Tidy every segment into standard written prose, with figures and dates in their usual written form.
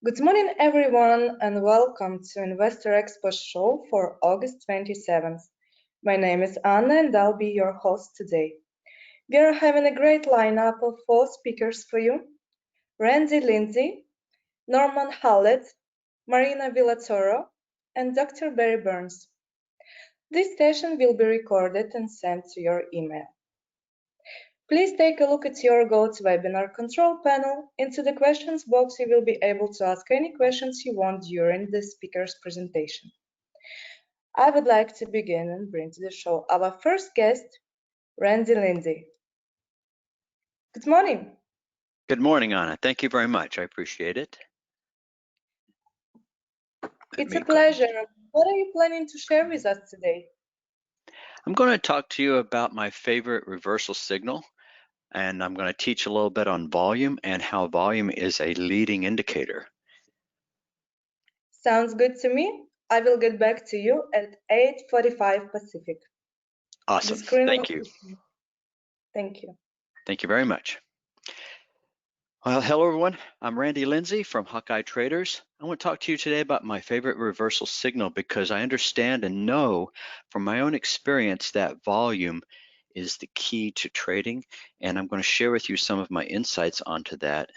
Good morning, everyone, and welcome to InvestorExpos show for August 27th. My name is Anna, and I'll be your host today. We are having a great lineup of 4 speakers for you: Lindsey, Norman Hallett, Marina Villatoro, and Dr. Barry Burns. This session will be recorded and sent to your email. Please take a look at your GoToWebinar control panel. Into the questions box, you will be able to ask any questions you want during the speaker's presentation. I would like to begin and bring to the show our first guest, Lindsey. Good morning. Good morning, Anna. Thank you very much. I appreciate it. It's a pleasure. What are you planning to share with us today? I'm going to talk to you about my favorite reversal signal, and I'm going to teach a little bit on volume and how volume is a leading indicator. Sounds good to me. I will get back to you at 8:45 Pacific. Awesome. Thank you. Thank you. Thank you very much. Well, hello everyone. I'm Lindsey from Hawkeye Traders. I want to talk to you today about my favorite reversal signal because I understand and know from my own experience that volume is the key to trading, and I'm going to share with you some of my insights onto that.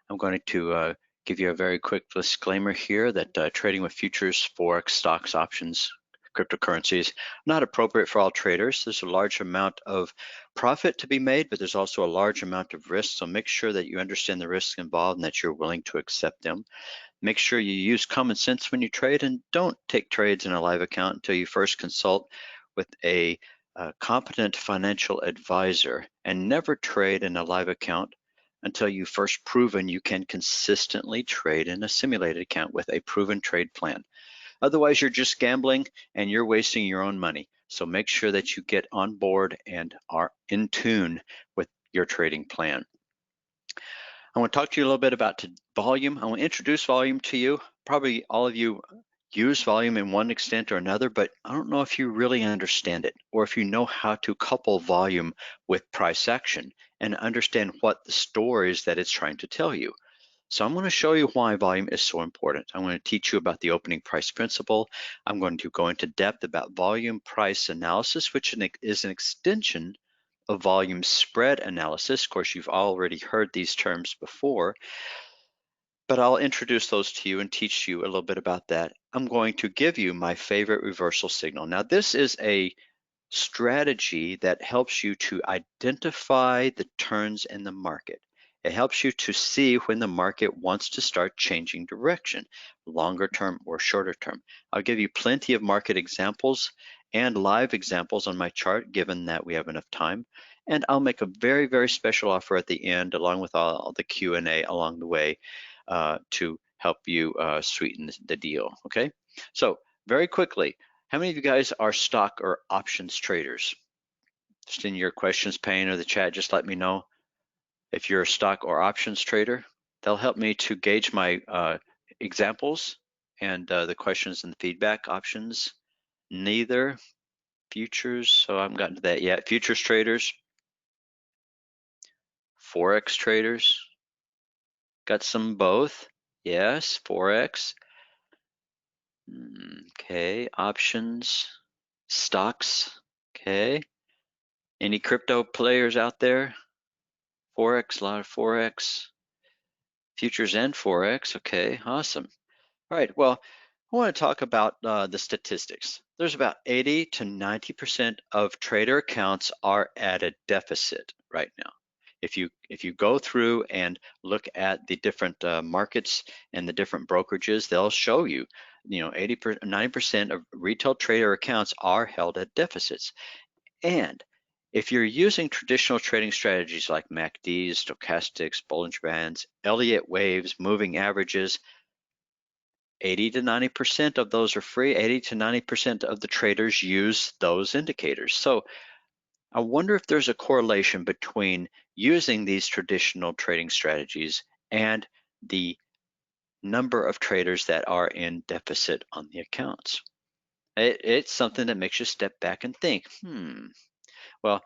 I'm going to give you a very quick disclaimer here that trading with futures, forex, stocks, options, cryptocurrencies, not appropriate for all traders. There's a large amount of profit to be made, but there's also a large amount of risk. So make sure that you understand the risks involved and that you're willing to accept them. Make sure you use common sense when you trade, and don't take trades in a live account until you first consult with a competent financial advisor, and never trade in a live account until you've first proven you can consistently trade in a simulated account with a proven trade plan. Otherwise, you're just gambling and you're wasting your own money. So make sure that you get on board and are in tune with your trading plan. I want to talk to you a little bit about volume. I want to introduce volume to you. Probably all of you use volume in one extent or another, but I don't know if you really understand it or if you know how to couple volume with price action and understand what the stories that it's trying to tell you. So I'm going to show you why volume is so important. I'm going to teach you about the opening price principle. I'm going to go into depth about volume price analysis, which is an extension of volume spread analysis. Of course, you've already heard these terms before, but I'll introduce those to you and teach you a little bit about that. I'm going to give you my favorite reversal signal. Now, this is a strategy that helps you to identify the turns in the market. It helps you to see when the market wants to start changing direction, longer term or shorter term. I'll give you plenty of market examples and live examples on my chart, given that we have enough time. And I'll make a very, very special offer at the end, along with all the Q&A along the way, to help you sweeten the deal, okay? So very quickly, how many of you guys are stock or options traders? Just in your questions pane or the chat, just let me know if you're a stock or options trader. That'll help me to gauge my examples and the questions and the feedback options. Neither. Futures, so I haven't gotten to that yet. Futures traders. Forex traders. Got some both. Yes, Forex. Okay, options, stocks. Okay. Any crypto players out there? Forex, a lot of Forex. Futures and Forex. Okay, awesome. All right, well, I want to talk about the statistics. There's about 80 to 90% of trader accounts are at a deficit right now. If you go through and look at the different markets and the different brokerages, they'll show you, 90% of retail trader accounts are held at deficits. And if you're using traditional trading strategies like MACDs, stochastics, Bollinger Bands, Elliott waves, moving averages, 80 to 90% of those are free. 80 to 90% of the traders use those indicators. So I wonder if there's a correlation between using these traditional trading strategies and the number of traders that are in deficit on the accounts. It's something that makes you step back and think, Well,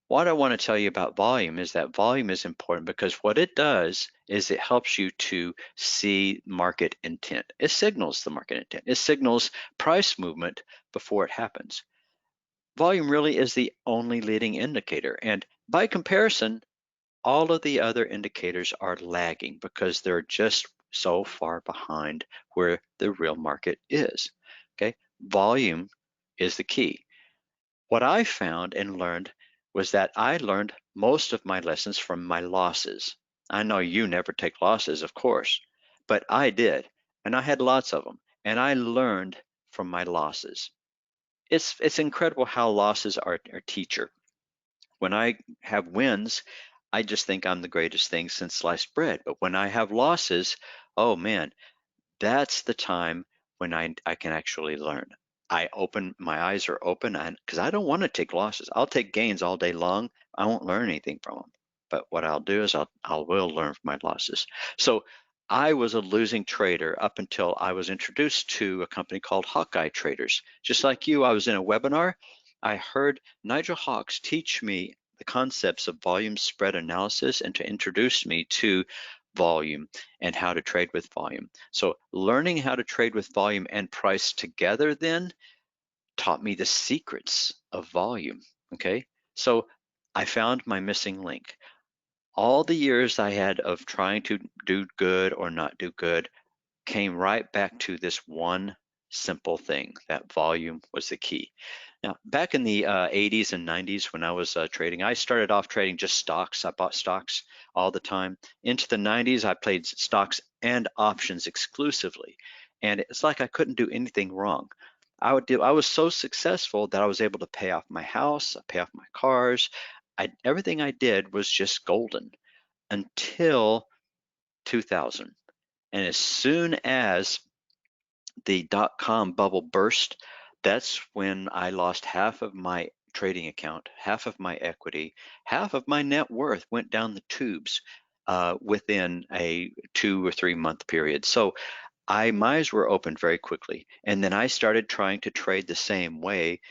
what I want to tell you about volume is that volume is important because what it does is it helps you to see market intent. It signals the market intent. It signals price movement before it happens. Volume really is the only leading indicator, and by comparison, all of the other indicators are lagging because they're just so far behind where the real market is. Okay, volume is the key. What I found and learned was that I learned most of my lessons from my losses. I know you never take losses, of course, but I did, and I had lots of them, and I learned from my losses. It's incredible how losses are a teacher. When I have wins, I just think I'm the greatest thing since sliced bread. But when I have losses, oh man, that's the time when I can actually learn. My eyes are open because I don't want to take losses. I'll take gains all day long. I won't learn anything from them. But what I'll do is I will learn from my losses. So I was a losing trader up until I was introduced to a company called Hawkeye Traders. Just like you, I was in a webinar. I heard Nigel Hawks teach me the concepts of volume spread analysis and to introduce me to volume and how to trade with volume. So learning how to trade with volume and price together then taught me the secrets of volume. Okay, so I found my missing link. All the years I had of trying to do good or not do good came right back to this one simple thing, that volume was the key. Now, back in the 80s and 90s when I was trading, I started off trading just stocks. I bought stocks all the time. Into the 90s, I played stocks and options exclusively. And it's like I couldn't do anything wrong. I was so successful that I was able to pay off my house, pay off my cars. Everything I did was just golden until 2000. And as soon as the dot-com bubble burst, that's when I lost half of my trading account, half of my equity, half of my net worth went down the tubes within a 2 or 3 month period. So my eyes were opened very quickly. And then I started trying to trade the same way.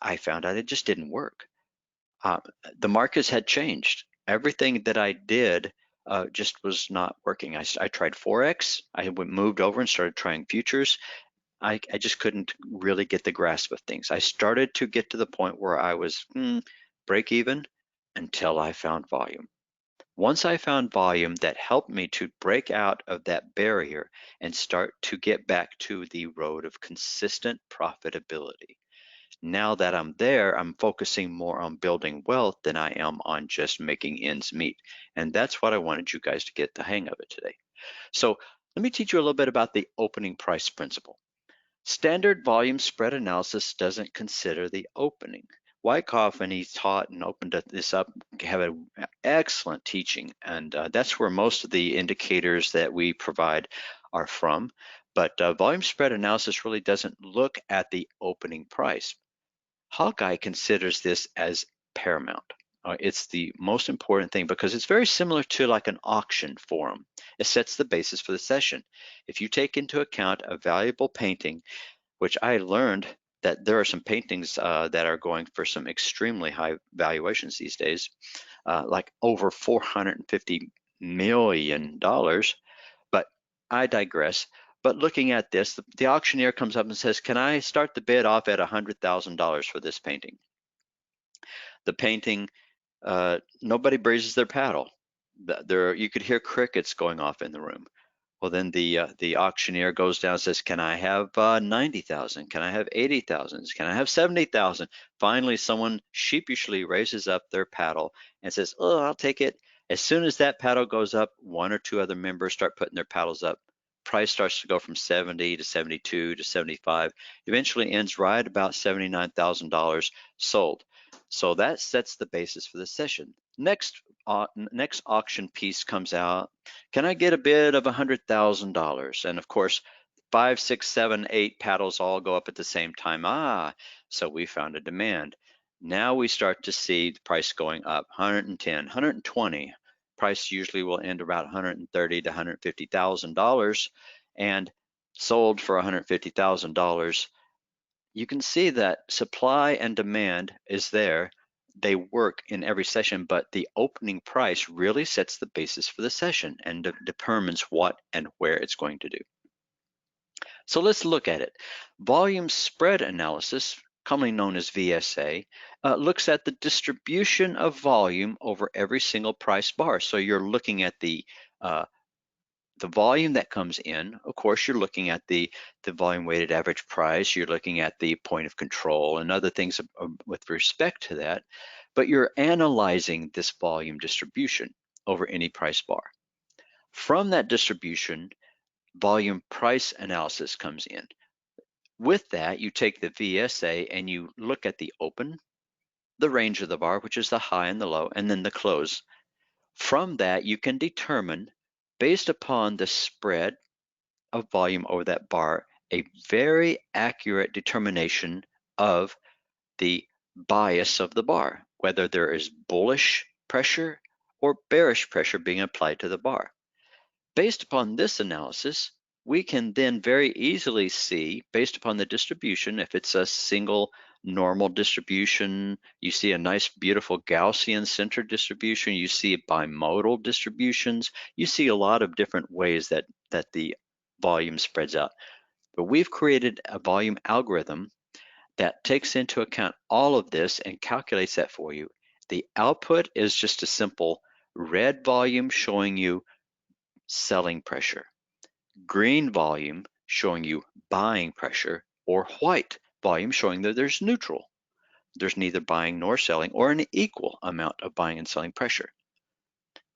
I found out it just didn't work. Uh, the markets had changed. Everything that I did just was not working. I tried Forex. I moved over and started trying futures. I just couldn't really get the grasp of things. I started to get to the point where I was break even until I found volume. Once I found volume, that helped me to break out of that barrier and start to get back to the road of consistent profitability. Now that I'm there, I'm focusing more on building wealth than I am on just making ends meet. And that's what I wanted you guys to get the hang of it today. So let me teach you a little bit about the opening price principle. Standard volume spread analysis doesn't consider the opening. Wyckoff, and he taught and opened this up, have an excellent teaching, and that's where most of the indicators that we provide are from. But volume spread analysis really doesn't look at the opening price. Hawkeye considers this as paramount. It's the most important thing because it's very similar to like an auction forum. It sets the basis for the session. If you take into account a valuable painting, which I learned that there are some paintings that are going for some extremely high valuations these days, like over $450 million. But I digress. But looking at this, the auctioneer comes up and says, can I start the bid off at $100,000 for this painting? The painting, nobody raises their paddle. You could hear crickets going off in the room. Well, then the auctioneer goes down and says, can I have 90,000? Can I have 80,000? Can I have 70,000? Finally, someone sheepishly raises up their paddle and says, oh, I'll take it. As soon as that paddle goes up, one or two other members start putting their paddles up. Price starts to go from 70 to 72 to 75, eventually ends right about $79,000 sold. So that sets the basis for the session. Next auction piece comes out. Can I get a bid of $100,000? And of course, 5, 6, 7, 8 paddles all go up at the same time. So we found a demand. Now we start to see the price going up, 110, 120. Price usually will end about $130,000 to $150,000 and sold for $150,000. You can see that supply and demand is there. they work in every session, but the opening price really sets the basis for the session and determines what and where it's going to do. So let's look at it. Volume spread analysis, commonly known as VSA, looks at the distribution of volume over every single price bar. So you're looking at the volume that comes in. Of course, you're looking at the volume weighted average price. You're looking at the point of control and other things with respect to that. But you're analyzing this volume distribution over any price bar. From that distribution, volume price analysis comes in. With that, you take the VSA and you look at the open, the range of the bar, which is the high and the low, and then the close. From that, you can determine, based upon the spread of volume over that bar, a very accurate determination of the bias of the bar, whether there is bullish pressure or bearish pressure being applied to the bar. Based upon this analysis, we can then very easily see, based upon the distribution, if it's a single normal distribution, you see a nice beautiful Gaussian center distribution, you see bimodal distributions, you see a lot of different ways that the volume spreads out. But we've created a volume algorithm that takes into account all of this and calculates that for you. The output is just a simple red volume showing you selling pressure, green volume showing you buying pressure, or white volume showing that there's neutral. There's neither buying nor selling, or an equal amount of buying and selling pressure.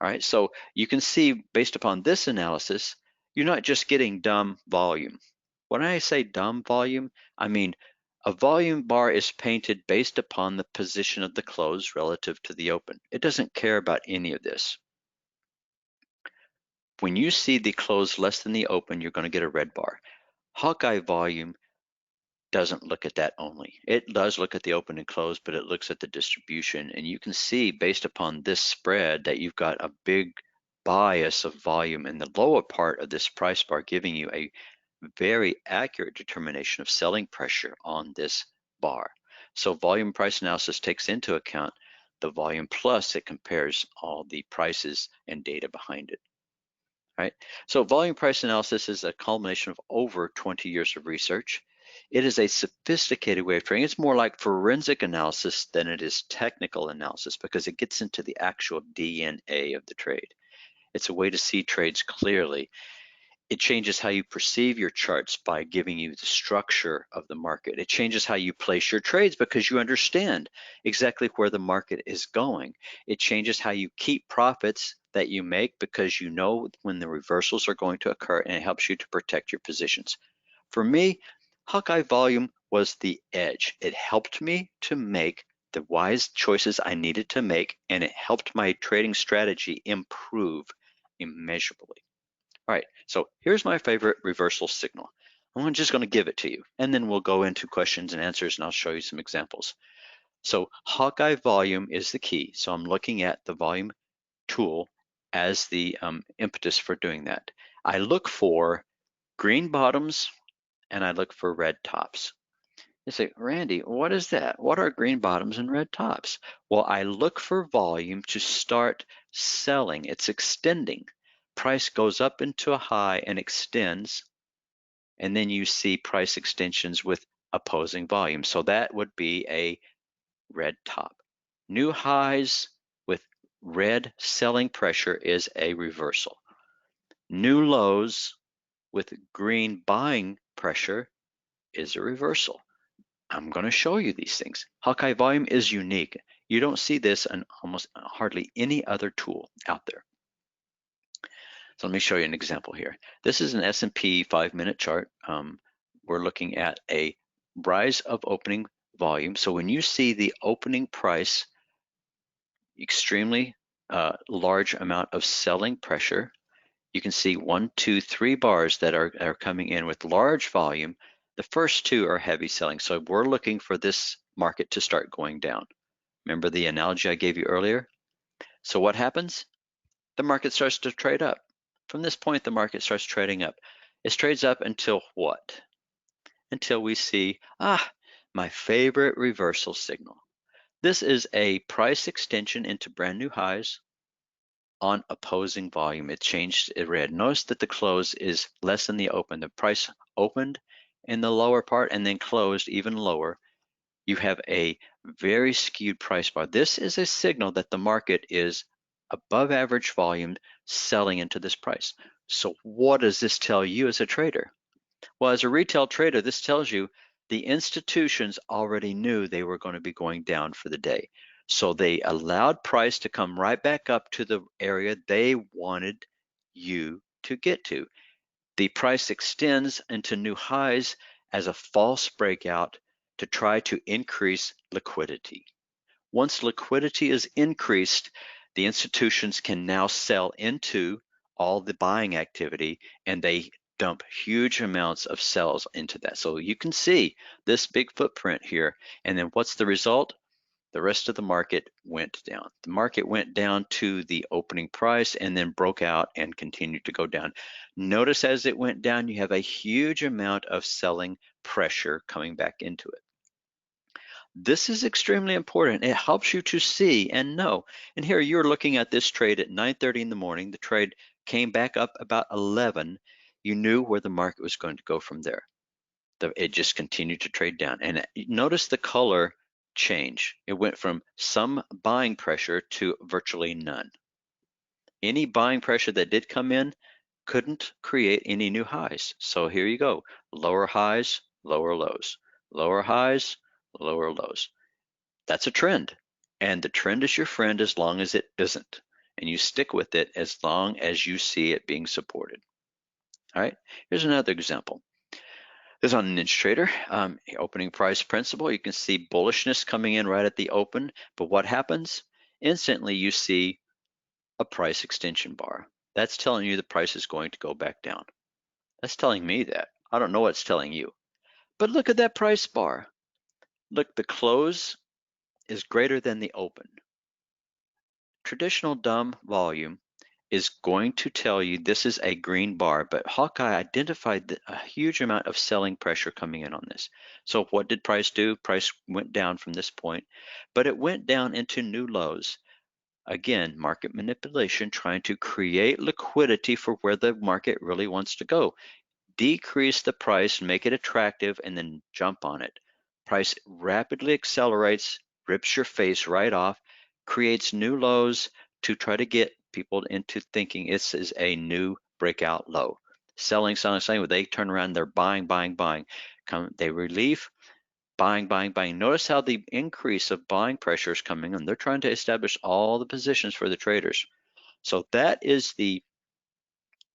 All right, so you can see based upon this analysis, you're not just getting dumb volume. When I say dumb volume, I mean a volume bar is painted based upon the position of the close relative to the open. It doesn't care about any of this. When you see the close less than the open, you're going to get a red bar. Hawkeye volume doesn't look at that only. It does look at the open and close, but it looks at the distribution. And you can see based upon this spread that you've got a big bias of volume in the lower part of this price bar, giving you a very accurate determination of selling pressure on this bar. So volume price analysis takes into account the volume plus it compares all the prices and data behind it. Right? So volume price analysis is a culmination of over 20 years of research. It is a sophisticated way of trading. It's more like forensic analysis than it is technical analysis because it gets into the actual DNA of the trade. It's a way to see trades clearly. It changes how you perceive your charts by giving you the structure of the market. It changes how you place your trades because you understand exactly where the market is going. It changes how you keep profits that you make because you know when the reversals are going to occur, and it helps you to protect your positions. For me, Hawkeye volume was the edge. It helped me to make the wise choices I needed to make, and it helped my trading strategy improve immeasurably. All right, so here's my favorite reversal signal. I'm just going to give it to you, and then we'll go into questions and answers, and I'll show you some examples. So Hawkeye volume is the key. So I'm looking at the volume tool as the impetus for doing that. I look for green bottoms, and I look for red tops. You say, Randy, what is that? What are green bottoms and red tops? Well, I look for volume to start selling. It's extending. Price goes up into a high and extends, and then you see price extensions with opposing volume. So that would be a red top. New highs with red selling pressure is a reversal. New lows with green buying pressure is a reversal. I'm going to show you these things. Hawkeye volume is unique. You don't see this in almost hardly any other tool out there. So let me show you an example here. This is an S&P 5-minute chart. We're looking at a rise of opening volume. So when you see the opening price, extremely large amount of selling pressure, you can see 1, 2, 3 bars that are coming in with large volume. The first two are heavy selling. So we're looking for this market to start going down. Remember the analogy I gave you earlier? So what happens? The market starts to trade up. From this point, the market starts trading up. It trades up until what? Until we see, my favorite reversal signal. This is a price extension into brand new highs on opposing volume. It changed it red. Notice that the close is less than the open. The price opened in the lower part and then closed even lower. You have a very skewed price bar. This is a signal that the market is above average volume selling into this price. So what does this tell you as a trader? Well, as a retail trader, this tells you the institutions already knew they were going to be going down for the day. So they allowed price to come right back up to the area they wanted you to get to. The price extends into new highs as a false breakout to try to increase liquidity. Once liquidity is increased, the institutions can now sell into all the buying activity, and they dump huge amounts of sells into that. So you can see this big footprint here. And then what's the result? The rest of the market went down. The market went down to the opening price and then broke out and continued to go down. Notice as it went down, you have a huge amount of selling pressure coming back into it. This is extremely important. It helps you to see and know. And here you're looking at this trade at 9:30 in the morning. The trade came back up about 11. You knew where the market was going to go from there. It just continued to trade down. And notice the color change. It went from some buying pressure to virtually none. Any buying pressure that did come in couldn't create any new highs. So here you go. Lower highs, lower lows. Lower highs, lower lows. That's a trend, and the trend is your friend as long as it isn't, and you stick with it as long as you see it being supported. All right, here's another example. This is on an Trader, opening price principle. You can see bullishness coming in right at the open, but what happens? Instantly you see a price extension bar. That's telling you the price is going to go back down. That's telling me that. I don't know what it's telling you. But look at that price bar. Look, the close is greater than the open. Traditional dumb volume is going to tell you this is a green bar, but Hawkeye identified a huge amount of selling pressure coming in on this. So what did price do? Price went down from this point, but it went down into new lows. Again, market manipulation, trying to create liquidity for where the market really wants to go. Decrease the price, make it attractive, and then jump on it. Price rapidly accelerates, rips your face right off, creates new lows to try to get people into thinking this is a new breakout low. Selling, they turn around, they're buying. They relieve, buying. Notice how the increase of buying pressure is coming, and they're trying to establish all the positions for the traders. So that is the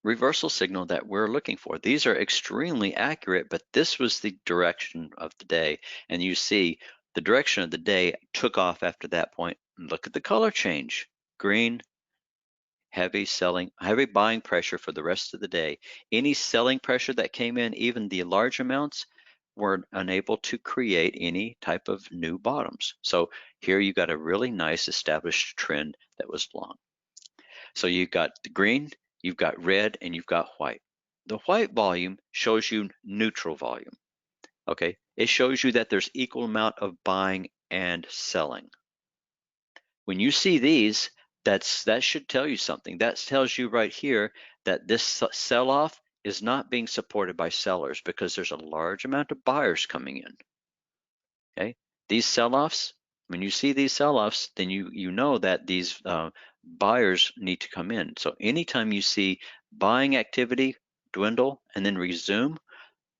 reversal signal that we're looking for. These are extremely accurate, but this was the direction of the day. And you see the direction of the day took off after that point. Look at the color change. Green, heavy selling, heavy buying pressure for the rest of the day. Any selling pressure that came in, even the large amounts, were unable to create any type of new bottoms. So here you got a really nice established trend that was long. So you've got the green, you've got red, and you've got white. The white volume shows you neutral volume. Okay, it shows you that there's equal amount of buying and selling. When you see these, that should tell you something. That tells you right here that this sell-off is not being supported by sellers because there's a large amount of buyers coming in. Okay, these sell-offs, when you see these sell-offs, then you know that these buyers need to come in. So anytime you see buying activity dwindle and then resume,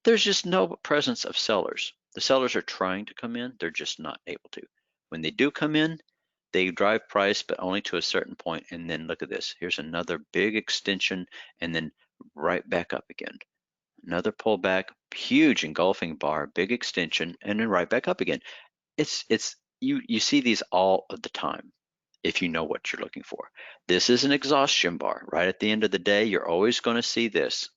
there's just no presence of sellers. The sellers are trying to come in, they're just not able to. When they do come in, they drive price, but only to a certain point. And then look at this. Here's another big extension and then right back up again. Another pullback, huge engulfing bar, big extension, and then right back up again. You see these all of the time if you know what you're looking for. This is an exhaustion bar. Right at the end of the day, you're always going to see this.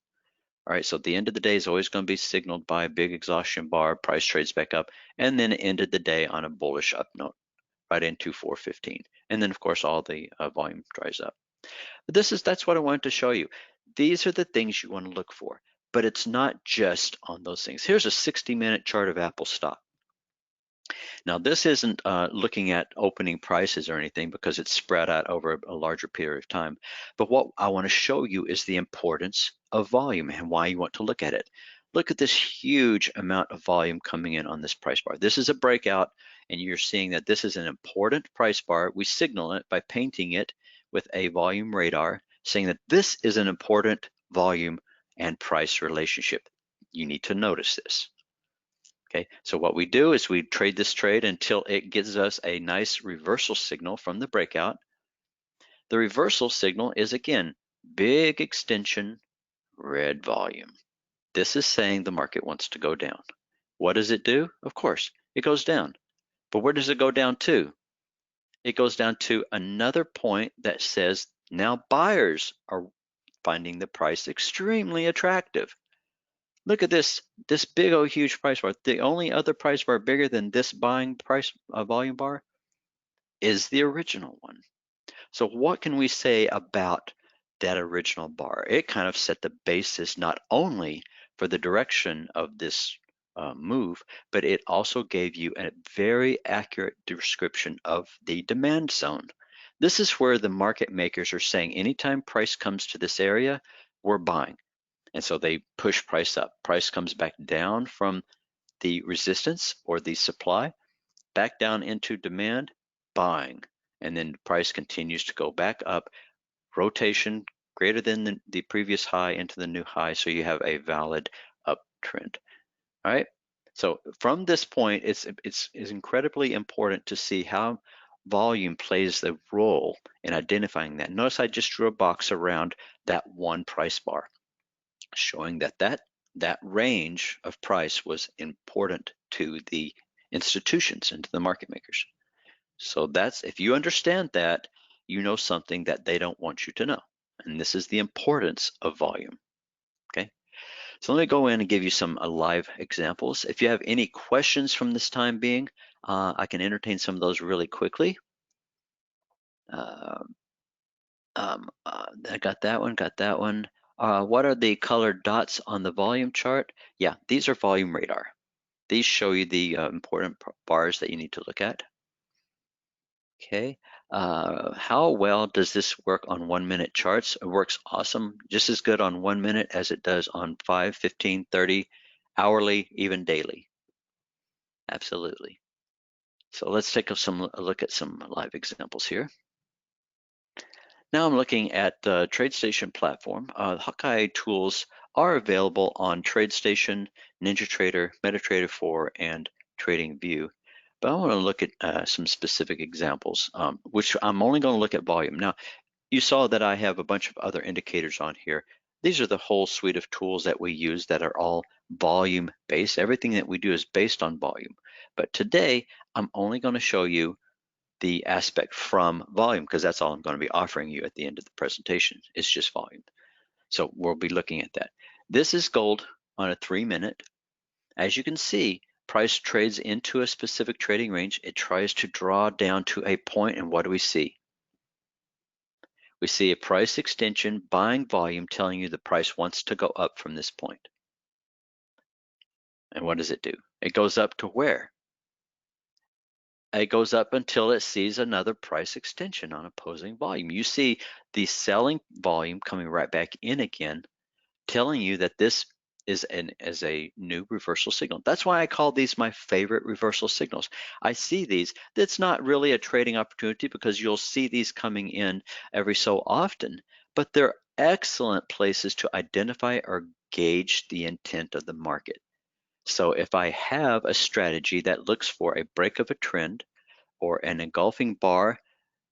All right, so at the end of the day is always going to be signaled by a big exhaustion bar, price trades back up, and then it ended the day on a bullish up note right into 415. And then of course all the volume dries up. But that's what I wanted to show you. These are the things you want to look for, but it's not just on those things. Here's a 60-minute chart of Apple stock. Now, this isn't looking at opening prices or anything because it's spread out over a larger period of time. But what I want to show you is the importance of volume and why you want to look at it. Look at this huge amount of volume coming in on this price bar. This is a breakout, and you're seeing that this is an important price bar. We signal it by painting it with a volume radar, saying that this is an important volume and price relationship. You need to notice this. Okay, so what we do is we trade this trade until it gives us a nice reversal signal from the breakout. The reversal signal is, again, big extension, red volume. This is saying the market wants to go down. What does it do? Of course, it goes down. But where does it go down to? It goes down to another point that says now buyers are finding the price extremely attractive. Look at this big old huge price bar. The only other price bar bigger than this buying price volume bar is the original one. So what can we say about that original bar? It kind of set the basis not only for the direction of this move, but it also gave you a very accurate description of the demand zone. This is where the market makers are saying anytime price comes to this area, we're buying. And so they push price up. Price comes back down from the resistance or the supply, back down into demand, buying. And then the price continues to go back up, rotation greater than the previous high into the new high, so you have a valid uptrend. All right. So from this point, it's incredibly important to see how volume plays the role in identifying that. Notice I just drew a box around that one price bar, showing that range of price was important to the institutions and to the market makers. So that's, if you understand that, you know something that they don't want you to know. And this is the importance of volume. Okay. So let me go in and give you some live examples. If you have any questions from this time being, I can entertain some of those really quickly. I got that one. What are the colored dots on the volume chart? Yeah, these are volume radar. These show you the important bars that you need to look at. Okay, how well does this work on 1 minute charts? It works awesome, just as good on 1 minute as it does on 5, 15, 30, hourly, even daily. Absolutely. So let's take a look at some live examples here. Now I'm looking at the TradeStation platform. Hawkeye tools are available on TradeStation, NinjaTrader, MetaTrader 4, and TradingView. But I want to look at some specific examples, which I'm only going to look at volume. Now, you saw that I have a bunch of other indicators on here. These are the whole suite of tools that we use that are all volume based. Everything that we do is based on volume. But today, I'm only going to show you the aspect from volume, because that's all I'm going to be offering you at the end of the presentation. It's just volume. So we'll be looking at that. This is gold on a 3 minute. As you can see, price trades into a specific trading range. It tries to draw down to a point, and what do we see? We see a price extension, buying volume, telling you the price wants to go up from this point. And what does it do? It goes up to where? It goes up until it sees another price extension on opposing volume. You see the selling volume coming right back in again, telling you that this is a new reversal signal. That's why I call these my favorite reversal signals. I see these. That's not really a trading opportunity because you'll see these coming in every so often, but they're excellent places to identify or gauge the intent of the market. So if I have a strategy that looks for a break of a trend or an engulfing bar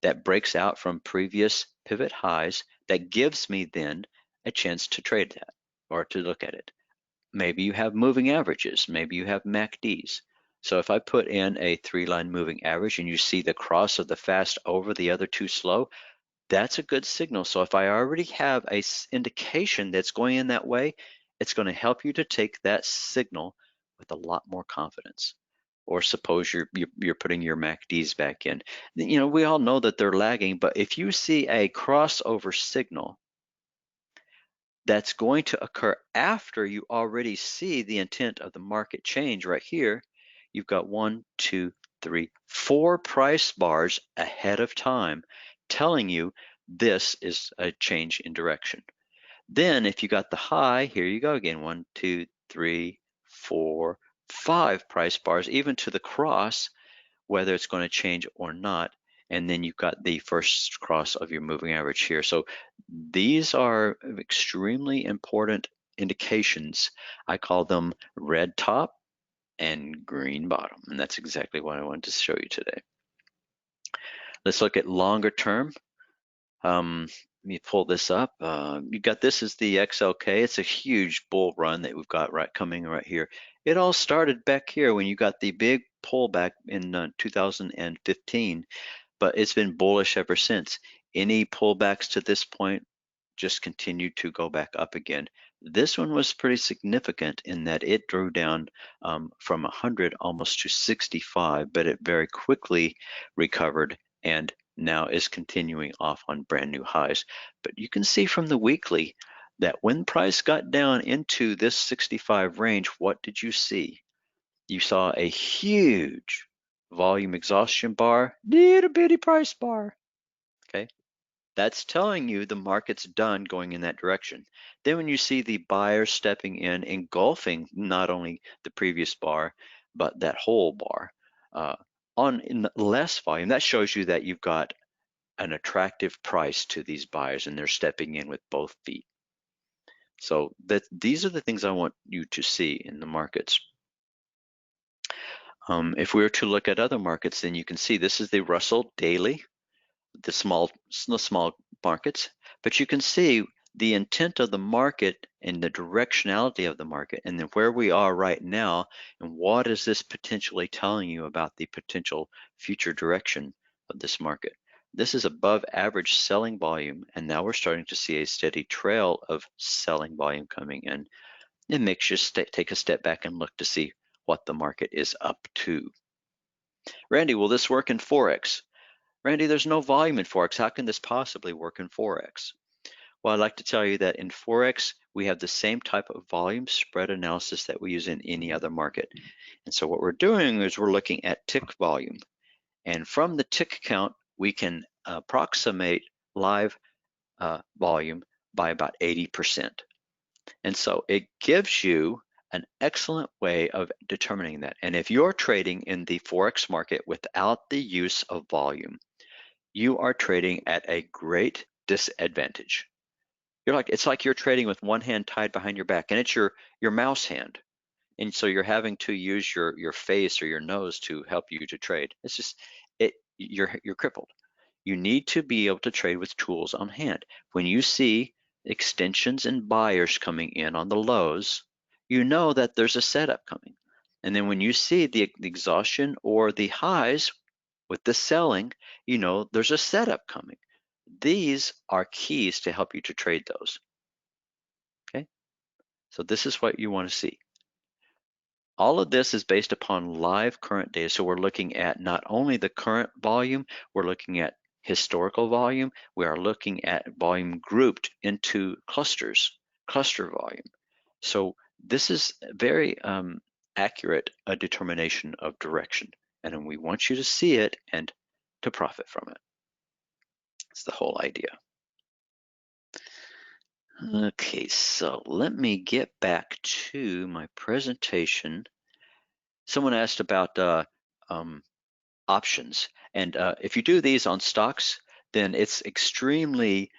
that breaks out from previous pivot highs, that gives me then a chance to trade that or to look at it. Maybe you have moving averages, maybe you have MACDs. So if I put in a 3-line moving average and you see the cross of the fast over the other two slow, that's a good signal. So if I already have a indication that's going in that way, it's going to help you to take that signal with a lot more confidence. Or suppose you're putting your MACDs back in. You know, we all know that they're lagging, but if you see a crossover signal that's going to occur after you already see the intent of the market change right here, you've got 1, 2, 3, 4 price bars ahead of time, telling you this is a change in direction. Then if you got the high, here you go again, 1, 2, 3, 4, 5 price bars, even to the cross, whether it's going to change or not. And then you've got the first cross of your moving average here. So these are extremely important indications. I call them red top and green bottom. And that's exactly what I wanted to show you today. Let's look at longer term. Let me pull this up. You got this is the XLK. It's a huge bull run that we've got coming right here. It all started back here when you got the big pullback in 2015, but it's been bullish ever since. Any pullbacks to this point just continued to go back up again. This one was pretty significant in that it drew down from 100 almost to 65, but it very quickly recovered and now is continuing off on brand new highs. But you can see from the weekly that when price got down into this 65 range, what did you see? You saw a huge volume exhaustion bar, little bitty price bar. Okay, that's telling you the market's done going in that direction. Then when you see the buyers stepping in, engulfing not only the previous bar, but that whole bar in less volume, that shows you that you've got an attractive price to these buyers and they're stepping in with both feet. So these are the things I want you to see in the markets. If we were to look at other markets, then you can see this is the Russell daily, the small markets, but you can see the intent of the market and the directionality of the market and then where we are right now and what is this potentially telling you about the potential future direction of this market. This is above average selling volume, and now we're starting to see a steady trail of selling volume coming in. It makes you take a step back and look to see what the market is up to. Randy, will this work in Forex? Randy, there's no volume in Forex. How can this possibly work in Forex? Well, I'd like to tell you that in Forex, we have the same type of volume spread analysis that we use in any other market. And so what we're doing is we're looking at tick volume. And from the tick count, we can approximate live volume by about 80%. And so it gives you an excellent way of determining that. And if you're trading in the Forex market without the use of volume, you are trading at a great disadvantage. It's like you're trading with one hand tied behind your back, and it's your mouse hand. And so you're having to use your face or your nose to help you to trade. It's just you're crippled. You need to be able to trade with tools on hand. When you see extensions and buyers coming in on the lows, you know that there's a setup coming. And then when you see the exhaustion or the highs with the selling, you know there's a setup coming. These are keys to help you to trade those. Okay, so this is what you want to see. All of this is based upon live current data. So we're looking at not only the current volume, we're looking at historical volume. We are looking at volume grouped into clusters, cluster volume. So this is very accurate a determination of direction. And we want you to see it and to profit from it. It's the whole idea. Okay, so let me get back to my presentation. Someone asked about options, and if you do these on stocks, then it's extremely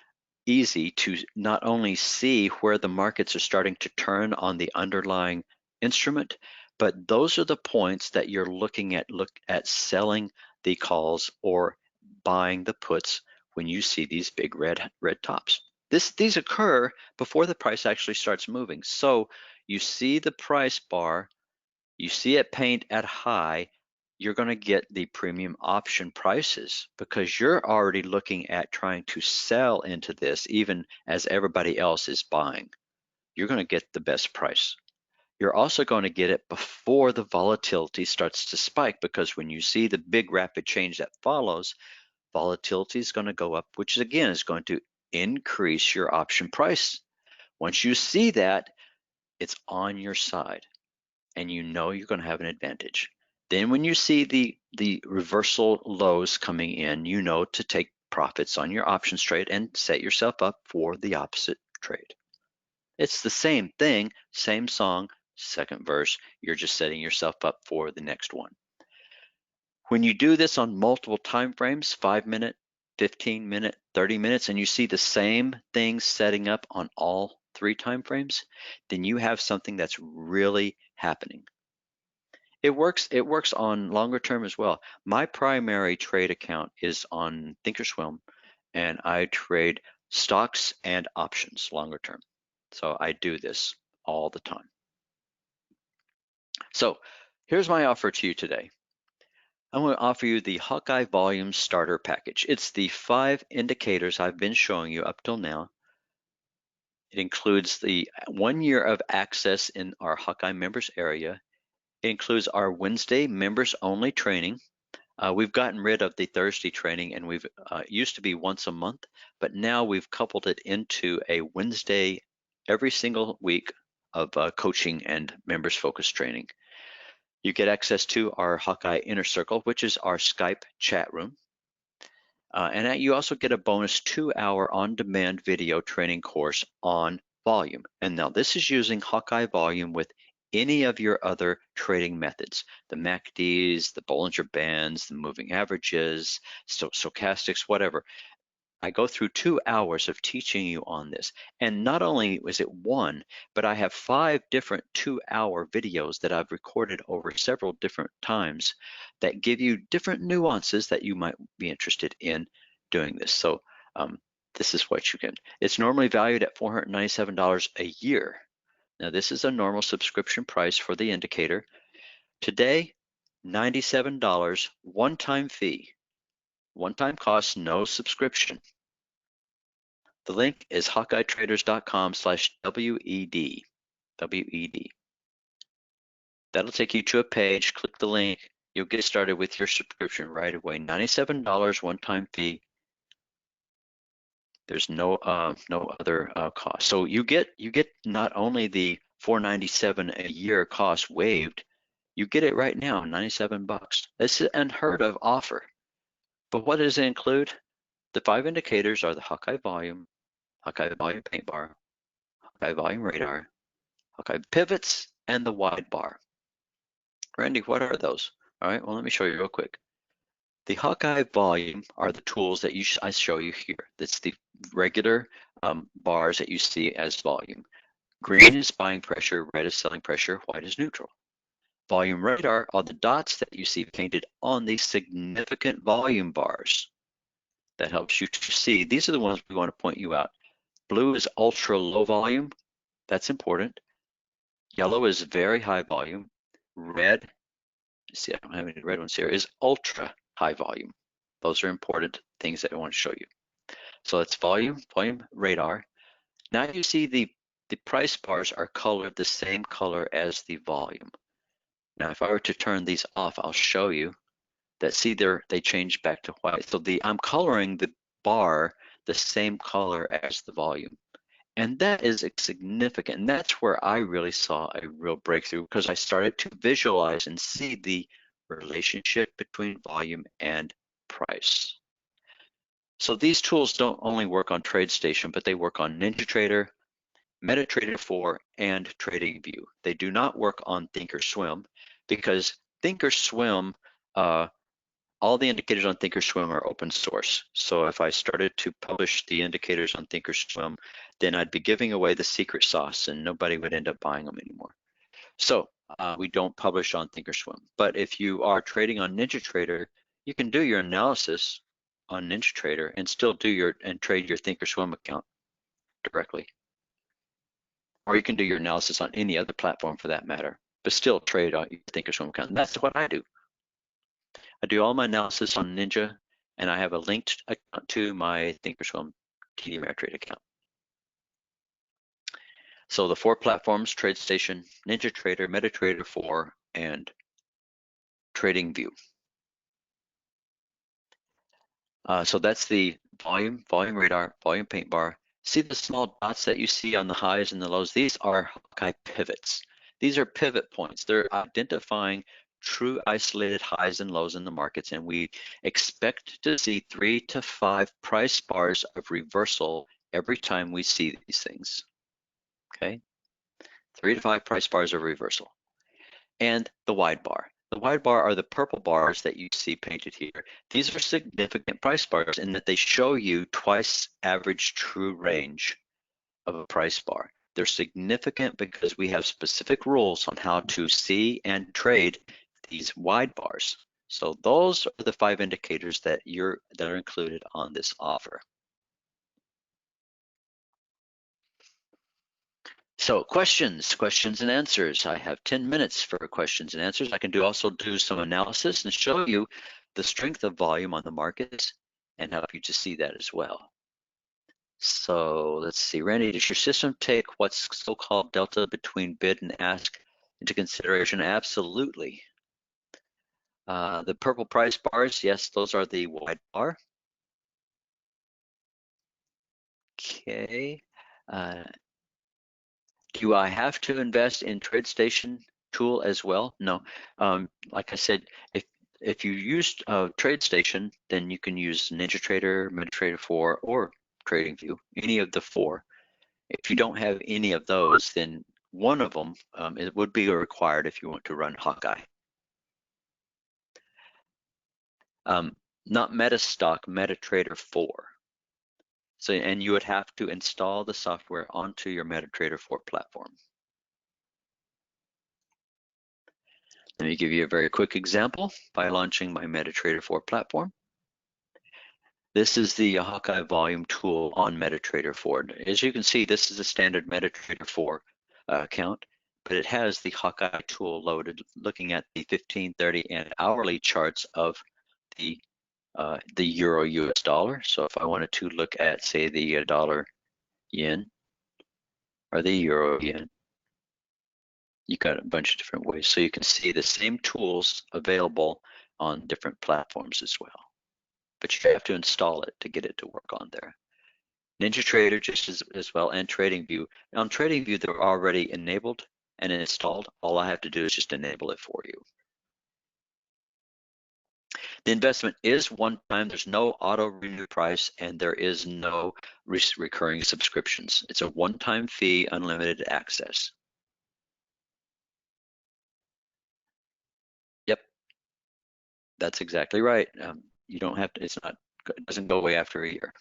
easy to not only see where the markets are starting to turn on the underlying instrument, but those are the points that you're looking at selling the calls or buying the puts when you see these big red tops. These occur before the price actually starts moving. So you see the price bar, you see it paint at high, you're going to get the premium option prices because you're already looking at trying to sell into this even as everybody else is buying. You're going to get the best price. You're also going to get it before the volatility starts to spike, because when you see the big rapid change that follows, volatility is going to go up, which again is going to increase your option price. Once you see that, it's on your side and you know you're going to have an advantage. Then when you see the the reversal lows coming in, you know to take profits on your options trade and set yourself up for the opposite trade. It's the same thing, same song, second verse. You're just setting yourself up for the next one. When you do this on multiple time frames, 5 minute, 15 minute, 30 minutes, and you see the same things setting up on all 3 time frames, then you have something that's really happening. It works on longer term as well. My primary trade account is on Thinkorswim, and I trade stocks and options longer term. So I do this all the time. So here's my offer to you today. I'm going to offer you the Hawkeye Volume Starter Package. It's the 5 indicators I've been showing you up till now. It includes the 1 year of access in our Hawkeye members area. It includes our Wednesday members only training. We've gotten rid of the Thursday training, and we've used to be once a month, but now we've coupled it into a Wednesday every single week of coaching and members focused training. You get access to our Hawkeye Inner Circle, which is our Skype chat room. And you also get a bonus 2-hour on-demand video training course on volume. And now this is using Hawkeye Volume with any of your other trading methods, the MACDs, the Bollinger Bands, the moving averages, stochastics, whatever. I go through 2 hours of teaching you on this. And not only is it one, but I have 5 different 2-hour videos that I've recorded over several different times that give you different nuances that you might be interested in doing this. So this is what you can. It's normally valued at $497 a year. Now this is a normal subscription price for the indicator. Today, $97, one-time fee, one-time cost, no subscription. The link is hawkeyetraders.com/WED. WED. That'll take you to a page. Click the link. You'll get started with your subscription right away. $97 one-time fee. There's no other cost. So you get not only the $497 a year cost waived, you get it right now, $97. That's an unheard of offer. But what does it include? The 5 indicators are the Hawkeye Volume Paint Bar, Hawkeye Volume Radar, Hawkeye Pivots, and the Wide Bar. Randy, what are those? All right, well, let me show you real quick. The Hawkeye Volume are the tools that I show you here. That's the regular bars that you see as volume. Green is buying pressure, red is selling pressure, white is neutral. Volume Radar are the dots that you see painted on these significant volume bars. That helps you to see. These are the ones we want to point you out. Blue is ultra low volume. That's important. Yellow is very high volume. Red, see, I don't have any red ones here, is ultra high volume. Those are important things that I want to show you. So that's volume radar. Now you see the price bars are colored the same color as the volume. Now if I were to turn these off, I'll show you that, see, they change back to white. So I'm coloring the bar the same color as the volume. And that is significant. And that's where I really saw a real breakthrough, because I started to visualize and see the relationship between volume and price. So these tools don't only work on TradeStation, but they work on NinjaTrader, MetaTrader 4, and TradingView. They do not work on Thinkorswim, because Thinkorswim, all the indicators on Thinkorswim are open source. So if I started to publish the indicators on Thinkorswim, then I'd be giving away the secret sauce and nobody would end up buying them anymore. So we don't publish on Thinkorswim. But if you are trading on NinjaTrader, you can do your analysis on NinjaTrader and still trade your Thinkorswim account directly. Or you can do your analysis on any other platform for that matter, but still trade on your Thinkorswim account. And that's what I do. I do all my analysis on Ninja, and I have a linked account to my Thinkorswim TD Ameritrade account. So the 4 platforms: TradeStation, NinjaTrader, MetaTrader 4, and TradingView. So that's the volume radar, volume paint bar. See the small dots that you see on the highs and the lows? These are Hawkeye pivots. These are pivot points. They're identifying true isolated highs and lows in the markets, and we expect to see 3 to 5 price bars of reversal every time we see these things. Okay, 3 to 5 price bars of reversal. And the wide bar. The wide bar are the purple bars that you see painted here. These are significant price bars in that they show you twice average true range of a price bar. They're significant because we have specific rules on how to see and trade these wide bars. So those are the 5 indicators that are included on this offer. So questions and answers. I have 10 minutes for questions and answers. I can also do some analysis and show you the strength of volume on the markets and help you to see that as well. So let's see, Randy, does your system take what's so-called delta between bid and ask into consideration? Absolutely. The purple price bars, yes, those are the wide bar. Okay. Do I have to invest in TradeStation tool as well? No. Like I said, if you use TradeStation, then you can use NinjaTrader, MetaTrader 4, or TradingView, any of the 4. If you don't have any of those, then one of them it would be required if you want to run Hawkeye. Not MetaStock, MetaTrader 4. So, and you would have to install the software onto your MetaTrader 4 platform. Let me give you a very quick example by launching my MetaTrader 4 platform. This is the Hawkeye volume tool on MetaTrader 4. As you can see, this is a standard MetaTrader 4 account, but it has the Hawkeye tool loaded, looking at the 15, 30, and hourly charts of the Euro US dollar. So if I wanted to look at, say, the dollar yen or the Euro yen, you got a bunch of different ways. So you can see the same tools available on different platforms as well, but you have to install it to get it to work on there. NinjaTrader just as well, and TradingView. On TradingView, they're already enabled and installed. All I have to do is just enable it for you. The investment is one time. There's no auto renew price, and there is no recurring subscriptions. It's a one-time fee, unlimited access. Yep, that's exactly right. You don't have to. It doesn't go away after a year.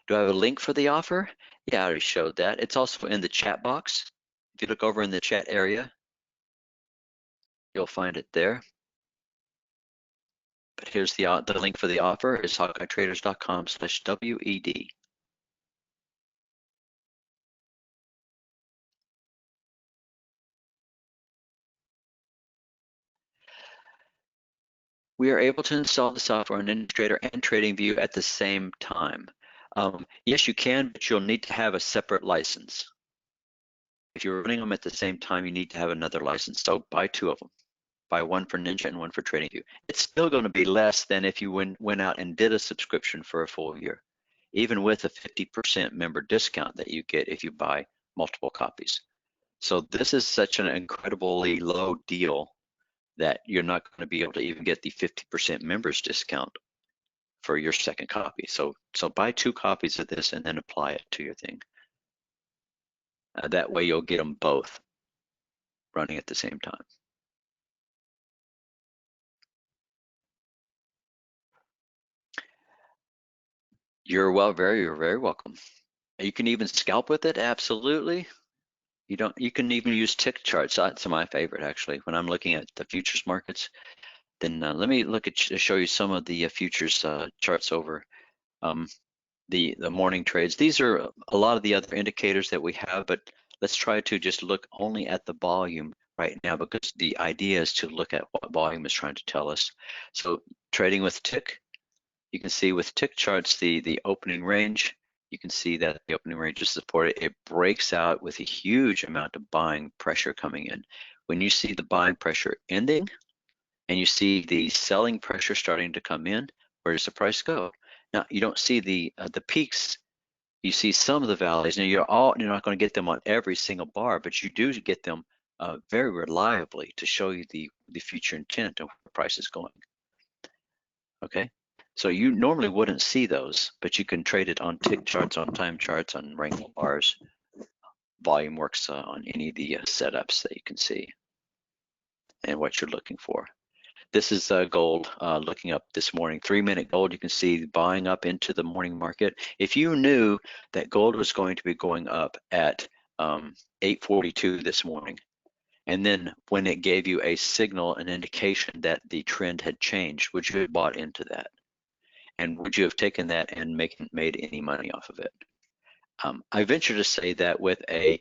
Do I have a link for the offer? Yeah, I already showed that. It's also in the chat box. If you look over in the chat area, you'll find it there. But here's the link for the offer is hawkeyetraders.com/WED. We are able to install the software on NinjaTrader and TradingView at the same time. Yes, you can, but you'll need to have a separate license. If you're running them at the same time, you need to have another license. So buy 2 of them. Buy one for Ninja and one for TradingView. It's still going to be less than if you went out and did a subscription for a full year, even with a 50% member discount that you get if you buy multiple copies. So this is such an incredibly low deal that you're not going to be able to even get the 50% members discount for your second copy. So buy 2 copies of this and then apply it to your thing. That way you'll get them both running at the same time. You're very welcome. You can even scalp with it, absolutely. You can even use tick charts. That's my favorite actually. When I'm looking at the futures markets, then let me show you some of the futures charts over the morning trades. These are a lot of the other indicators that we have, but let's try to just look only at the volume right now, because the idea is to look at what volume is trying to tell us. So trading with tick, you can see with tick charts the opening range. You can see that the opening range is supported. It breaks out with a huge amount of buying pressure coming in. When you see the buying pressure ending and you see the selling pressure starting to come in, where does the price go? Now, you don't see the peaks You see some of the values. Now you're not going to get them on every single bar, but you do get them very reliably to show you the future intent of where the price is going. Okay, so you normally wouldn't see those, but you can trade it on tick charts, on time charts, on Wrangle bars. Volume works on any of the setups that you can see and what you're looking for. This is gold looking up this morning. 3-minute gold, you can see buying up into the morning market. If you knew that gold was going to be going up at 8:42 this morning, and then when it gave you a signal, an indication that the trend had changed, would you have bought into that? And would you have taken that and made any money off of it? I venture to say that with a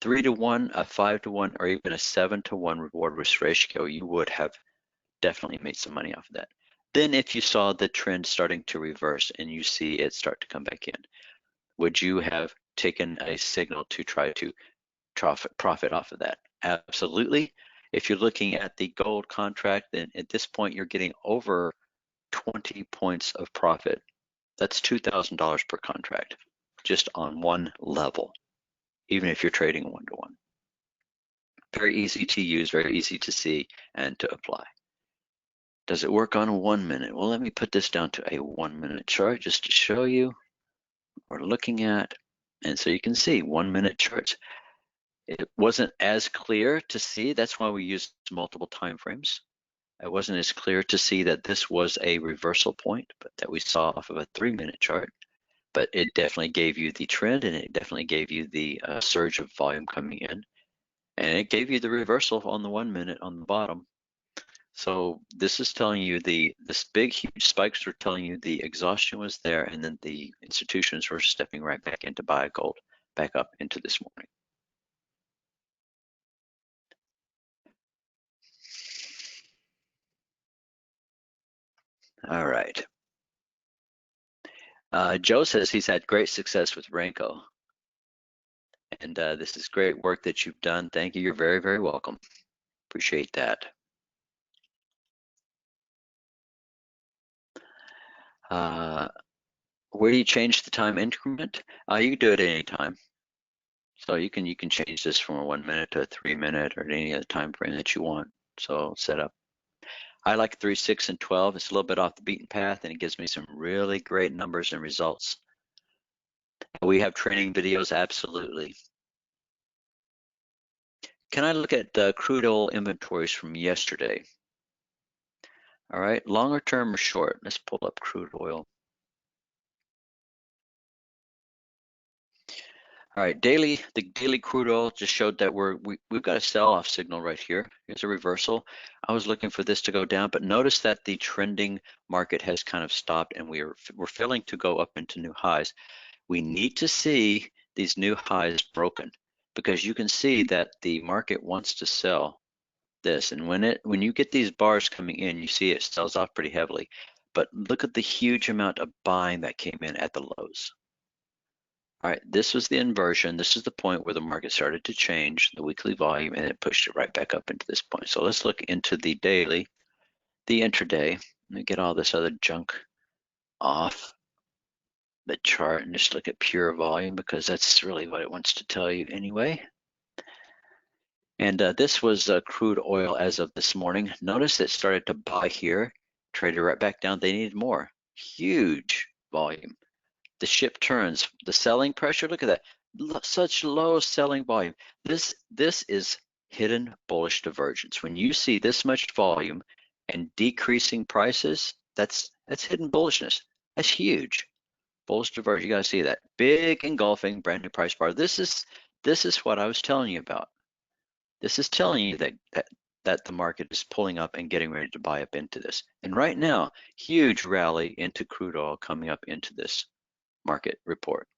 3-to-1, a 5-to-1, or even a 7-to-1 reward risk ratio, you would have definitely made some money off of that. Then if you saw the trend starting to reverse and you see it start to come back in, would you have taken a signal to try to profit off of that? Absolutely. If you're looking at the gold contract, then at this point you're getting over 20 points of profit. That's $2,000 per contract, just on one level, even if you're trading 1-to-1. Very easy to use, very easy to see and to apply. Does it work on a 1 minute? Well, let me put this down to a 1-minute chart just to show you what we're looking at. And so you can see 1-minute charts. It wasn't as clear to see. That's why we used multiple time frames. It wasn't as clear to see that this was a reversal point, but that we saw off of a 3-minute chart. But it definitely gave you the trend, and it definitely gave you the surge of volume coming in. And it gave you the reversal on the 1 minute on the bottom. So this is telling you this big huge spikes are telling you the exhaustion was there, and then the institutions were stepping right back in to buy gold back up into this morning. All right. Joe says he's had great success with Renko. And this is great work that you've done. Thank you. You're very, very welcome. Appreciate that. Where do you change the time increment? You can do it at any time. So you can change this from a 1 minute to a 3-minute or any other time frame that you want. So set up. I like 3, 6, and 12. It's a little bit off the beaten path, and it gives me some really great numbers and results. We have training videos, absolutely. Can I look at crude oil inventories from yesterday? All right, longer term or short? Let's pull up crude oil. All right, the daily crude oil just showed that we've got a sell-off signal right here. Here's a reversal. I was looking for this to go down, but notice that the trending market has kind of stopped, and we're failing to go up into new highs. We need to see these new highs broken, because you can see that the market wants to sell this, and when you get these bars coming in, you see it sells off pretty heavily. But look at the huge amount of buying that came in at the lows. All right, this was the inversion. This is the point where the market started to change the weekly volume, and it pushed it right back up into this point. So let's look into the daily, the intraday. Let me get all this other junk off the chart and just look at pure volume, because that's really what it wants to tell you anyway. And this was crude oil as of this morning. Notice it started to buy here, traded right back down. They needed more. Huge volume. The ship turns. The selling pressure, look at that. Such low selling volume. This is hidden bullish divergence. When you see this much volume and decreasing prices, that's hidden bullishness. That's huge. Bullish divergence. You got to see that. Big engulfing brand new price bar. This is what I was telling you about. This is telling you that the market is pulling up and getting ready to buy up into this. And right now, huge rally into crude oil coming up into this market report.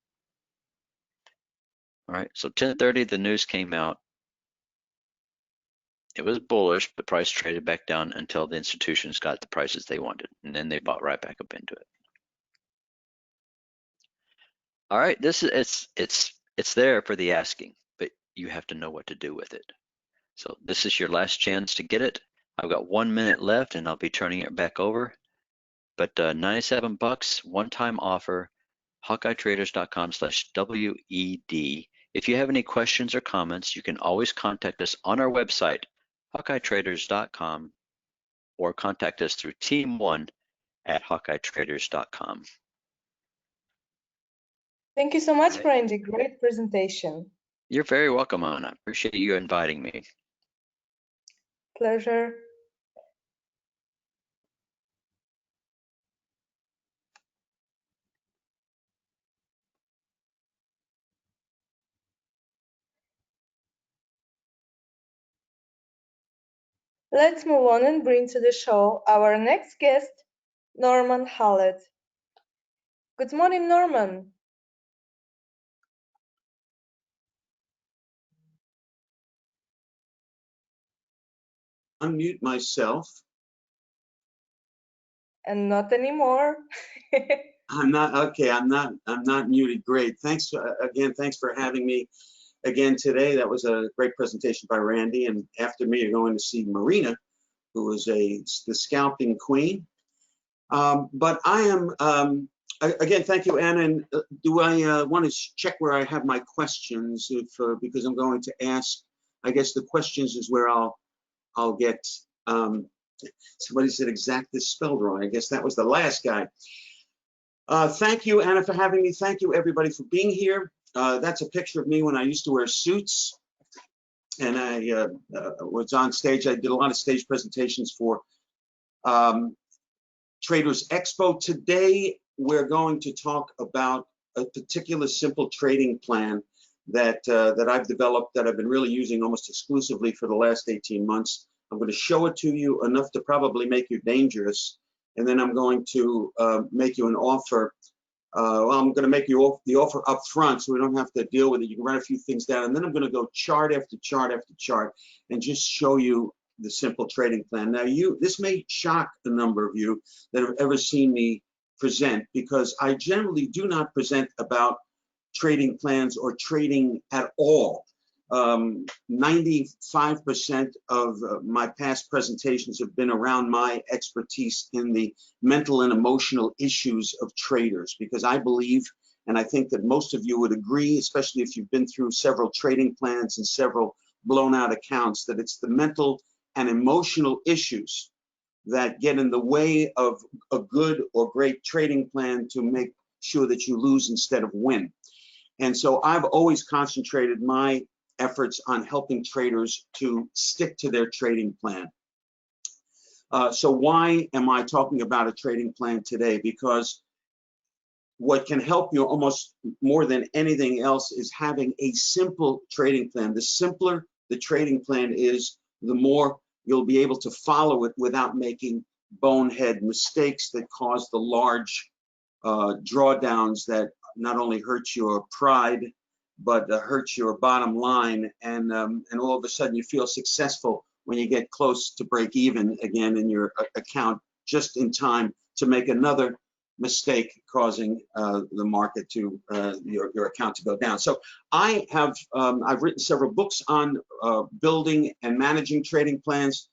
All right, so 10:30, the news came out. It was bullish, but price traded back down until the institutions got the prices they wanted, and then they bought right back up into it. All right, this is it's there for the asking, but you have to know what to do with it. So this is your last chance to get it. I've got 1 minute left, and I'll be turning it back over. But $97, one-time offer. hawkeyetraders.com/WED. If you have any questions or comments, you can always contact us on our website, hawkeyetraders.com, or contact us through team1@hawkeyetraders.com. Thank you so much, Randy. Great presentation. You're very welcome, Anna. Appreciate you inviting me. Pleasure. Let's move on and bring to the show our next guest, Norman Hallett. Good morning, Norman. Unmute myself. And not anymore. I'm not okay. I'm not muted. Great. Thanks again. Thanks for having me again today. That was a great presentation by Randy. And after me, you're going to see Marina, who is the scalping queen. But I am again. Thank you, Anna. And do I want to check where I have my questions? Because I'm going to ask. I guess the questions is where I'll get. Somebody said exact is spelled wrong. I guess that was the last guy. Thank you, Anna, for having me. Thank you, everybody, for being here. That's a picture of me when I used to wear suits. And I was on stage. I did a lot of stage presentations for Traders Expo. Today, we're going to talk about a particular simple trading plan that I've developed that I've been really using almost exclusively for the last 18 months. I'm going to show it to you enough to probably make you dangerous. And then I'm going to make you an offer. Well, I'm going to make you the offer up front so we don't have to deal with it. You can write a few things down. And then I'm going to go chart after chart after chart and just show you the simple trading plan. Now, this may shock a number of you that have ever seen me present, because I generally do not present about trading plans or trading at all. 95% of my past presentations have been around my expertise in the mental and emotional issues of traders, because I believe, and I think that most of you would agree, especially if you've been through several trading plans and several blown out accounts, that it's the mental and emotional issues that get in the way of a good or great trading plan to make sure that you lose instead of win. And so I've always concentrated my efforts on helping traders to stick to their trading plan. So why am I talking about a trading plan today? Because what can help you almost more than anything else is having a simple trading plan. The simpler the trading plan is, the more you'll be able to follow it without making bonehead mistakes that cause the large drawdowns that not only hurt your pride, but hurts your bottom line, and all of a sudden you feel successful when you get close to break even again in your account, just in time to make another mistake, causing the market to your account to go down. So I've written several books on building and managing trading plans,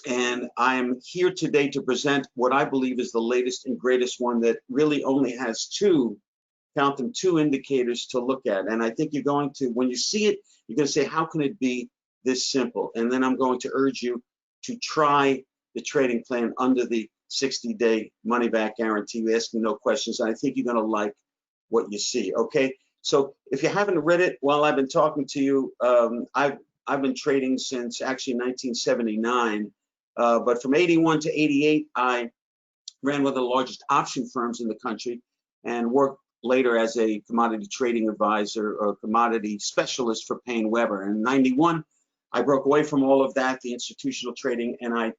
and I am here today to present what I believe is the latest and greatest one that really only has two indicators to look at. And I think you're going to, when you see it, you're going to say, how can it be this simple? And then I'm going to urge you to try the trading plan under the 60-day money-back guarantee, asking no questions. And I think you're going to like what you see. Okay. So if you haven't read it while I've been talking to you, I've been trading since actually 1979. But from 81 to 88, I ran one of the largest option firms in the country and worked later as a commodity trading advisor or commodity specialist for Payne Weber. In 91, I broke away from all of that, the institutional trading, and I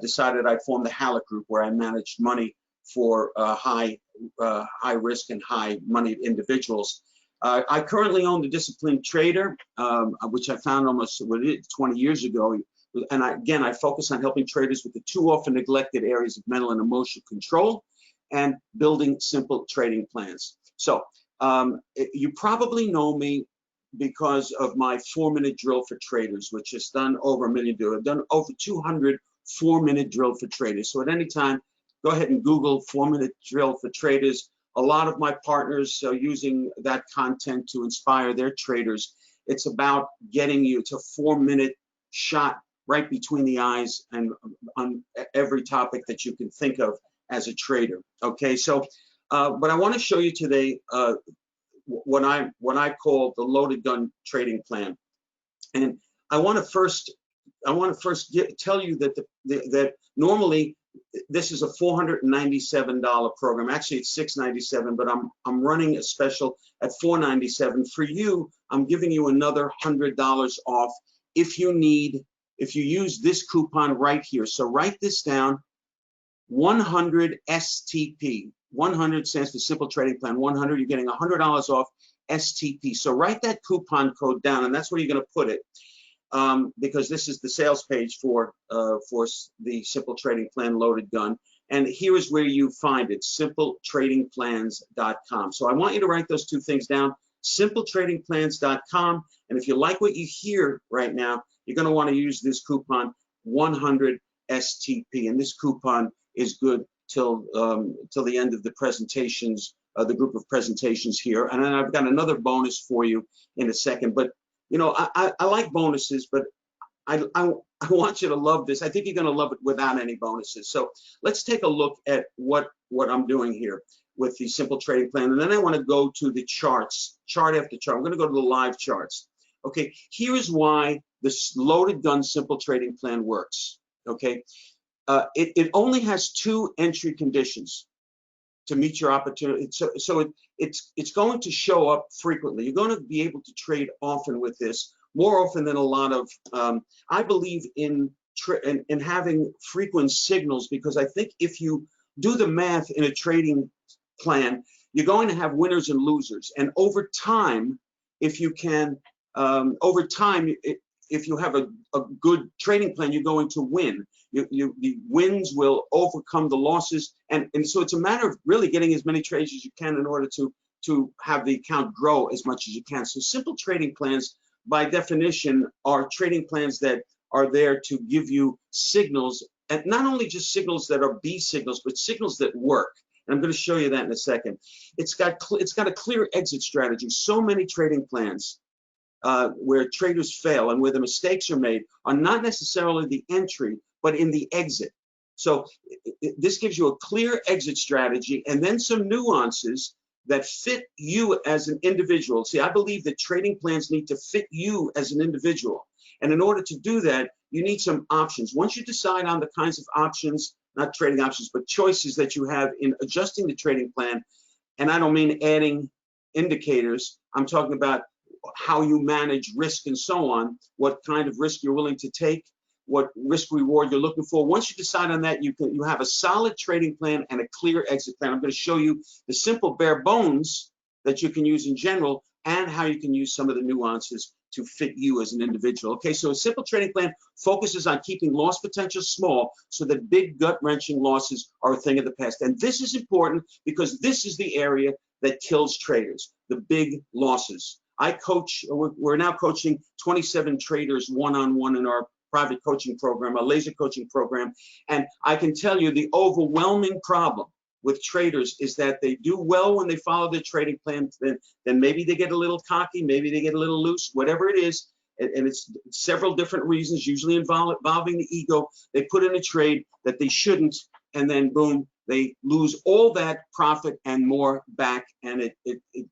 decided I'd form the Hallett Group, where I managed money for high risk and high money individuals. I currently own the Disciplined Trader, which I found almost 20 years ago. And again, I focus on helping traders with the too often neglected areas of mental and emotional control and building simple trading plans. So you probably know me because of my 4-minute drill for traders, which has done over 1 million. I've done over 200 4-minute drill for traders. So at any time, go ahead and Google 4-minute drill for traders. a lot of my partners are using that content to inspire their traders. It's about getting you to 4-minute shot right between the eyes and on every topic that you can think of as a trader. Okay, so but I want to show you today what I call the loaded gun trading plan, and I want to first tell you that that normally this is a $497 program. Actually, it's $697, but I'm running a special at $497. For you, I'm giving you another $100 off if you use this coupon right here. So write this down, 100 STP. 100 stands for Simple Trading Plan. 100, you're getting $100 off STP. So write that coupon code down, and that's where you're going to put it. Because this is the sales page for the Simple Trading Plan Loaded Gun. And here is where you find it, simpletradingplans.com. So I want you to write those two things down, simpletradingplans.com. And if you like what you hear right now, you're going to want to use this coupon 100 STP. And this coupon is good till the end of the presentations, the group of presentations here. And then I've got another bonus for you in a second. But you know, I like bonuses, but I want you to love this. I think you're going to love it without any bonuses. So let's take a look at what I'm doing here with the Simple Trading Plan. And then I want to go to the charts, chart after chart. I'm going to go to the live charts. Okay, here's why this Loaded Gun Simple Trading Plan works. Okay, it only has 2 entry conditions to meet your opportunity. So it's going to show up frequently. You're going to be able to trade often with this, more often than a lot of, I believe in having frequent signals, because I think if you do the math in a trading plan, you're going to have winners and losers. And over time, if you can, if you have a good trading plan, you're going to win. The wins will overcome the losses, and so it's a matter of really getting as many trades as you can in order to have the account grow as much as you can. So simple trading plans, by definition, are trading plans that are there to give you signals, and not only just signals that are B signals, but signals that work. And I'm going to show you that in a second. It's got a clear exit strategy. So many trading plans where traders fail and where the mistakes are made are not necessarily the entry, but in the exit. So this gives you a clear exit strategy and then some nuances that fit you as an individual. See, I believe that trading plans need to fit you as an individual. And in order to do that, you need some options. Once you decide on the kinds of options, not trading options, but choices that you have in adjusting the trading plan, and I don't mean adding indicators, I'm talking about how you manage risk and so on, what kind of risk you're willing to take, what risk reward you're looking for. Once you decide on that, you have a solid trading plan and a clear exit plan. I'm going to show you the simple bare bones that you can use in general and how you can use some of the nuances to fit you as an individual. Okay, so a simple trading plan focuses on keeping loss potential small so that big gut-wrenching losses are a thing of the past. And this is important because this is the area that kills traders, the big losses. We're now coaching 27 traders one-on-one in our private coaching program, a laser coaching program. And I can tell you the overwhelming problem with traders is that they do well when they follow their trading plan, then maybe they get a little cocky, maybe they get a little loose, whatever it is. And it's several different reasons, usually involving the ego. They put in a trade that they shouldn't, and then boom, they lose all that profit and more back, and it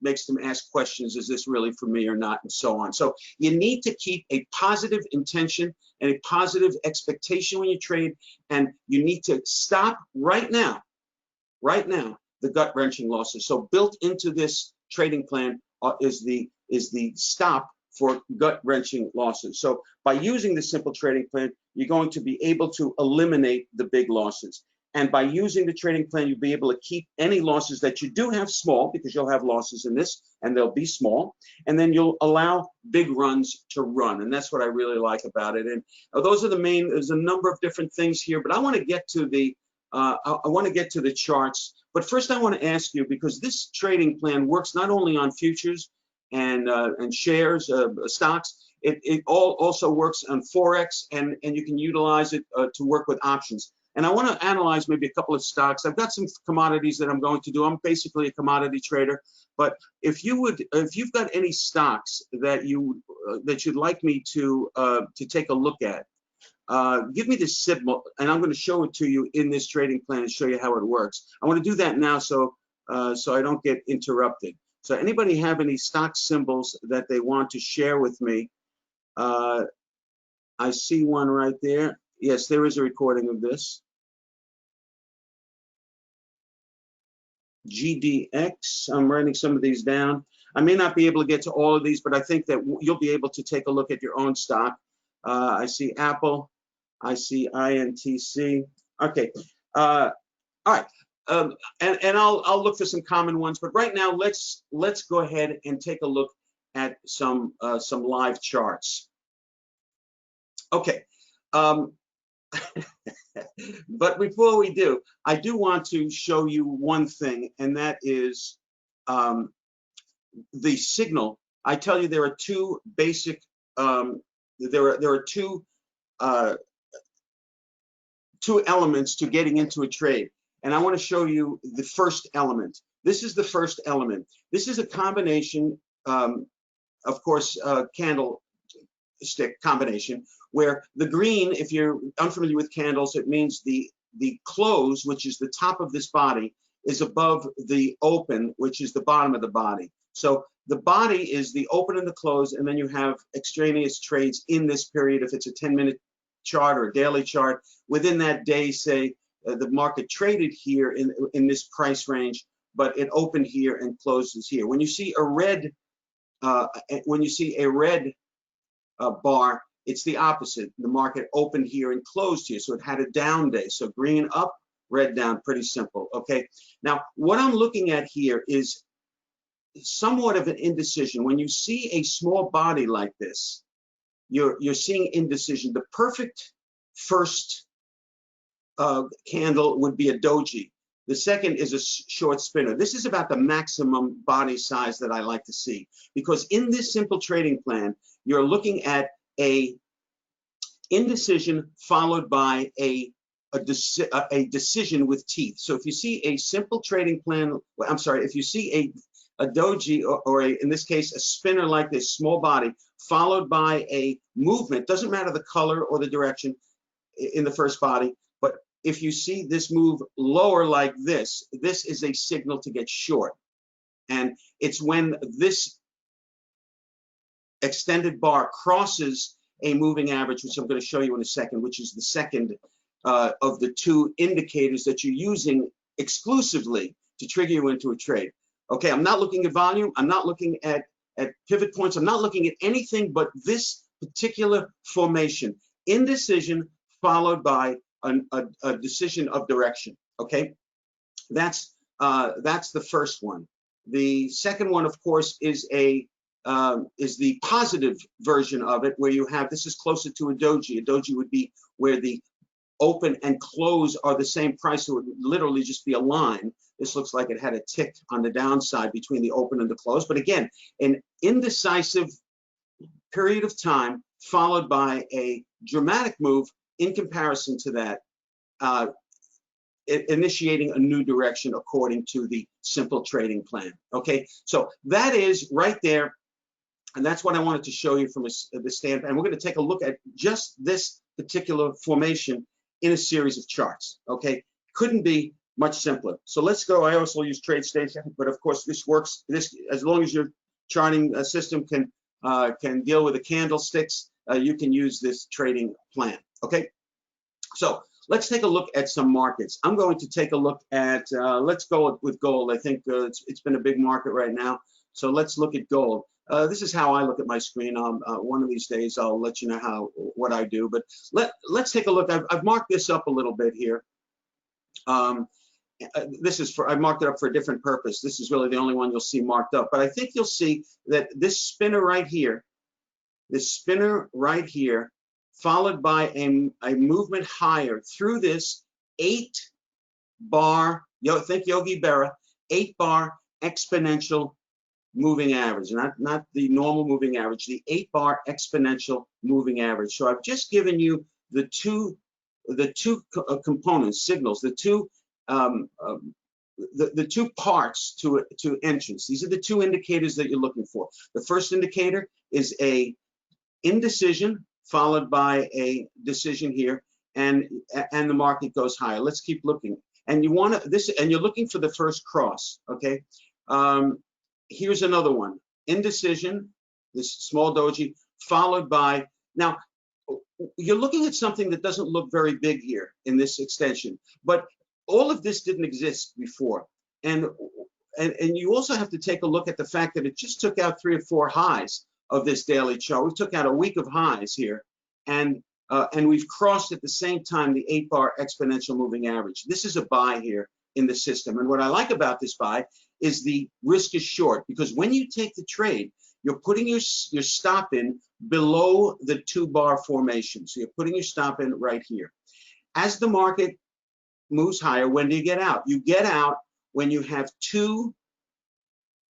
makes them ask questions, is this really for me or not, and so on. So you need to keep a positive intention and a positive expectation when you trade, and you need to stop right now, the gut-wrenching losses. So built into this trading plan is the stop for gut-wrenching losses. So by using the simple trading plan, you're going to be able to eliminate the big losses. And by using the trading plan, you'll be able to keep any losses that you do have small, because you'll have losses in this and they'll be small. And then you'll allow big runs to run. And that's what I really like about it. And those are the main, there's a number of different things here, but I want to get to the charts. But first I want to ask you, because this trading plan works not only on futures and shares, stocks, it also works on Forex, and you can utilize it to work with options. And I want to analyze maybe a couple of stocks. I've got some commodities that I'm going to do. I'm basically a commodity trader. But if you've got any stocks that you'd like me to take a look at, give me the symbol, and I'm going to show it to you in this trading plan and show you how it works. I want to do that now so I don't get interrupted. So anybody have any stock symbols that they want to share with me? I see one right there. Yes, there is a recording of this. GDX, I'm writing some of these down. I may not be able to get to all of these, but I think that you'll be able to take a look at your own stock. I see Apple, I see INTC. Okay, all right, and I'll look for some common ones, but right now let's go ahead and take a look at some live charts. Okay. But before we do, I do want to show you one thing, and that is the signal. I tell you there are two basic, there are two elements to getting into a trade, and I want to show you the first element. This is the first element. This is a combination, of course, candlestick combination, where the green, if you're unfamiliar with candles, it means the close, which is the top of this body, is above the open, which is the bottom of the body. So the body is the open and the close, and then you have extraneous trades in this period. If it's a 10-minute chart or a daily chart, within that day, say the market traded here in this price range, but it opened here and closes here. When you see a red, bar, it's the opposite. The market opened here and closed here, so it had a down day. So green up, red down, pretty simple, okay? Now, what I'm looking at here is somewhat of an indecision. When you see a small body like this, you're seeing indecision. The perfect first candle would be a doji. The second is a short spinner. This is about the maximum body size that I like to see, because in this simple trading plan, you're looking at a indecision followed by a decision with teeth. So if you see a simple trading plan, I'm sorry, if you see a doji or in this case, a spinner like this, small body, followed by a movement, doesn't matter the color or the direction in the first body, but if you see this move lower like this is a signal to get short. And it's when this extended bar crosses a moving average, which I'm going to show you in a second, which is the second of the two indicators that you're using exclusively to trigger you into a trade. Okay, I'm not looking at volume, I'm not looking at pivot points, I'm not looking at anything but this particular formation. Indecision followed by a decision of direction. Okay, that's the first one. The second one, of course, is the positive version of it, where you have, this is closer to a doji. A doji would be where the open and close are the same price, so it would literally just be a line. This looks like it had a tick on the downside between the open and the close, but again, an indecisive period of time followed by a dramatic move in comparison to that, initiating a new direction according to the simple trading plan. Okay, so that is right there, and that's what I wanted to show you from the standpoint. And we're going to take a look at just this particular formation in a series of charts. Okay, couldn't be much simpler. So let's go. I also use TradeStation, but of course this works. This, as long as your charting system can deal with the candlesticks, you can use this trading plan. Okay, so let's take a look at some markets. I'm going to take a look at, let's go with gold. I think it's been a big market right now. So let's look at gold. This is how I look at my screen. One of these days, I'll let you know what I do. But let's take a look. I've marked this up a little bit here. I marked it up for a different purpose. This is really the only one you'll see marked up. But I think you'll see that this spinner right here, followed by a movement higher through this 8-bar, think Yogi Berra, 8-bar exponential moving average, not the normal moving average, the 8-bar exponential moving average. So I've just given you the two the two components, signals, the two the two parts to entrance. These are the two indicators that you're looking for. The first indicator is a indecision followed by a decision here, and the market goes higher. Let's keep looking. And you want to and you're looking for the first cross. Okay. Here's another one: indecision, this small doji, followed by, now you're looking at something that doesn't look very big here in this extension, but all of this didn't exist before. And you also have to take a look at the fact that it just took out 3 or 4 highs of this daily chart. We took out a week of highs here, and we've crossed at the same time the 8-bar exponential moving average. This is a buy here in the system. And what I like about this buy is the risk is short, because when you take the trade, you're putting your stop in below the 2-bar formation. So you're putting your stop in right here. As the market moves higher, when do you get out? You get out when you have 2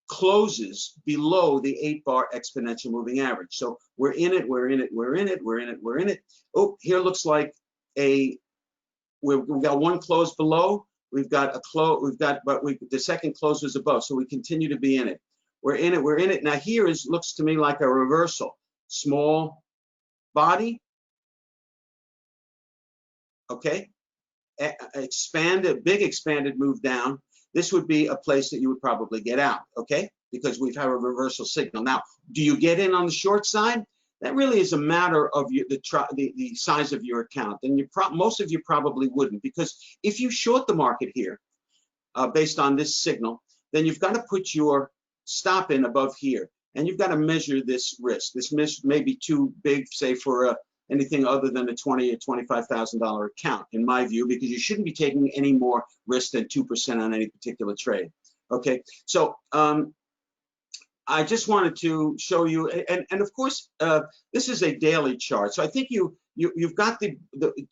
closes below the 8-bar exponential moving average. So we're in it, we're in it, we're in it, we're in it, we're in it. Oh, here looks like we've got 1 close below. We've got a close, the second close was above, so we continue to be in it. We're in it, we're in it. Now here looks to me like a reversal. Small body, okay? Big expanded move down. This would be a place that you would probably get out, okay? Because we've had a reversal signal. Now, do you get in on the short side? That really is a matter of the size of your account. And most of you probably wouldn't, because if you short the market here, based on this signal, then you've got to put your stop in above here, and you've got to measure this risk. This risk may be too big, say, for anything other than a $20,000 or $25,000 account, in my view, because you shouldn't be taking any more risk than 2% on any particular trade. Okay, so I just wanted to show you, and of course, this is a daily chart, so I think you've got the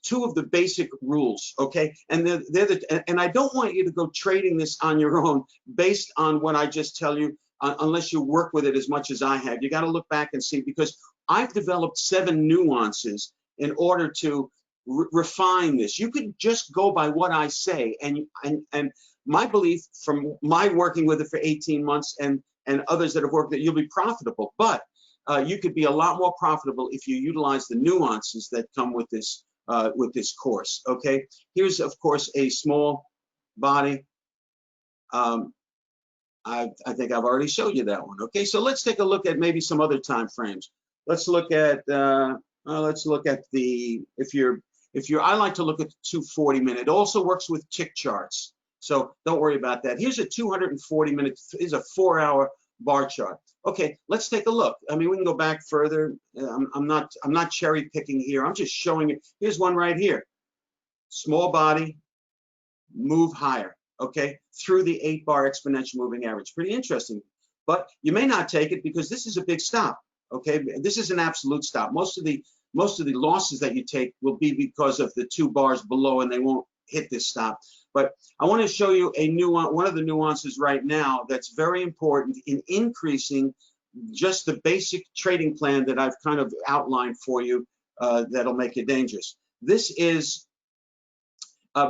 2 of the basic rules, okay? And and I don't want you to go trading this on your own based on what I just tell you, unless you work with it as much as I have. You got to look back and see, because I've developed 7 nuances in order to refine this. You could just go by what I say, and my belief from my working with it for 18 months and others that have worked, that you'll be profitable. But you could be a lot more profitable if you utilize the nuances that come with this course. Okay, here's of course a small body. I think I've already showed you that one. Okay, so let's take a look at maybe some other time frames. Let's look at the I like to look at the 240 minute. It also works with tick charts, so don't worry about that. Here's a 240 minute. Is a 4-hour bar chart. Okay, let's take a look. I mean, we can go back further. I'm not cherry picking here. I'm just showing it. Here's one right here. Small body, move higher. Okay, through the 8-bar exponential moving average. Pretty interesting, but you may not take it because this is a big stop. Okay, this is an absolute stop. Most of the losses that you take will be because of the 2 bars below, and they won't hit this stop. But I want to show you one of the nuances right now that's very important in increasing just the basic trading plan that I've kind of outlined for you, that'll make you dangerous. This is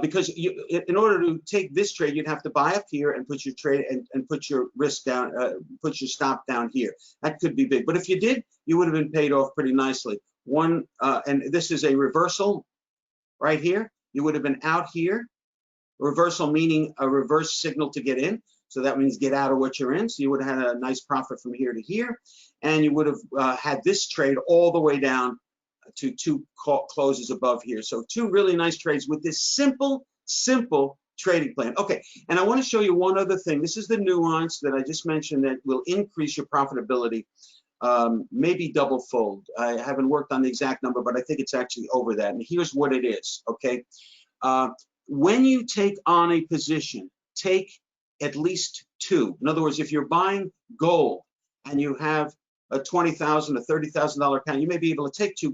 because in order to take this trade, you'd have to buy up here and put your trade and put your risk down, put your stop down here. That could be big, but if you did, you would have been paid off pretty nicely. And this is a reversal right here. You would have been out here. Reversal meaning a reverse signal to get in. So that means get out of what you're in. So you would have had a nice profit from here to here. And you would have had this trade all the way down to 2 closes above here. So 2 really nice trades with this simple trading plan. Okay, and I want to show you one other thing. This is the nuance that I just mentioned that will increase your profitability, maybe double fold. I haven't worked on the exact number, but I think it's actually over that. And here's what it is, okay? When you take on a position, take at least 2. In other words, if you're buying gold and you have a $20,000 or $30,000 account, you may be able to take 2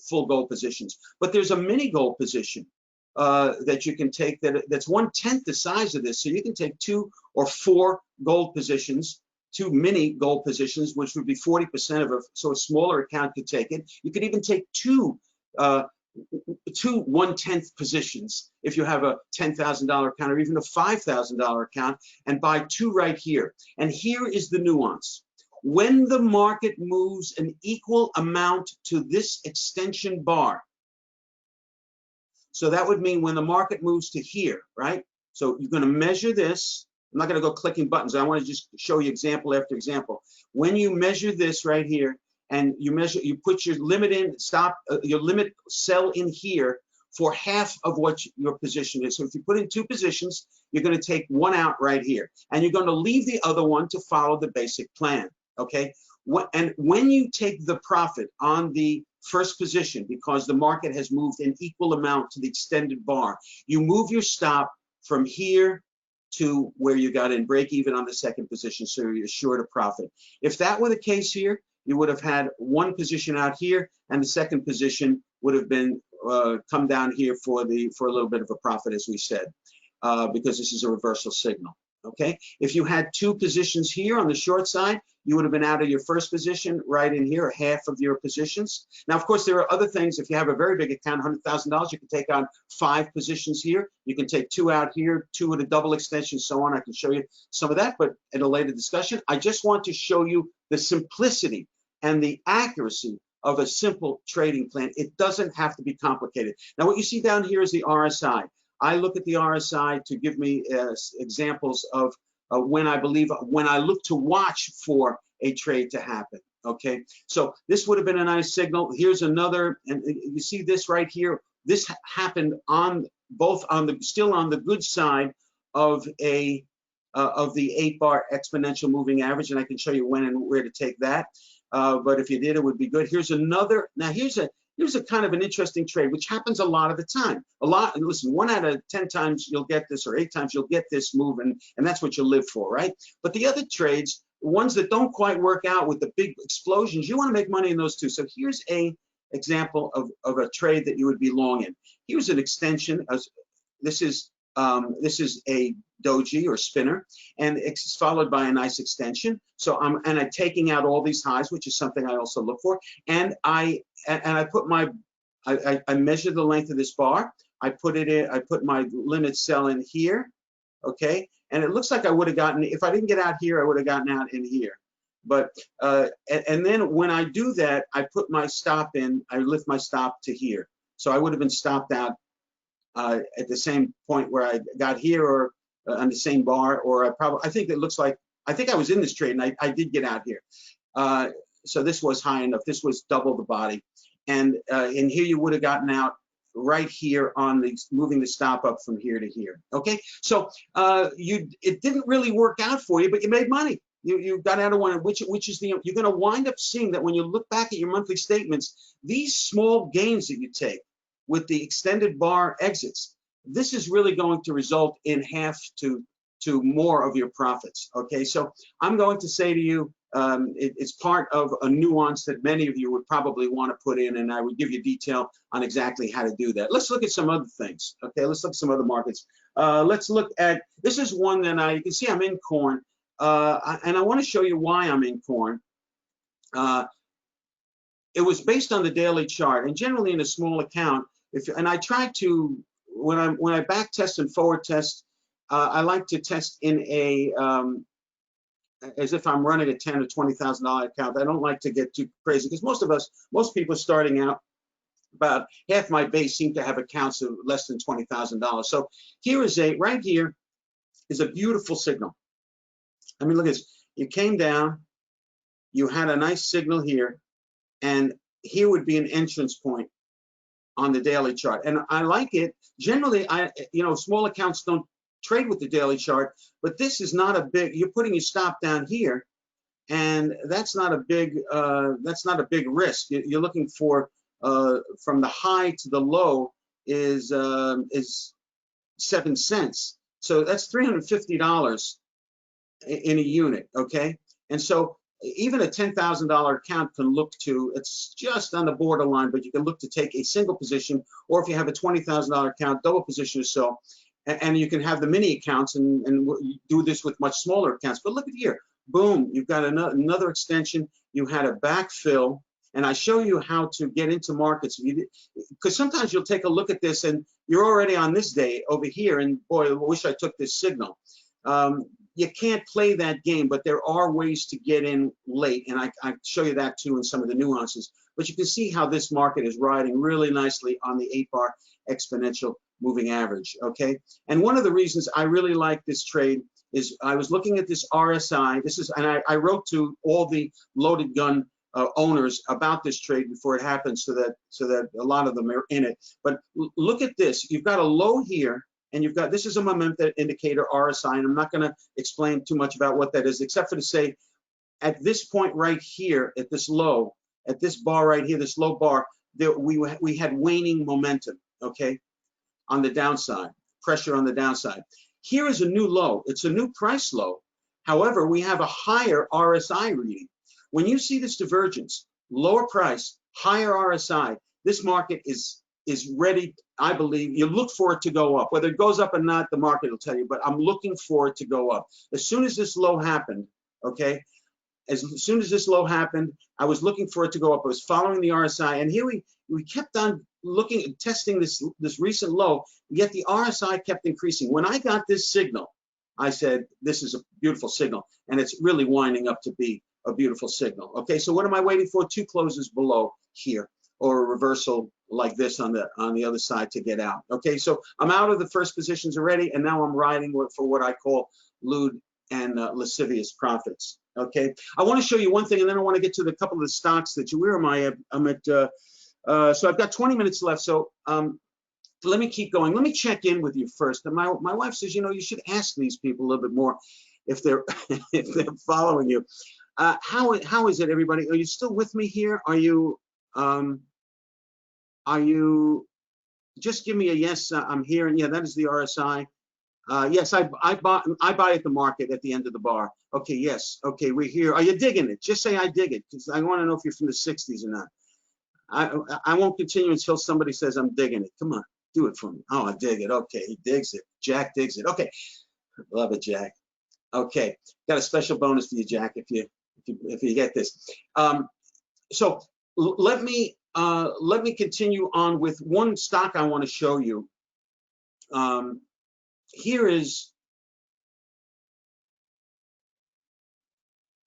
full gold positions. But there's a mini gold position that you can take that's 1/10 the size of this. So you can take 2 or 4 gold positions, 2 mini gold positions, which would be 40% of so a smaller account could take it. You could even take 2 two 1/10 positions if you have a $10,000 account or even a $5,000 account, and buy two right here. And here is the nuance. When the market moves an equal amount to this extension bar, so that would mean when the market moves to here, right? So you're going to measure this. I'm not going to go clicking buttons. I want to just show you example after example. When you measure this right here, and you measure, you put your limit in, stop, your limit sell in here for half of what your position is. So if you put in two positions, you're going to take one out right here, and you're going to leave the other one to follow the basic plan. Okay. And when you take the profit on the first position, because the market has moved an equal amount to the extended bar, you move your stop from here to where you got in break even on the second position, so you're sure to profit. If that were the case here, you would have had one position out here, and the second position would have been come down here for a little bit of a profit, as we said, because this is a reversal signal. Okay, if you had two positions here on the short side, you would have been out of your first position right in here, half of your positions. Now, of course, there are other things. If you have a very big account, $100,000, you can take on 5 positions here. You can take 2 out here, 2 with a double extension, so on. I can show you some of that, but in a later discussion, I just want to show you the simplicity and the accuracy of a simple trading plan. It doesn't have to be complicated. Now, what you see down here is the RSI. I look at the RSI to give me examples of when I look to watch for a trade to happen. Okay, so this would have been a nice signal. Here's another, and you see this right here. This happened on still on the good side of the 8-bar exponential moving average, and I can show you when and where to take that. But if you did, it would be good. Here's another. Now here's a kind of an interesting trade, which happens a lot of the time. And listen, 1 out of 10 times you'll get this, or 8 times you'll get this move, and that's what you live for, right? But the other trades, ones that don't quite work out with the big explosions, you want to make money in those too. So here's a example of a trade that you would be long in. Here's an extension. This is a doji or spinner, and it's followed by a nice extension. So I'm taking out all these highs, which is something I also look for. And I measure the length of this bar. I put it in. I put my limit sell in here. Okay, and it looks like I would have gotten, if I didn't get out here, I would have gotten out in here. But and then when I do that, I put my stop in. I lift my stop to here. So I would have been stopped out at the same point where I got here, or on the same bar, or I think it looks like, I think I was in this trade and I did get out here. So this was high enough. This was double the body. And in here you would have gotten out right here on moving the stop up from here to here. Okay, so it didn't really work out for you, but you made money. You got out of one, which is you're going to wind up seeing that when you look back at your monthly statements, these small gains that you take with the extended bar exits, this is really going to result in half to more of your profits. Okay, so I'm going to say to you, it's part of a nuance that many of you would probably want to put in, and I would give you detail on exactly how to do that. Let's look at some other things. Okay, let's look at some other markets. Let's look at, this is one that you can see I'm in corn, and I want to show you why I'm in corn. It was based on the daily chart, and generally in a small account, and I try to, when I back test and forward test, I like to test in a as if I'm running a $10,000 or $20,000 account. I don't like to get too crazy, because most people starting out, about half my base seem to have accounts of less than $20,000. So here is right here is a beautiful signal. I mean, look at this. You came down, you had a nice signal here, and here would be an entrance point on the daily chart. And I like it. Generally, small accounts don't trade with the daily chart, but this is not a big, you're putting your stop down here, and that's not a big risk. You're looking for from the high to the low is 7 cents. So that's $350 in a unit, okay? And so even a $10,000 account can look to, it's just on the borderline, but you can look to take a single position, or if you have a $20,000 account, double position or so. And you can have the mini accounts and do this with much smaller accounts. But look at here, boom, you've got another extension. You had a backfill And I show you how to get into markets, because sometimes you'll take a look at this and you're already on this day over here, and boy, I wish I took this signal. You can't play that game, but there are ways to get in late, and I show you that too in some of the nuances. But you can see how this market is riding really nicely on the 8-bar exponential moving average, okay? And one of the reasons I really like this trade is I was looking at this RSI. This is, and I wrote to all the loaded gun owners about this trade before it happened, so that a lot of them are in it. But look at this. You've got a low here, and you've got, this is a momentum indicator, RSI, and I'm not going to explain too much about what that is, except for to say, at this point right here, at this low, at this bar right here, this low bar, there, we had waning momentum, okay, on the downside, pressure on the downside. Here is a new low. It's a new price low. However, we have a higher RSI reading. When you see this divergence, lower price, higher RSI, this market is ready. I believe you look for it to go up. Whether it goes up or not, the market will tell you, but I'm looking for it to go up. As soon as this low happened, okay, as soon as this low happened, I was looking for it to go up. I was following the RSI, and here we kept on looking and testing this recent low, yet the RSI kept increasing. When I got this signal, I said, this is a beautiful signal, and it's really winding up to be a beautiful signal. Okay, so what am I waiting for? 2 closes below here, or a reversal like this on the other side to get out. Okay, so I'm out of the first positions already, and now I'm riding for what I call lewd and lascivious profits. Okay, I want to show you one thing, and then I want to get to the couple of the stocks that you. Where am I? I'm at. So I've got 20 minutes left. So let me keep going. Let me check in with you first. And my wife says, you know, you should ask these people a little bit more if they're if they're following you. How is it, everybody? Are you still with me here? Are you just give me a yes? I'm here, and yeah, that is the RSI. Yes, I buy at the market at the end of the bar. Okay, yes. Okay, we're here. Are you digging it? Just say I dig it, because I want to know if you're from the 60s or not. I won't continue until somebody says I'm digging it. Come on, do it for me. Oh, I dig it. Okay, he digs it. Jack digs it. Okay, love it, Jack. Okay, got a special bonus for you, Jack, if you get this. So let me continue on with one stock I want to show you. Here's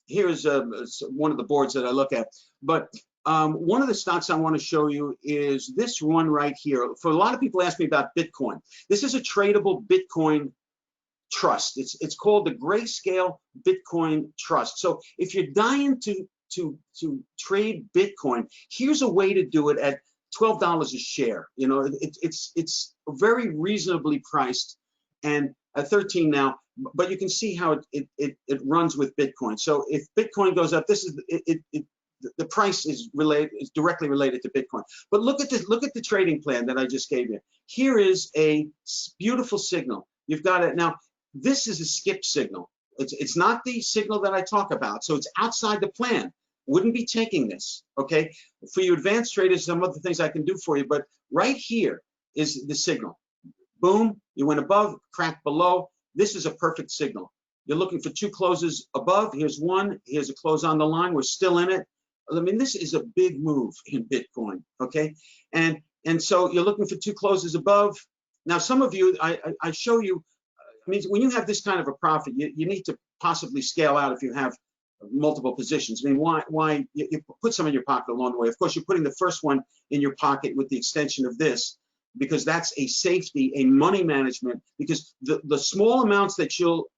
one of the boards that I look at, but one of the stocks I want to show you is this one right here. For a lot of people ask me about Bitcoin. This is a tradable Bitcoin trust. It's called the Grayscale Bitcoin Trust. So if you're dying to trade Bitcoin, here's a way to do it at $12 a share. You know, it's very reasonably priced, and at 13 now. But you can see how it runs with Bitcoin. So if Bitcoin goes up, this is the price is directly related to Bitcoin. But look at the trading plan that I just gave you. Here is a beautiful signal. You've got it now. This is a skip signal. It's not the signal that I talk about. So it's outside the plan. Wouldn't be taking this. Okay. For you advanced traders, some other things I can do for you. But right here is the signal. Boom. You went above, cracked below. This is a perfect signal. You're looking for 2 closes above. Here's one. Here's a close on the line. We're still in it. I mean, this is a big move in Bitcoin, okay? And so you're looking for 2 closes above. Now, some of you, I show you, I mean, when you have this kind of a profit, you need to possibly scale out if you have multiple positions. I mean, why you put some in your pocket along the way. Of course, you're putting the first one in your pocket with the extension of this, because that's a safety, a money management, because the small amounts that you'll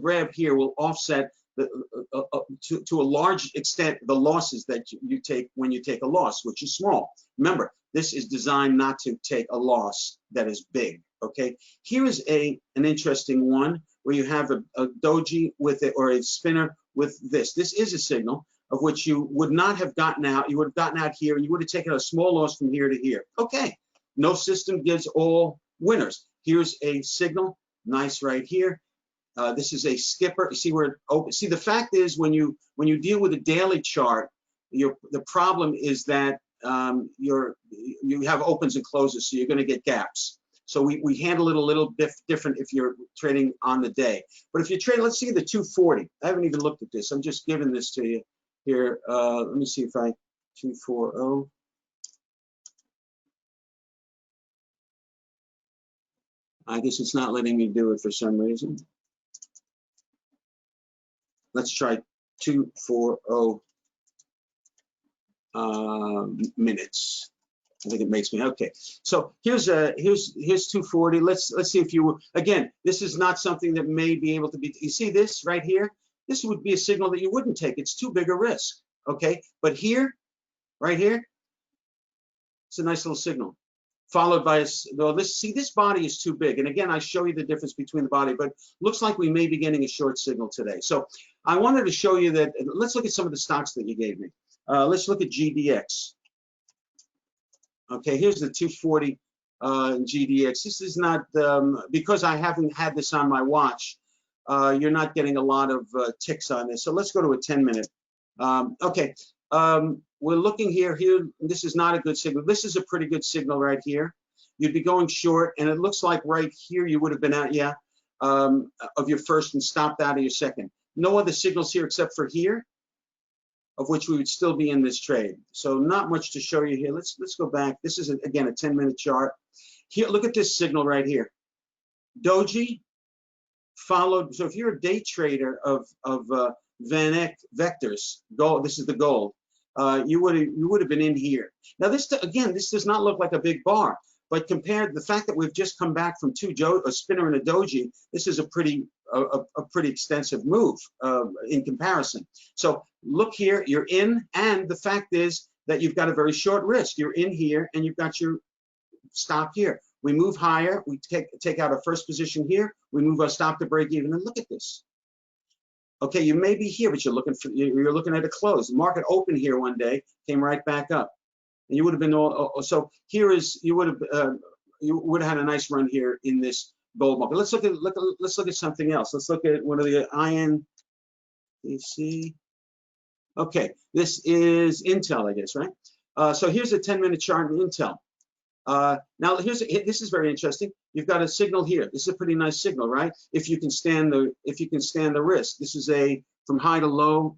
grab here will offset to a large extent the losses that you take when you take a loss, which is small. Remember, this is designed not to take a loss that is big. Okay, here is an interesting one where you have a doji with it, or a spinner with this. This is a signal of which you would not have gotten out. You would have gotten out here, and you would have taken a small loss from here to here. Okay. No system gives all winners. Here's a signal, nice right here. This is a skipper. You see where it opens. See, the fact is, when you deal with a daily chart, the problem is that you have opens and closes, so you're going to get gaps. So we handle it a little bit different if you're trading on the day. But if you trade, let's see the 240. I haven't even looked at this. I'm just giving this to you here. Let me see if I 240. I guess it's not letting me do it for some reason. Let's try 240 minutes. I think it makes me okay. So here's 240. Let's see if you again. This is not something that may be able to be. You see this right here? This would be a signal that you wouldn't take. It's too big a risk. Okay, but here, right here, it's a nice little signal. Followed by well, this body is too big. And again, I show you the difference between the body, but looks like we may be getting a short signal today. So I wanted to show you that. Let's look at some of the stocks that you gave me. Let's look at GDX. Okay, here's the 240 GDX. This is not, because I haven't had this on my watch, you're not getting a lot of ticks on this. So let's go to a 10-minute. Okay, we're looking here. This is not a good signal. This is a pretty good signal right here. You'd be going short, and it looks like right here you would have been out, yeah, of your first and stopped out of your second. No other signals here except for here, of which we would still be in this trade. So not much to show you here. Let's go back. This is, again, a 10-minute chart. Here, look at this signal right here. Doji followed. So if you're a day trader of Van Eck vectors, gold, this is the gold, you would have been in here. Now this, again, this does not look like a big bar, but compared to the fact that we've just come back from a spinner and a doji, this is a pretty extensive move in comparison. So look here, you're in, and the fact is that you've got a very short risk. You're in here, and you've got your stop here. We move higher, we take out our first position here, we move our stop to break even, and look at this. Okay, you may be here, but you're looking at a close. The market opened here one day, came right back up, and you would have been so here is you would have had a nice run here in this gold market. Let's look at something else. Let's look at one of the INDC. Okay, this is Intel, I guess, right? So here's a 10-minute chart in Intel. Now this is very interesting. You've got a signal here. This is a pretty nice signal, right? If you can stand the risk. This is from high to low,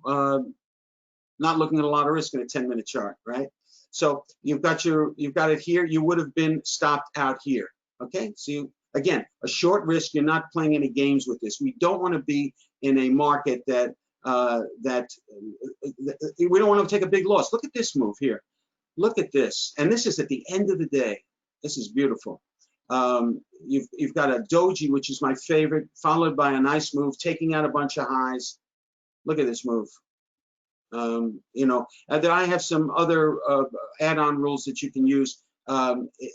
not looking at a lot of risk in a 10-minute chart, right? So you've got it here. You would have been stopped out here. Okay, so again, a short risk. You're not playing any games with this. We don't want to be in a market that we don't want to take a big loss. Look at this move here. Look at this, and this is at the end of the day. This is beautiful. You've got a doji, which is my favorite, followed by a nice move, taking out a bunch of highs. Look at this move. You know, then I have some other add-on rules that you can use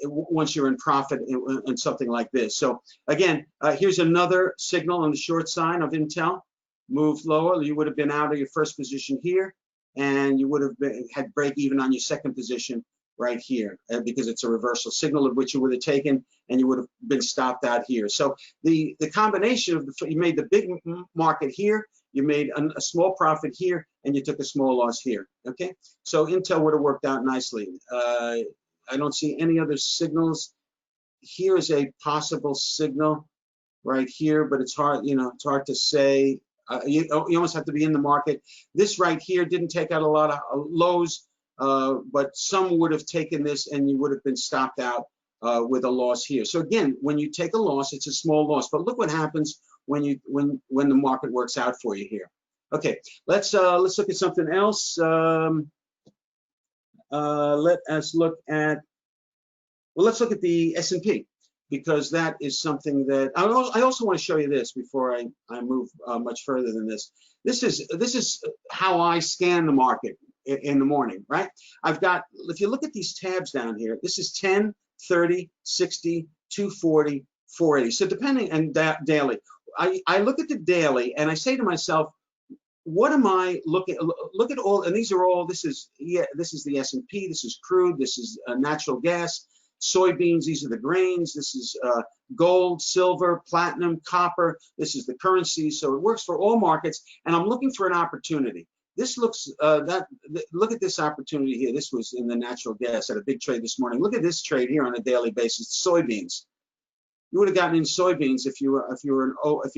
once you're in profit and something like this. So again, here's another signal on the short side of Intel. Moved lower, you would have been out of your first position here, and you would have had break even on your second position right here, because it's a reversal signal of which you would have taken, and you would have been stopped out here. So the combination of you made the big market here, you made a small profit here, and you took a small loss here. Okay, so Intel would have worked out nicely. I don't see any other signals. Here is a possible signal right here, but it's hard, you know, it's hard to say. You almost have to be in the market. This right here didn't take out a lot of lows, but some would have taken this, and you would have been stopped out with a loss here. So again, when you take a loss, it's a small loss. But look what happens when the market works out for you here. Okay, let's look at something else. Let us look at. Well, let's look at the S&P, because that is something that I also want to show you this before I move much further than this. This is how I scan the market in the morning, right? I've got, if you look at these tabs down here, this is 10, 30, 60, 240, 480. So depending, and daily, I look at the daily and I say to myself, what am I looking? Look at all, and these are all. This is the S&P. This is crude. This is natural gas. Soybeans, these are the grains. This is gold, silver, platinum, copper. This is the currency. So it works for all markets, and I'm looking for an opportunity. This looks, look at this opportunity here. This was in the natural gas at a big trade this morning. Look at this trade here on a daily basis, soybeans. You would have gotten in soybeans if you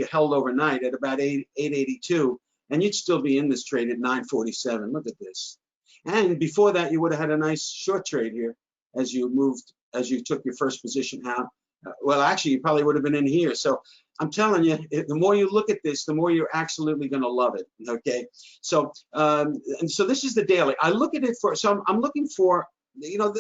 held overnight at about 882, and you'd still be in this trade at 947. Look at this. And before that, you would have had a nice short trade here as you took your first position out. Well, actually, you probably would have been in here. So I'm telling you, the more you look at this, the more you're absolutely going to love it. Okay. So, and so this is the daily. I look at it for, so I'm looking for, you know,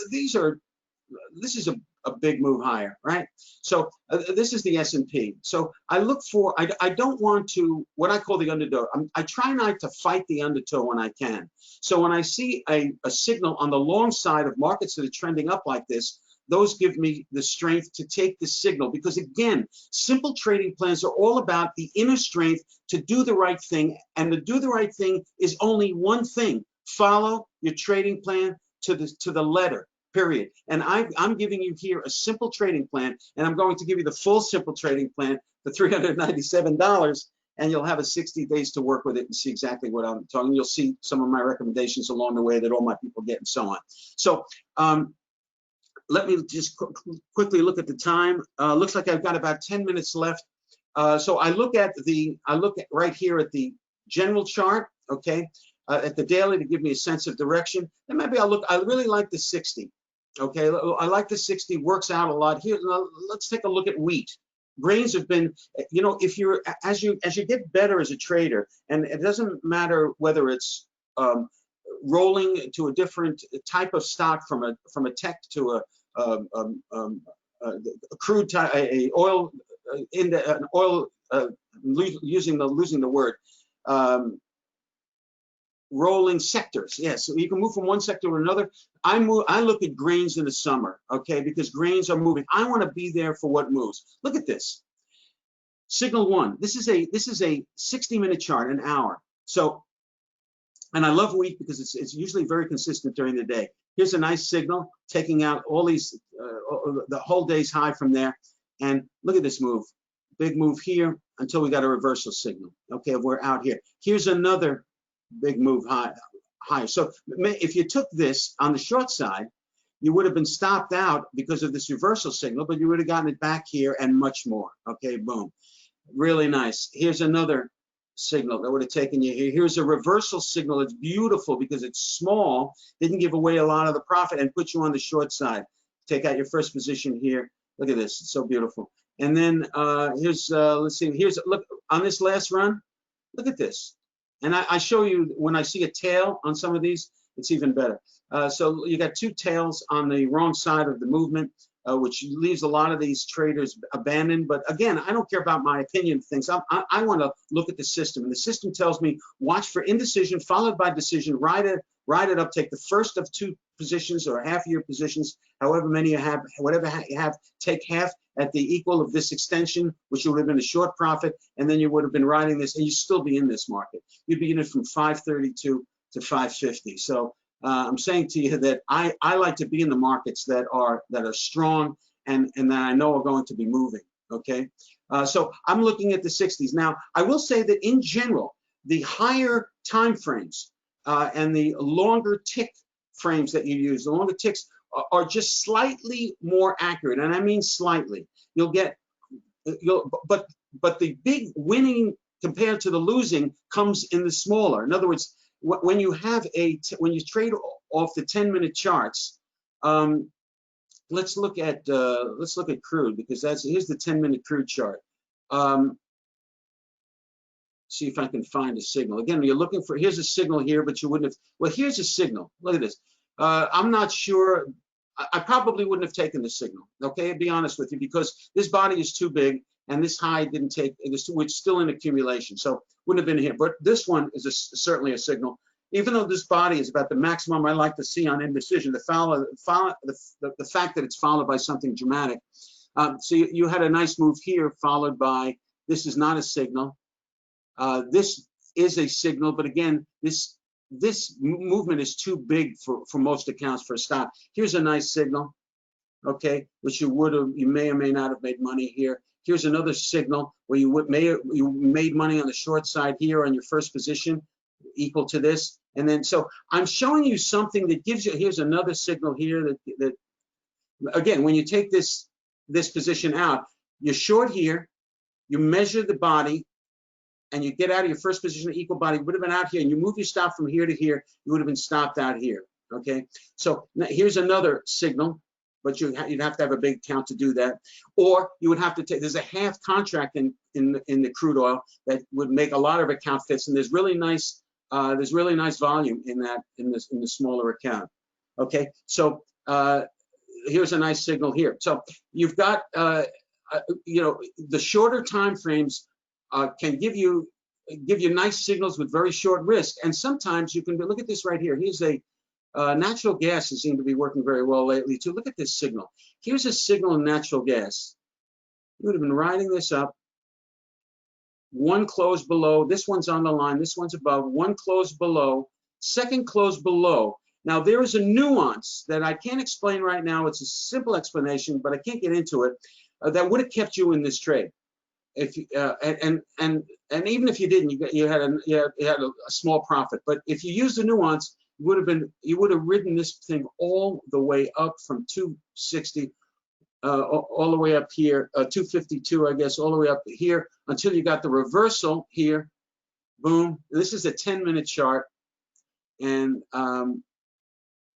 this is a big move higher, right? So this is the S&P. So I look for, I don't want to, what I call the undertow. I try not to fight the undertow when I can. So when I see a signal on the long side of markets that are trending up like this, those give me the strength to take the signal, because again, simple trading plans are all about the inner strength to do the right thing. And to do the right thing is only one thing: follow your trading plan to the letter. Period. And I'm giving you here a simple trading plan, and I'm going to give you the full simple trading plan for $397, and you'll have a 60 days to work with it and see exactly what I'm talking. You'll see some of my recommendations along the way that all my people get and so on. So let me just quickly look at the time. Looks like I've got about 10 minutes left. So I look at right here at the general chart, okay, at the daily to give me a sense of direction. And maybe I really like the 60. Okay, I like the 60, works out a lot. Here, let's take a look at wheat. Grains have been, you know, if you're, as you get better as a trader, and it doesn't matter whether it's rolling to a different type of stock from a tech to a crude type, a oil, an oil, losing the word, rolling sectors. Yes, so you can move from one sector to another. I look at grains in the summer, okay, because grains are moving. I want to be there for what moves. Look at this. Signal one. This is a 60-minute chart, an hour. So, and I love wheat because it's usually very consistent during the day. Here's a nice signal, taking out all these the whole day's high from there. And look at this move. Big move here until we got a reversal signal. Okay, we're out here. Here's another big move higher. So if you took this on the short side, you would have been stopped out because of this reversal signal, but you would have gotten it back here and much more. Okay, boom. Really nice. Here's another signal that would have taken you here. Here's a reversal signal. It's beautiful because it's small, didn't give away a lot of the profit and put you on the short side. Take out your first position here. Look at this. It's so beautiful. And then here's, let's see, look on this last run. Look at this. And I show you when I see a tail on some of these, it's even better. So you got two tails on the wrong side of the movement, which leaves a lot of these traders abandoned. But again, I don't care about my opinion of things. I want to look at the system. And the system tells me watch for indecision followed by decision, ride it up, take the first of two positions or half of your positions, however many you have, whatever you have, take half at the equal of this extension, which would have been a short profit, and then you would have been riding this, and you'd still be in this market. You'd be in it from 532 to 550. So I'm saying to you that I like to be in the markets that are strong and that I know are going to be moving. Okay, so I'm looking at the 60s now. I will say that in general, the higher time frames and the longer tick frames that you use, the longer ticks are just slightly more accurate, and I mean slightly. But the big winning compared to the losing comes in the smaller. In other words, when you trade off the 10-minute charts, let's look at crude, because here's the 10-minute crude chart. See if I can find a signal. Again, you're looking for, here's a signal here, but you wouldn't have, well, here's a signal. Look at this. I'm not sure. I probably wouldn't have taken the signal, okay, to be honest with you, because this body is too big and this high didn't take, it's still in accumulation, so wouldn't have been here. But this one is certainly a signal. Even though this body is about the maximum I like to see on indecision, the fact that it's followed by something dramatic. So you had a nice move here followed by, this is not a signal. This is a signal, but again, this movement is too big for most accounts for a stop. Here's a nice signal, okay, which you may or may not have made money here. Here's another signal where you made money on the short side here on your first position, equal to this. And then, so I'm showing you something that gives you, here's another signal here that again, when you take this position out, you're short here, you measure the body, and you get out of your first position of equal body, you would have been out here, and you move your stop from here to here, you would have been stopped out here, okay? So now here's another signal, but you'd have to have a big account to do that. Or you would have to take, there's a half contract in the crude oil that would make a lot of account fits, and there's really nice volume in the smaller account, okay? So here's a nice signal here. So you've got, you know, the shorter time frames can give you nice signals with very short risk. And sometimes you can look at this right here. Here's a natural gas has seemed to be working very well lately too. Look at this signal. Here's a signal in natural gas. You would have been riding this up. One close below. This one's on the line. This one's above. One close below. Second close below. Now there is a nuance that I can't explain right now. It's a simple explanation, but I can't get into it. That would have kept you in this trade. If and even if you didn't, you had a small profit. But if you use the nuance, you would have ridden this thing all the way up from 260, all the way up here, 252, I guess, all the way up here until you got the reversal here. Boom. This is a 10-minute chart, and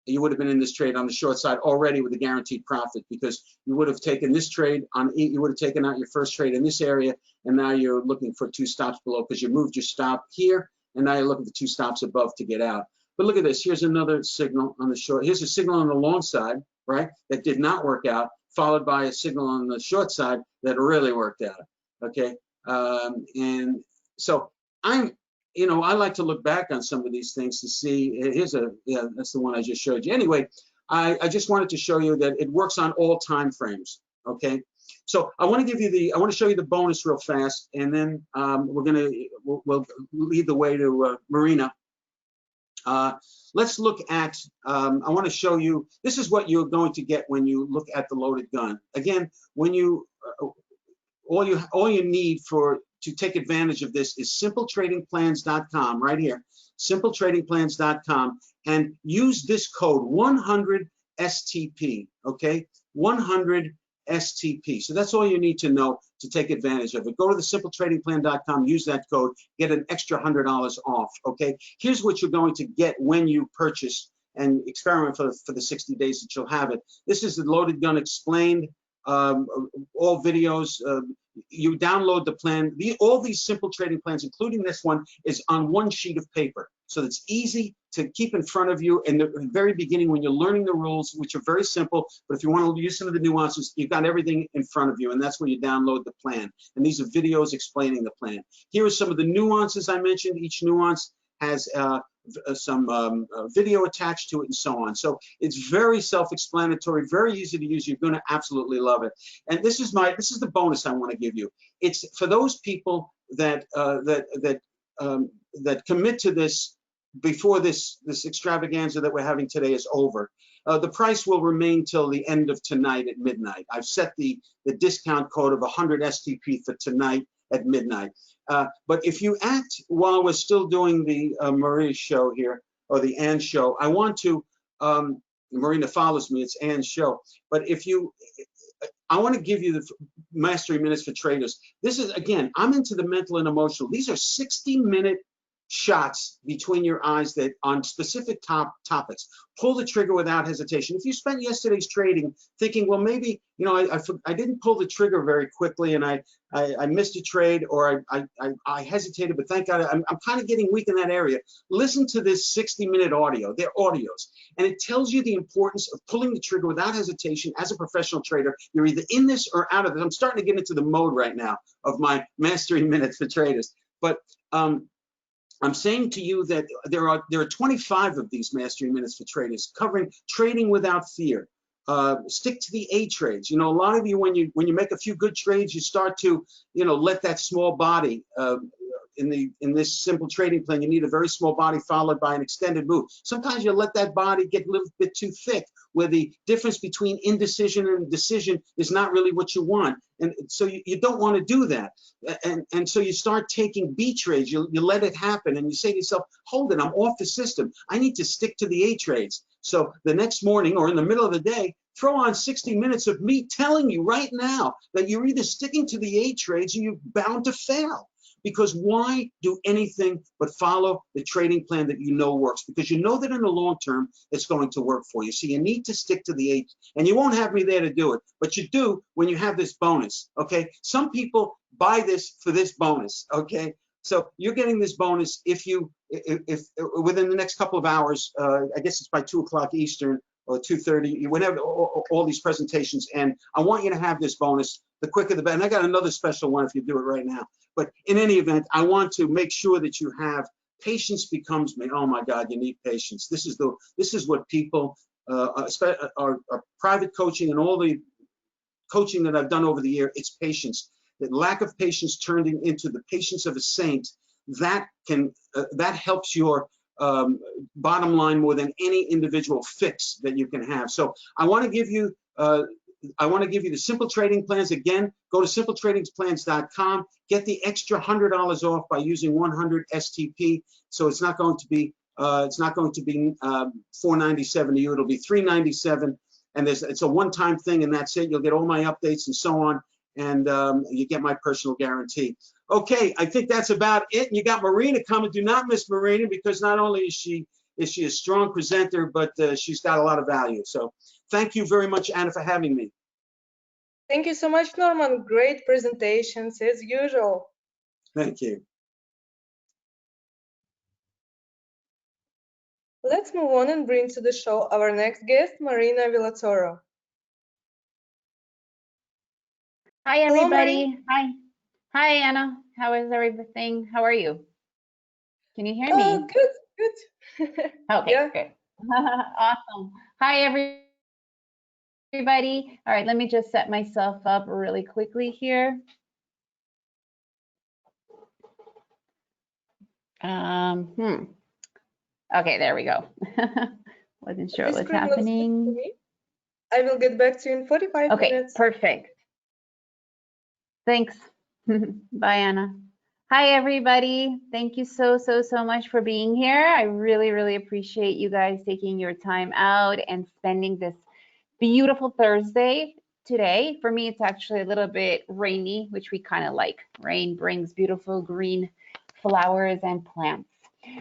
you would have been in this trade on the short side already with a guaranteed profit, because you would have taken this trade on, you would have taken out your first trade in this area, and now you're looking for 2 stops below because you moved your stop here, and now you're looking for 2 stops above to get out. But look at this. Here's another signal on the short. Here's a signal on the long side, right, that did not work out, followed by a signal on the short side that really worked out. Okay, and so you know, I like to look back on some of these things to see. That's the one I just showed you. Anyway, I just wanted to show you that it works on all time frames. Okay, so I want to show you the bonus real fast, and then we'll lead the way to Marina. Let's look at, I want to show you, this is what you're going to get when you look at the loaded gun. Again, when you, all you need to take advantage of this is simpletradingplans.com right here, simpletradingplans.com, and use this code 100 STP, okay, 100 STP. So that's all you need to know to take advantage of it. Go to the simpletradingplan.com, use that code, get an extra $100 off, okay? Here's what you're going to get when you purchase and experiment for the 60 days that you'll have it. This is the Loaded Gun Explained, all videos. You download the plan. All these simple trading plans, including this one, is on one sheet of paper. So it's easy to keep in front of you in the very beginning when you're learning the rules, which are very simple. But if you want to use some of the nuances, you've got everything in front of you, and that's where you download the plan. And these are videos explaining the plan. Here are some of the nuances I mentioned. Each nuance has some video attached to it and so on. So it's very self-explanatory, very easy to use. You're going to absolutely love it. And this is the bonus I want to give you. It's for those people that that commit to this before this extravaganza that we're having today is over. The price will remain till the end of tonight at midnight. I've set the discount code of 100 STP for tonight at midnight. But if you act while we're still doing the Maria show here, or the Ann show, I want to, Marina follows me, it's Ann's show. But I want to give you the Mastery Minutes for Traders. This is, again, I'm into the mental and emotional. These are 60-minute shots between your eyes that on specific topics. Pull the trigger without hesitation. If you spent yesterday's trading thinking, well, maybe, you know, I didn't pull the trigger very quickly and I missed a trade, or I hesitated, but thank God I'm kind of getting weak in that area. Listen to this 60-minute audio. They're audios, and it tells you the importance of pulling the trigger without hesitation as a professional trader. You're either in this or out of it. I'm starting to get into the mode right now of my Mastery Minutes for Traders, but I'm saying to you that there are 25 of these Mastery Minutes for Traders covering trading without fear. Stick to the A trades. You know, a lot of you, when you make a few good trades, you start to, you know, let that small body in this simple trading plan. You need a very small body followed by an extended move. Sometimes you let that body get a little bit too thick, where the difference between indecision and decision is not really what you want. And so you don't want to do that. And so you start taking B trades. You let it happen, and you say to yourself, hold it, I'm off the system. I need to stick to the A trades. So the next morning or in the middle of the day, throw on 60 minutes of me telling you right now that you're either sticking to the A trades or you're bound to fail. Because why do anything but follow the trading plan that you know works? Because you know that in the long term, it's going to work for you. So you need to stick to the 8, and you won't have me there to do it, but you do when you have this bonus, okay? Some people buy this for this bonus, okay? So you're getting this bonus if within the next couple of hours, I guess it's by 2 o'clock Eastern or 2:30, whenever all these presentations end. I want you to have this bonus. The quicker the better. And I got another special one if you do it right now. But in any event, I want to make sure that you have patience becomes me. Oh my God, you need patience. This is what people, our private coaching and all the coaching that I've done over the year, it's patience. That lack of patience turned into the patience of a saint, that helps your bottom line more than any individual fix that you can have. So I want to give you the simple trading plans. Again, go to simpletradingplans.com, get the extra $100 off by using 100 STP. So it's not going to be $497 to you. It'll be $397. And it's a one-time thing, and that's it. You'll get all my updates and so on, and you get my personal guarantee. Okay, I think that's about it. And you got Marina coming. Do not miss Marina, because not only is she a strong presenter, but she's got a lot of value. So thank you very much, Anna, for having me. Thank you so much, Norman. Great presentations as usual. Thank you. Let's move on and bring to the show our next guest, Marina Villatoro. Hi, everybody. Hi. Hi, Anna. How is everything? How are you? Can you hear me? Good. Okay, yeah. Good. Awesome. Hi, everybody. All right, let me just set myself up really quickly here. Okay, there we go. Wasn't sure what was happening. I will get back to you in 45 minutes. Okay, perfect. Thanks. Bye, Anna. Hi, everybody. Thank you so much for being here. I really appreciate you guys taking your time out and spending this beautiful Thursday today. For me, it's actually a little bit rainy, which we kind of like. Rain brings beautiful green flowers and plants.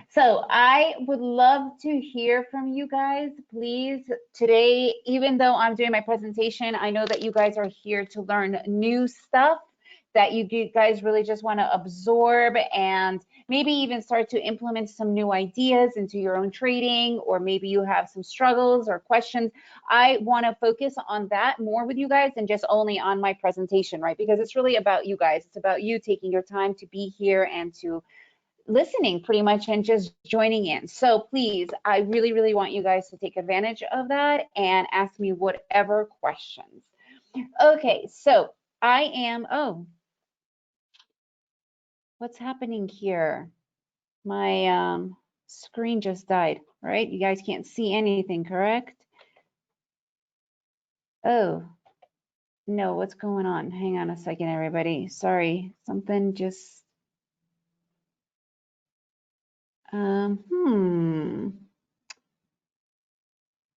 So I would love to hear from you guys, please. Today, even though I'm doing my presentation, I know that you guys are here to learn new stuff that you guys really just want to absorb and maybe even start to implement some new ideas into your own trading, or maybe you have some struggles or questions. I want to focus on that more with you guys than just only on my presentation, right? Because it's really about you guys. It's about you taking your time to be here and to listening pretty much and just joining in. So please, I really want you guys to take advantage of that and ask me whatever questions. Okay, so I am, what's happening here? My screen just died, right? You guys can't see anything, correct? Oh, no, what's going on? Hang on a second, everybody. Sorry, something just, hang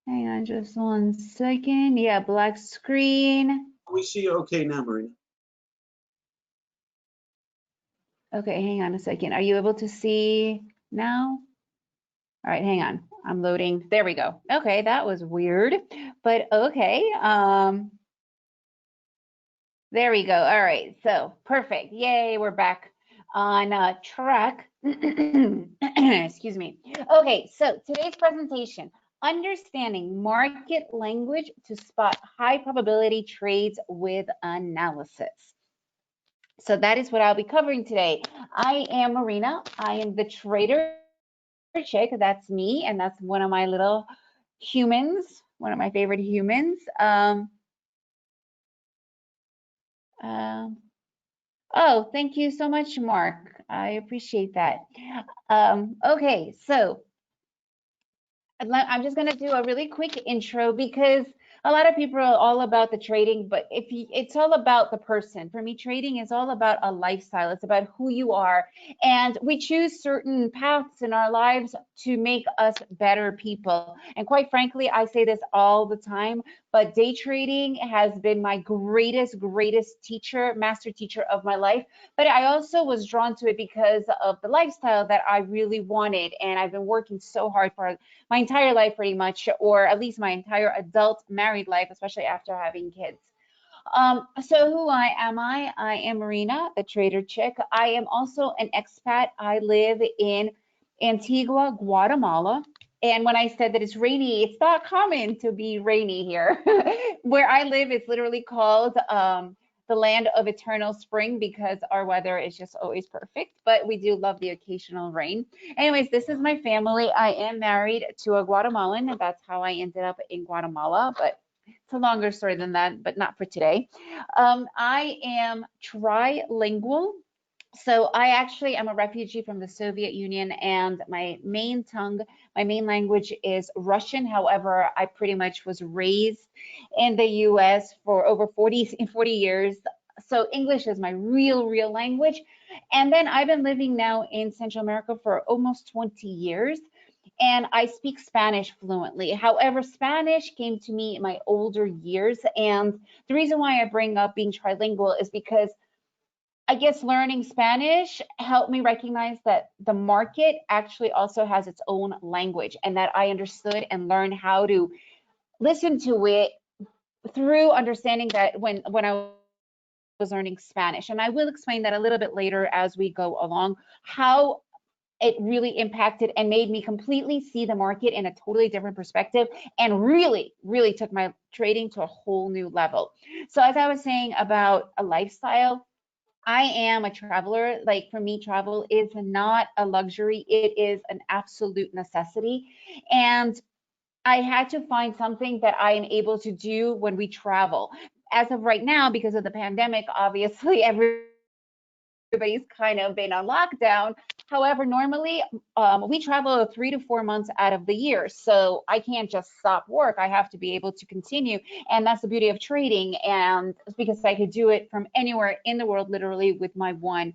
on just 1 second. Yeah, black screen. We see you okay now, Marina. Okay, hang on a second. Are you able to see now? All right, hang on. I'm loading. There we go. Okay, that was weird, but okay. There we go. All right, so perfect. Yay, we're back on track. Excuse me. Okay, so today's presentation, understanding market language to spot high probability trades with analysis. So that is what I'll be covering today. I am Marina. I am the trader chick. That's me, and that's one of my little humans, one of my favorite humans. Oh, thank you so much, Mark. I appreciate that. Okay, so I'm just going to do a really quick intro because a lot of people are all about the trading, but it's all about the person. For me, trading is all about a lifestyle. It's about who you are. And we choose certain paths in our lives to make us better people. And quite frankly, I say this all the time, but day trading has been my greatest teacher, master teacher of my life. But I also was drawn to it because of the lifestyle that I really wanted. And I've been working so hard for my entire life pretty much, or at least my entire adult married life, especially after having kids. So who am I? I am Marina, the trader chick. I am also an expat. I live in Antigua, Guatemala. And when I said that it's rainy, it's not common to be rainy here. Where I live, it's literally called the land of eternal spring because our weather is just always perfect, but we do love the occasional rain. Anyways, this is my family. I am married to a Guatemalan, and that's how I ended up in Guatemala, but it's a longer story than that, but not for today. I am trilingual. So I actually am a refugee from the Soviet Union, and my main language is Russian. However, I pretty much was raised in the US for over 40 years. So English is my real language. And then I've been living now in Central America for almost 20 years. And I speak Spanish fluently. However, Spanish came to me in my older years. And the reason why I bring up being trilingual is because I guess learning Spanish helped me recognize that the market actually also has its own language, and that I understood and learned how to listen to it through understanding that when I was learning Spanish. And I will explain that a little bit later as we go along, how it really impacted and made me completely see the market in a totally different perspective, and really took my trading to a whole new level. So as I was saying about a lifestyle, I am a traveler. Like, for me, travel is not a luxury, it is an absolute necessity. And I had to find something that I am able to do when we travel. As of right now, because of the pandemic, obviously everybody's kind of been on lockdown. However, normally we travel 3 to 4 months out of the year. So I can't just stop work. I have to be able to continue. And that's the beauty of trading. And because I could do it from anywhere in the world, literally with my one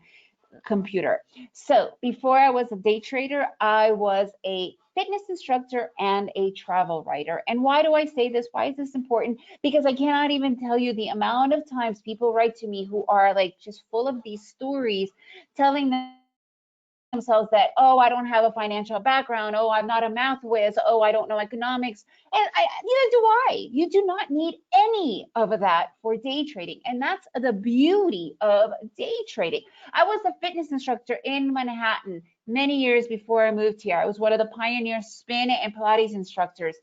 computer. So before I was a day trader, I was a fitness instructor and a travel writer. And why do I say this? Why is this important? Because I cannot even tell you the amount of times people write to me who are like just full of these stories, telling themselves that, oh, I don't have a financial background, oh, I'm not a math whiz, oh, I don't know economics, and neither do I. You do not need any of that for day trading, and that's the beauty of day trading. I was a fitness instructor in Manhattan many years before I moved here. I was one of the pioneer spin and Pilates instructors.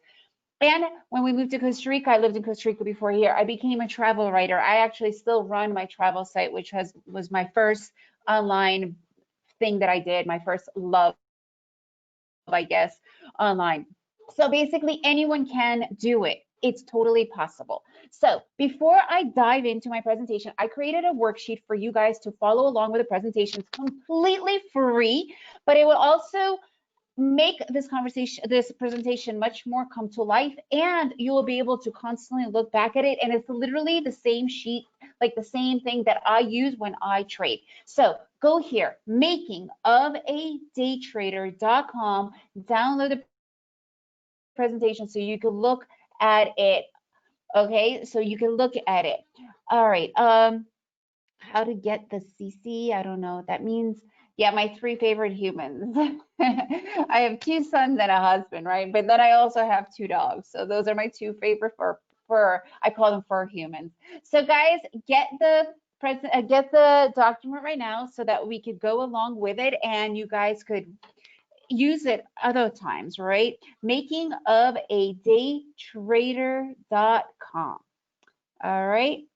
And when we moved to Costa Rica, I lived in Costa Rica before here, I became a travel writer. I actually still run my travel site, which was my first online thing that I did, my first love, I guess, online. So basically anyone can do it. It's totally possible. So before I dive into my presentation, I created a worksheet for you guys to follow along with the presentation. It's completely free, but it will also make this presentation much more come to life, and you will be able to constantly look back at it. And it's literally the same sheet, like the same thing that I use when I trade. So go here, makingofadaytrader.com, download the presentation so you can look at it. Okay, so you can look at it. All right, how to get the CC, I don't know what that means. Yeah, my 3 favorite humans. I have 2 sons and a husband, right? But then I also have 2 dogs. So those are my 2 favorite fur. I call them fur humans. So guys, get the document right now so that we could go along with it and you guys could use it other times, right? Makingofadaytrader.com. All right.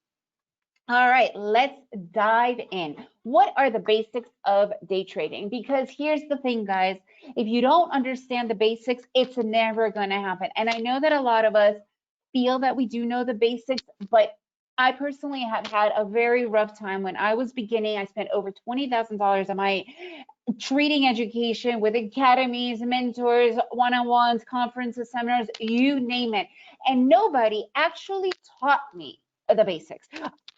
All right, let's dive in. What are the basics of day trading? Because here's the thing, guys. If you don't understand the basics, it's never going to happen. And I know that a lot of us feel that we do know the basics, but I personally have had a very rough time when I was beginning. I spent over $20,000 on my trading education with academies, mentors, one-on-ones, conferences, seminars, you name it. And nobody actually taught me the basics.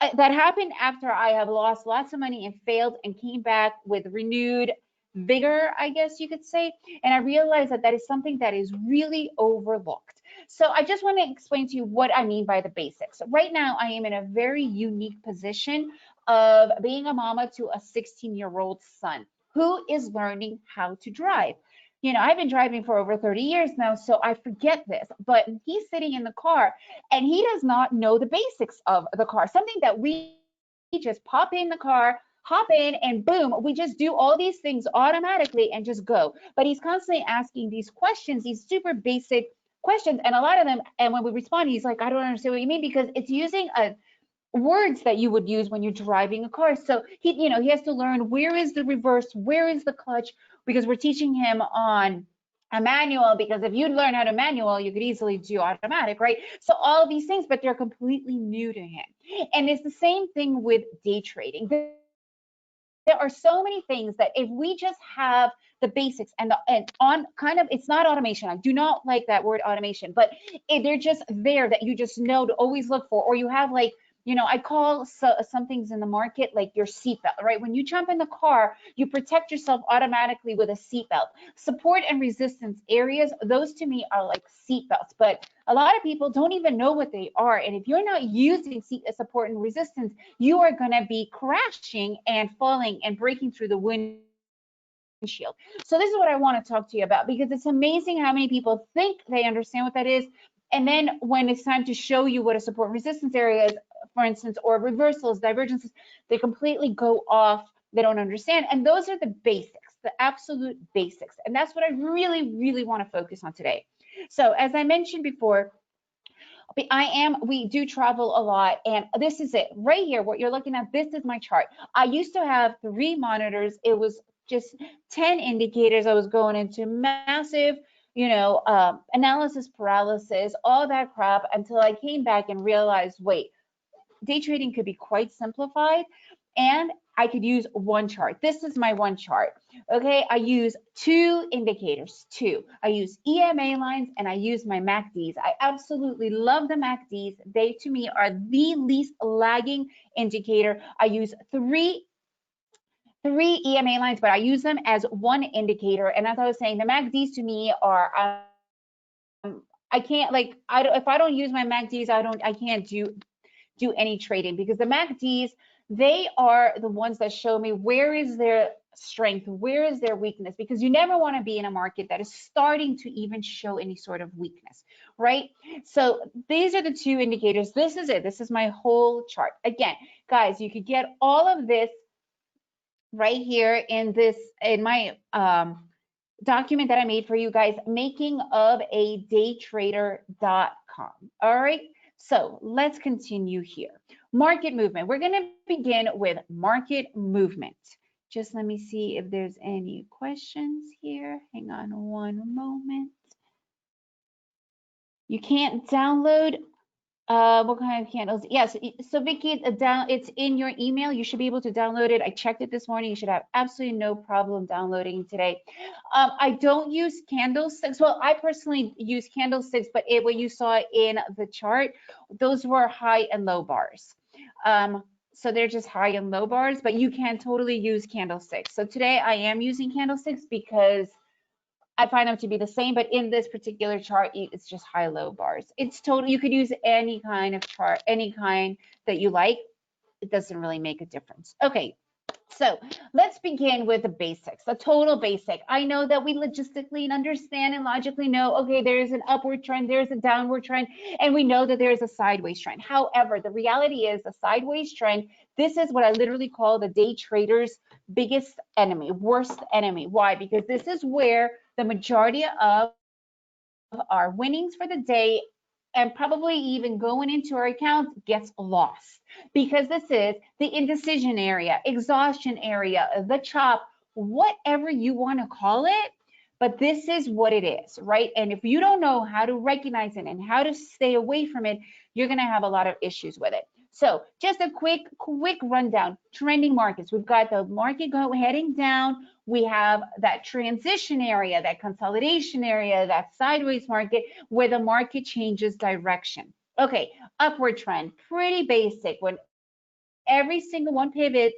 That happened after I have lost lots of money and failed and came back with renewed vigor, I guess you could say. And I realized that that is something that is really overlooked. So I just want to explain to you what I mean by the basics. Right now, I am in a very unique position of being a mama to a 16-year-old son who is learning how to drive. You know, I've been driving for over 30 years now, so I forget this, but he's sitting in the car and he does not know the basics of the car, something that we just pop in the car, hop in, and boom, we just do all these things automatically and just go. But he's constantly asking these questions, these super basic questions, and a lot of them, and when we respond, he's like, I don't understand what you mean, because it's using words that you would use when you're driving a car. So he has to learn, where is the reverse, where is the clutch, because we're teaching him on a manual, because if you learn how to manual, you could easily do automatic, right? So all of these things, but they're completely new to him. And it's the same thing with day trading. There are so many things that if we just have the basics and on kind of, it's not automation. I do not like that word automation, but they're just there that you just know to always look for, or you have like, I call some things in the market like your seatbelt, right? When you jump in the car, you protect yourself automatically with a seatbelt. Support and resistance areas, those to me are like seatbelts, but a lot of people don't even know what they are. And if you're not using support and resistance, you are going to be crashing and falling and breaking through the windshield. So this is what I want to talk to you about, because it's amazing how many people think they understand what that is. And then when it's time to show you what a support and resistance area is, for instance, or reversals, divergences, they completely go off. They don't understand. And those are the basics, the absolute basics. And that's what I really, really want to focus on today. So as I mentioned before, we do travel a lot, and this is it right here. What you're looking at, this is my chart. I used to have 3 monitors. It was just 10 indicators. I was going into massive, analysis paralysis, all that crap, until I came back and realized, wait, day trading could be quite simplified, and I could use one chart. This is my one chart. Okay, I use 2 indicators, 2. I use EMA lines and I use my MACDs. I absolutely love the MACDs. They to me are the least lagging indicator. I use three EMA lines, but I use them as one indicator. And as I was saying, the MACDs to me are I can't, like, if I don't use my MACDs, I can't do any trading, because the MACDs, they are the ones that show me where is their strength, where is their weakness, because you never want to be in a market that is starting to even show any sort of weakness, right? So these are the 2 indicators. This is it. This is my whole chart. Again, guys, you could get all of this right here in my document that I made for you guys, makingofadaytrader.com. All right. So let's continue here. Market movement. We're going to begin with market movement. Just let me see if there's any questions here. Hang on one moment. You can't download what kind of candles? Yes. So Vicky, it's in your email. You should be able to download it. I checked it this morning. You should have absolutely no problem downloading today. I don't use candlesticks. Well, I personally use candlesticks, but what you saw in the chart, those were high and low bars. So they're just high and low bars, but you can totally use candlesticks. So today I am using candlesticks because I find them to be the same, but in this particular chart, it's just high-low bars. It's total. You could use any kind of chart, any kind that you like. It doesn't really make a difference. Okay, so let's begin with the basics, the total basic. I know that we logistically understand and logically know, okay, there's an upward trend, there's a downward trend, and we know that there's a sideways trend. However, the reality is the sideways trend, this is what I literally call the day trader's biggest enemy, worst enemy. Why? Because this is where the majority of our winnings for the day, and probably even going into our accounts, gets lost, because this is the indecision area, exhaustion area, the chop, whatever you want to call it, but this is what it is, right? And if you don't know how to recognize it and how to stay away from it, you're going to have a lot of issues with it. So just a quick rundown. Trending markets. We've got the market heading down. We have that transition area, that consolidation area, that sideways market where the market changes direction. Okay, upward trend, pretty basic. When every single one pivots,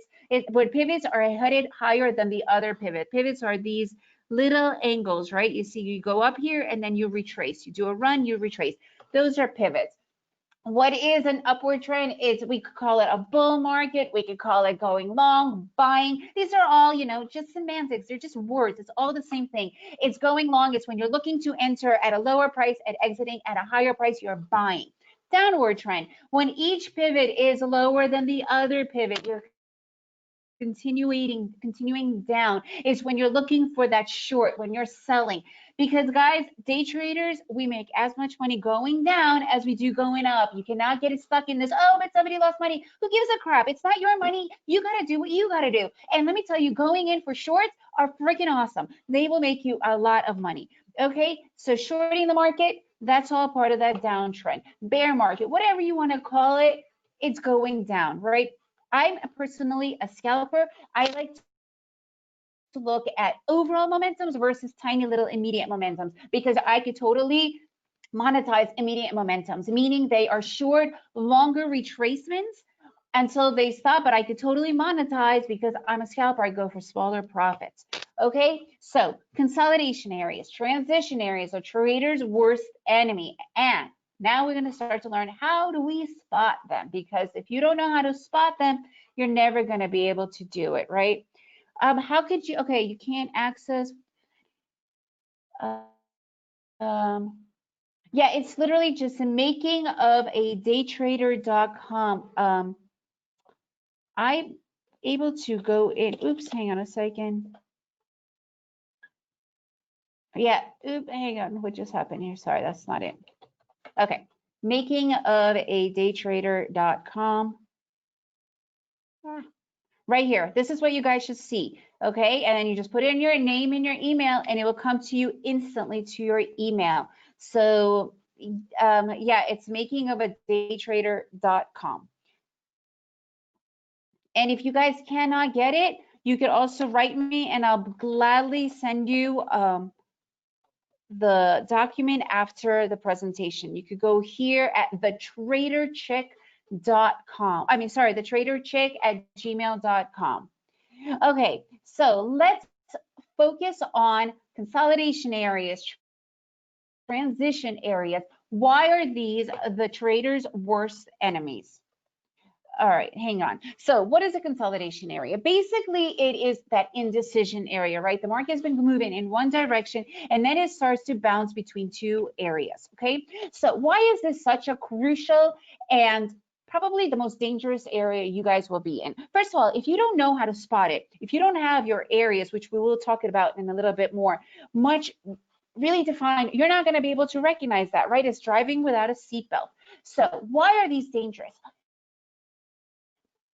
when pivots are headed higher than the other pivot. Pivots are these little angles, right? You see, you go up here and then you retrace. You do a run, you retrace. Those are pivots. What is an upward trend? We could call it a bull market. We could call it going long, buying. These are all, just semantics. They're just words. It's all the same thing. It's going long. It's when you're looking to enter at a lower price and exiting at a higher price, you're buying. Downward trend, when each pivot is lower than the other pivot, you're continuing down, is when you're looking for that short, when you're selling. Because guys, day traders, we make as much money going down as we do going up. You cannot get stuck in this, oh, but somebody lost money. Who gives a crap? It's not your money. You got to do what you got to do. And let me tell you, going in for shorts are freaking awesome. They will make you a lot of money. Okay, so shorting the market, that's all part of that downtrend. Bear market, whatever you want to call it, it's going down, right? I'm personally a scalper. I like to look at overall momentums versus tiny little immediate momentums because I could totally monetize immediate momentums, meaning they are short, longer retracements until they stop, but I could totally monetize because I'm a scalper. I go for smaller profits. Okay, so consolidation areas, transition areas are traders' worst enemy. And now we're going to start to learn how do we spot them, because if you don't know how to spot them, you're never going to be able to do it, right? How could you, okay, you can't access, yeah, it's literally just a making of a daytrader.com. I'm able to go in, oops, hang on a second. Yeah, hang on, what just happened here? Sorry, that's not it. Okay, making of a daytrader.com. Right here, this is what you guys should see, okay? And then you just put in your name and your email and it will come to you instantly to your email. So yeah, it's making of a daytrader.com. And if you guys cannot get it, you could also write me and I'll gladly send you the document after the presentation. You could go here at thetraderchick.com. I mean, sorry, thetraderchick@gmail.com. Okay, so let's focus on consolidation areas, transition areas. Why are these the traders' worst enemies? All right, hang on. So what is a consolidation area? Basically, it is that indecision area, right? The market has been moving in one direction and then it starts to bounce between two areas, okay? So why is this such a crucial and probably the most dangerous area you guys will be in? First of all, if you don't know how to spot it, if you don't have your areas, which we will talk about in a little bit more, much really defined, you're not going to be able to recognize that, right? It's driving without a seatbelt. So why are these dangerous?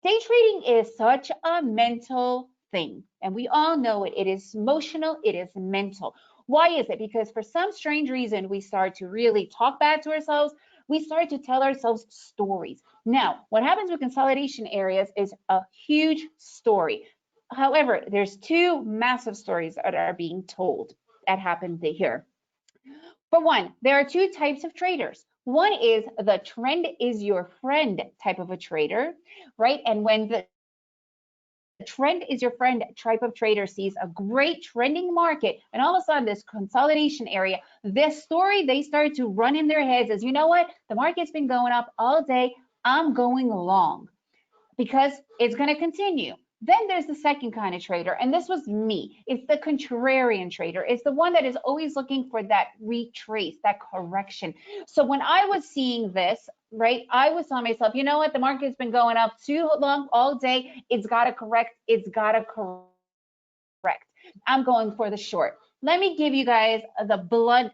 Day trading is such a mental thing, and we all know it. It is emotional, it is mental. Why is it? Because for some strange reason, we start to really talk bad to ourselves. We start to tell ourselves stories. Now, what happens with consolidation areas is a huge story. However, there's two massive stories that are being told that happened here. For one, there are two types of traders. One is the trend is your friend type of a trader, right? And when the trend is your friend type of trader sees a great trending market and all of a sudden this consolidation area, this story they start to run in their heads as, you know what, the market's been going up all day, I'm going long because it's going to continue. Then there's the second kind of trader, and this was me. It's the contrarian trader. It's the one that is always looking for that retrace, that correction. So when I was seeing this, right, I was telling myself, you know what, the market's been going up too long all day. It's got to correct. It's got to correct. I'm going for the short. Let me give you guys the blunt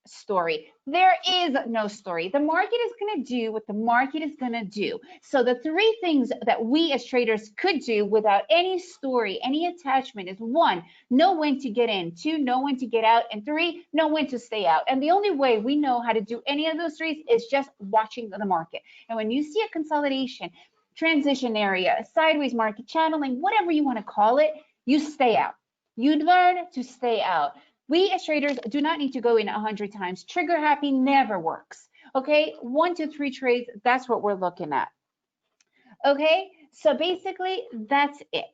story. There is no story. The market is going to do what the market is going to do. So the three things that we as traders could do without any story, any attachment is one, know when to get in, two, know when to get out, and three, know when to stay out. And the only way we know how to do any of those three is just watching the market. And when you see a consolidation, transition area, a sideways market, channeling, whatever you want to call it, you stay out. You learn to stay out. We as traders do not need to go in 100 times. Trigger happy never works. Okay, 1 to 3 trades, that's what we're looking at. Okay, so basically that's it.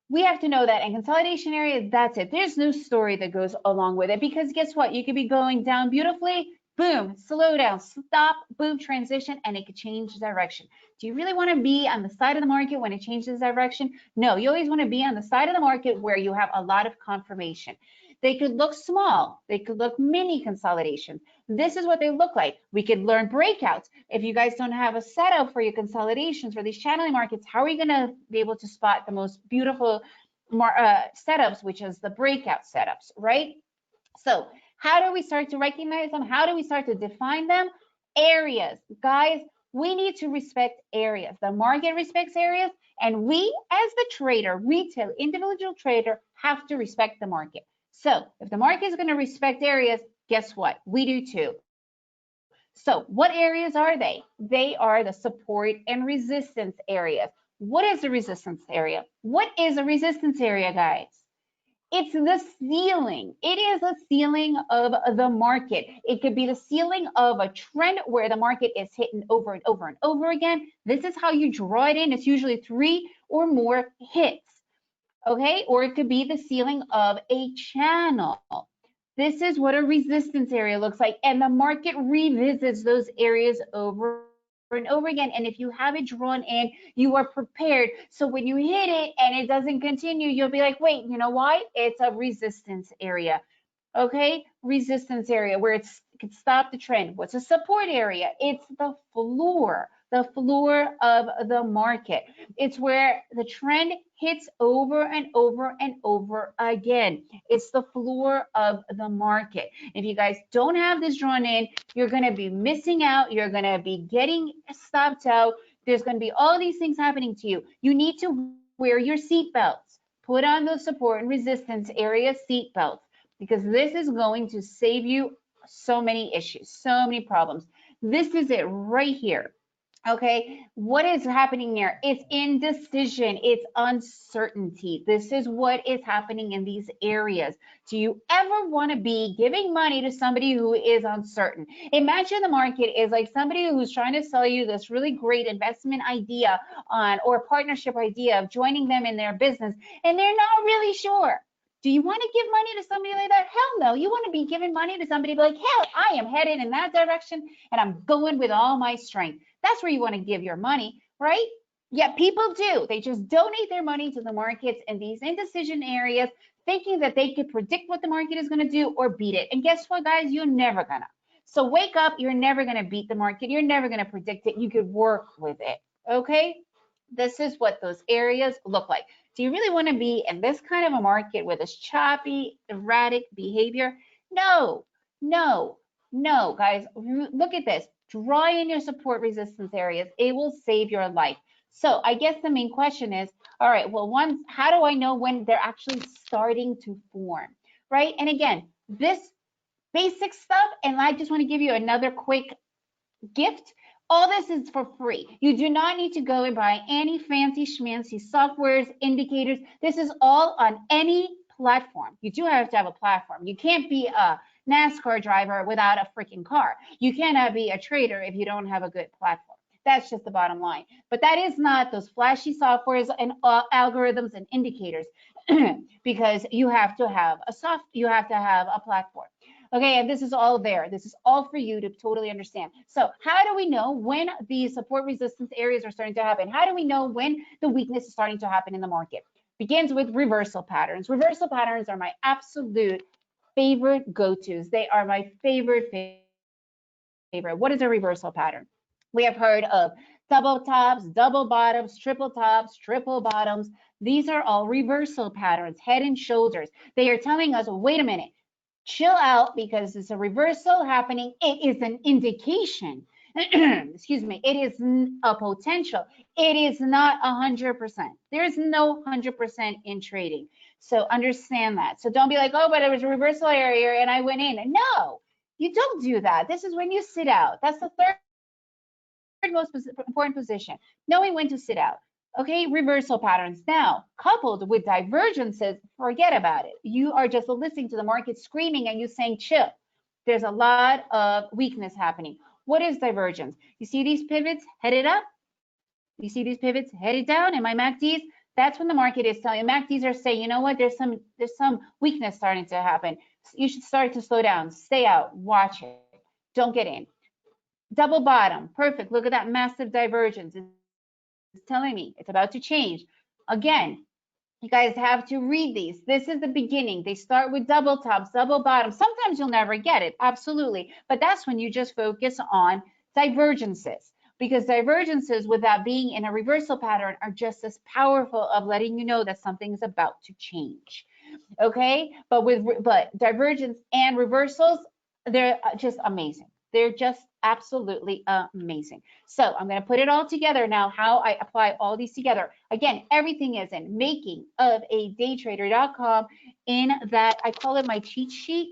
We have to know that in consolidation area, that's it. There's no story that goes along with it, because guess what? You could be going down beautifully, boom, slow down, stop, boom, transition, and it could change direction. Do you really want to be on the side of the market when it changes direction? No, you always want to be on the side of the market where you have a lot of confirmation. They could look small. They could look mini consolidations. This is what they look like. We could learn breakouts. If you guys don't have a setup for your consolidations for these channeling markets, how are you going to be able to spot the most beautiful setups, which is the breakout setups, right? So how do we start to recognize them? How do we start to define them? Areas. Guys, we need to respect areas. The market respects areas, and we as the trader, retail, individual trader, have to respect the market. So if the market is going to respect areas, guess what? We do too. So what areas are they? They are the support and resistance areas. What is a resistance area? What is a resistance area, guys? It's the ceiling. It is a ceiling of the market. It could be the ceiling of a trend where the market is hitting over and over and over again. This is how you draw it in. It's usually 3 or more hits. Okay, or it could be the ceiling of a channel. This is what a resistance area looks like, and the market revisits those areas over and over again. And if you have it drawn in, you are prepared. So when you hit it and it doesn't continue, you'll be like, wait, you know why? It's a resistance area. Okay, resistance area where it could stop the trend. What's a support area? It's the floor of the market. It's where the trend hits over and over and over again. It's the floor of the market. If you guys don't have this drawn in, you're going to be missing out. You're going to be getting stopped out. There's going to be all these things happening to you. You need to wear your seat belts. Put on those support and resistance area seat belts, because this is going to save you so many issues, so many problems. This is it right here. Okay, what is happening here? It's indecision, it's uncertainty. This is what is happening in these areas. Do you ever want to be giving money to somebody who is uncertain? Imagine the market is like somebody who's trying to sell you this really great investment idea or partnership idea of joining them in their business, and they're not really sure. Do you want to give money to somebody like that? Hell no. You want to be giving money to somebody like, hell, I am headed in that direction and I'm going with all my strength. That's where you want to give your money, right? Yet people do. They just donate their money to the markets in these indecision areas, thinking that they could predict what the market is going to do or beat it. And guess what, guys? You're never going to. So wake up. You're never going to beat the market. You're never going to predict it. You could work with it, okay? This is what those areas look like. Do you really want to be in this kind of a market with this choppy, erratic behavior? No, no, no, guys. Look at this. Draw in your support resistance areas. It will save your life. So I guess the main question is, all right, well, how do I know when they're actually starting to form, right? And again, this basic stuff, and I just want to give you another quick gift. All this is for free. You do not need to go and buy any fancy schmancy softwares, indicators. This is all on any platform. You do have to have a platform. You can't be a NASCAR driver without a freaking car. You cannot be a trader if you don't have a good platform. That's just the bottom line. But that is not those flashy softwares and algorithms and indicators, because you have to have a platform. Okay, and this is all there. This is all for you to totally understand. So how do we know when the support resistance areas are starting to happen? How do we know when the weakness is starting to happen in the market? Begins with reversal patterns. Reversal patterns are my absolute favorite go-tos. They are my favorite. What is a reversal pattern? We have heard of double tops, double bottoms, triple tops, triple bottoms. These are all reversal patterns, head and shoulders. They are telling us, wait a minute, Chill out because it's a reversal happening. It is an indication. Excuse me. It is a potential. It is not 100%. There's no 100% in trading. So understand that. So don't be like, oh, but it was a reversal area and I went in. No, you don't do that. This is when you sit out. That's the third most important position, knowing when to sit out. Okay, reversal patterns. Now, coupled with divergences, forget about it. You are just listening to the market screaming and you saying, chill. There's a lot of weakness happening. What is divergence? You see these pivots headed up? You see these pivots headed down in my MACDs? That's when the market is telling MACDs are saying, you know what, there's some weakness starting to happen. You should start to slow down, stay out, watch it. Don't get in. Double bottom, perfect. Look at that massive divergence. It's telling me it's about to change. Again, you guys have to read these. This is the beginning. They start with double tops, double bottoms. Sometimes you'll never get it, absolutely. But that's when you just focus on divergences, because divergences without being in a reversal pattern are just as powerful of letting you know that something is about to change. Okay, but divergence and reversals, they're just amazing. They're just absolutely amazing. So I'm going to put it all together now, how I apply all these together. Again, everything is in makingofadaytrader.com, in that I call it my cheat sheet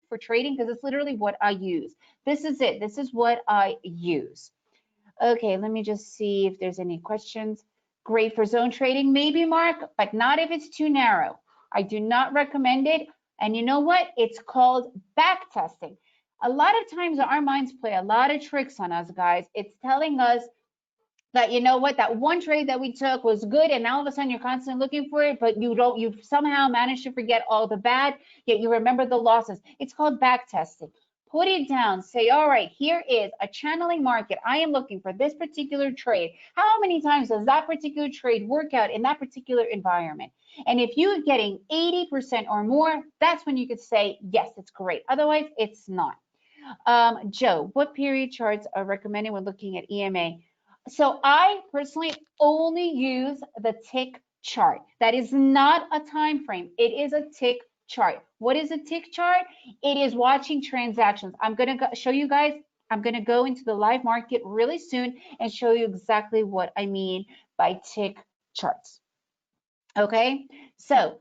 for trading, because it's literally what I use. This is it. This is what I use. Okay, let me just see if there's any questions. Great for zone trading, maybe, Mark, but not if it's too narrow. I do not recommend it. And you know what? It's called back testing. A lot of times our minds play a lot of tricks on us, guys. It's telling us that, you know what, that one trade that we took was good, and now all of a sudden you're constantly looking for it, but you somehow managed to forget all the bad, yet you remember the losses. It's called back testing. Put it down, say, all right, here is a channeling market. I am looking for this particular trade. How many times does that particular trade work out in that particular environment? And if you're getting 80% or more, that's when you could say, yes, it's great. Otherwise, it's not. Joe, what period charts are recommended when looking at EMA? So I personally only use the tick chart. That is not a time frame. It is a tick chart. What is a tick chart? It is watching transactions. I'm going to show you guys. I'm going to go into the live market really soon and show you exactly what I mean by tick charts. Okay, so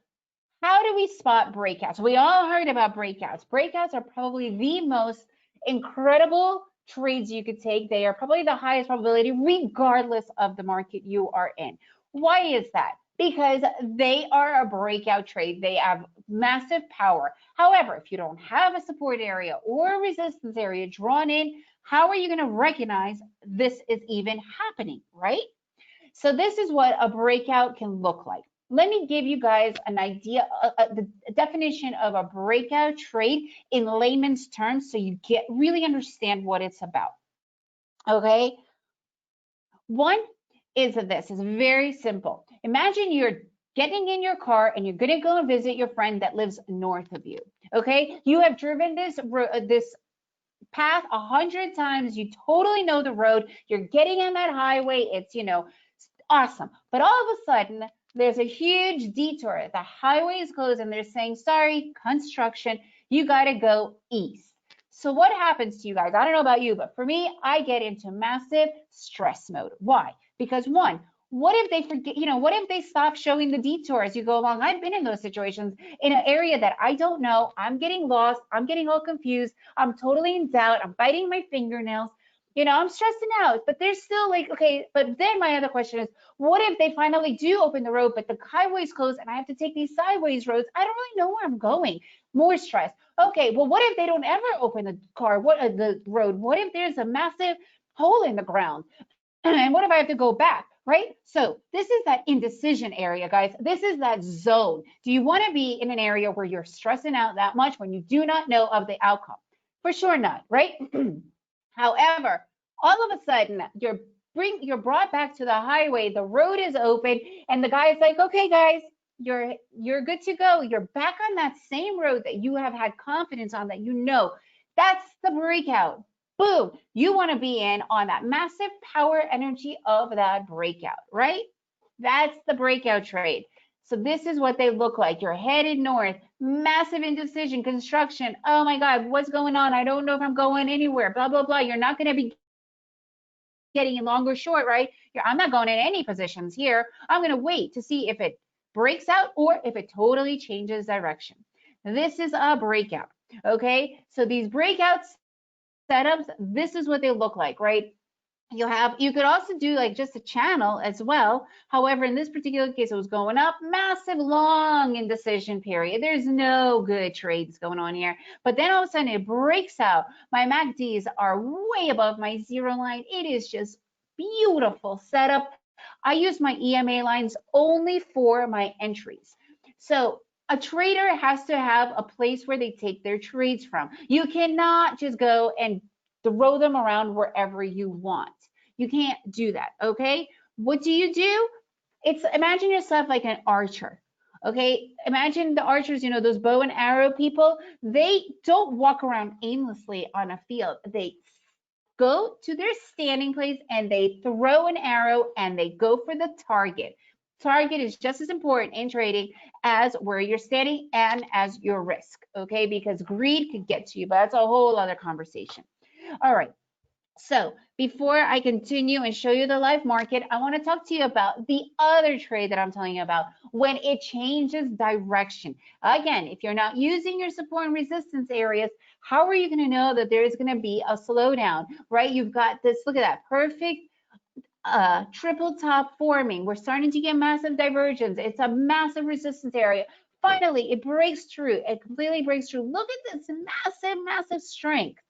how do we spot breakouts? We all heard about breakouts. Breakouts are probably the most incredible trades you could take. They are probably the highest probability regardless of the market you are in. Why is that? Because they are a breakout trade. They have massive power. However, if you don't have a support area or a resistance area drawn in, how are you going to recognize this is even happening, right? So this is what a breakout can look like. Let me give you guys an idea, the definition of a breakout trade in layman's terms, so you really understand what it's about. Okay. One is this is very simple. Imagine you're getting in your car and you're going to go and visit your friend that lives north of you. Okay. You have driven this path 100 times. You totally know the road. You're getting on that highway. It's, you know, awesome. But all of a sudden, there's a huge detour. The highway is closed and they're saying, sorry, construction, you got to go east. So what happens to you guys? I don't know about you, but for me, I get into massive stress mode. Why? Because one, what if they forget, you know, what if they stop showing the detour as you go along? I've been in those situations in an area that I don't know. I'm getting lost. I'm getting all confused. I'm totally in doubt. I'm biting my fingernails. You know, I'm stressing out, but they're still like, okay, but then my other question is, what if they finally do open the road, but the highway's closed and I have to take these sideways roads? I don't really know where I'm going. More stress. Okay, well, what if they don't ever open the road? What if there's a massive hole in the ground? And what if I have to go back, right? So this is that indecision area, guys. This is that zone. Do you want to be in an area where you're stressing out that much when you do not know of the outcome? For sure not, right? However, all of a sudden, you're brought back to the highway, the road is open, and the guy is like, okay, guys, you're good to go. You're back on that same road that you have had confidence on, that you know. That's the breakout. Boom. You want to be in on that massive power energy of that breakout, right? That's the breakout trade. So this is what they look like. You're headed north, massive indecision, construction. Oh my God, what's going on? I don't know if I'm going anywhere, blah, blah, blah. You're not going to be getting long or short, right? I'm not going in any positions here. I'm going to wait to see if it breaks out or if it totally changes direction. This is a breakout, okay? So these breakout setups, this is what they look like, right? You could also do like just a channel as well. However, in this particular case, it was going up, massive long indecision period. There's no good trades going on here. But then all of a sudden it breaks out. My MACDs are way above my zero line. It is just beautiful setup. I use my EMA lines only for my entries. So a trader has to have a place where they take their trades from. You cannot just go and throw them around wherever you want. You can't do that, okay? What do? It's imagine yourself like an archer, okay? Imagine the archers, you know, those bow and arrow people, they don't walk around aimlessly on a field. They go to their standing place and they throw an arrow and they go for the target. Target is just as important in trading as where you're standing and as your risk, okay? Because greed could get to you, but that's a whole other conversation. All right. So before I continue and show you the live market, I want to talk to you about the other trade that I'm telling you about when it changes direction. Again, if you're not using your support and resistance areas, how are you going to know that there is going to be a slowdown, right? You've got this, look at that, perfect triple top forming. We're starting to get massive divergence. It's a massive resistance area. Finally, it breaks through. It completely breaks through. Look at this massive, massive strength.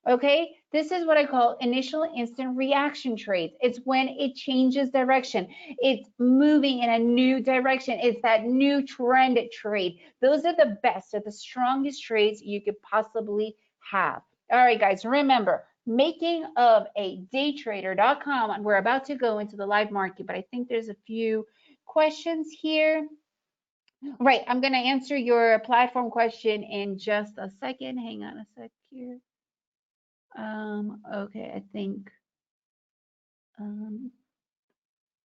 Okay, this is what I call initial instant reaction trades. It's when it changes direction. It's moving in a new direction. It's that new trend trade. Those are the best, they're the strongest trades you could possibly have. All right, guys, remember, makingofadaytrader.com, and we're about to go into the live market, but I think there's a few questions here. Right, I'm going to answer your platform question in just a second. Hang on a sec here. Okay, I think,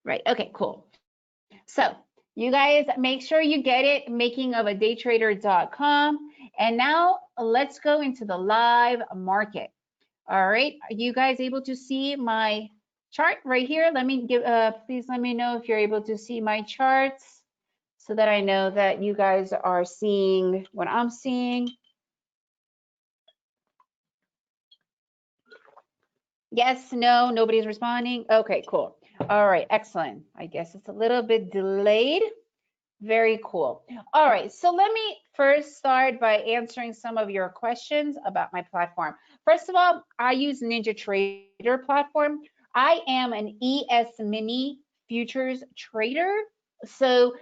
right, okay, cool. So you guys make sure you get it, makingofadaytrader.com. And now let's go into the live market. All right, are you guys able to see my chart right here? Let me give, please let me know if you're able to see my charts so that I know that you guys are seeing what I'm seeing. Yes, no, nobody's responding. Okay, cool. All right, excellent. I guess it's a little bit delayed. Very cool. All right, so let me first start by answering some of your questions about my platform. First of all, I use NinjaTrader platform. I am an ES Mini futures trader, so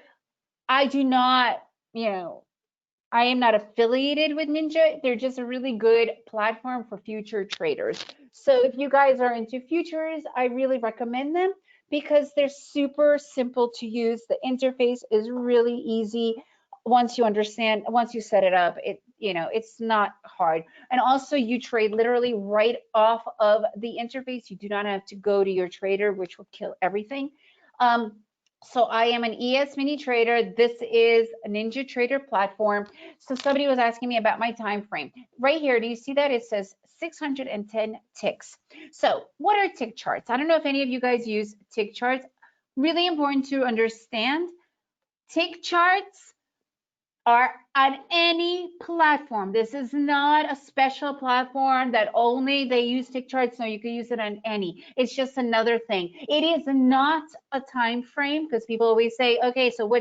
I do not, I am not affiliated with Ninja. They're just a really good platform for future traders. So if you guys are into futures, I really recommend them because they're super simple to use. The interface is really easy. Once you understand, once you set it up, it's not hard. And also you trade literally right off of the interface. You do not have to go to your trader, which will kill everything. So I am an ES Mini Trader. This is a NinjaTrader platform. So somebody was asking me about my time frame. Right here, do you see that? It says 610 ticks. So what are tick charts? I don't know if any of you guys use tick charts. Really important to understand. Tick charts are on any platform. This is not a special platform that only they use tick charts. No, you can use it on any. It's just another thing. It is not a time frame because people always say, okay, so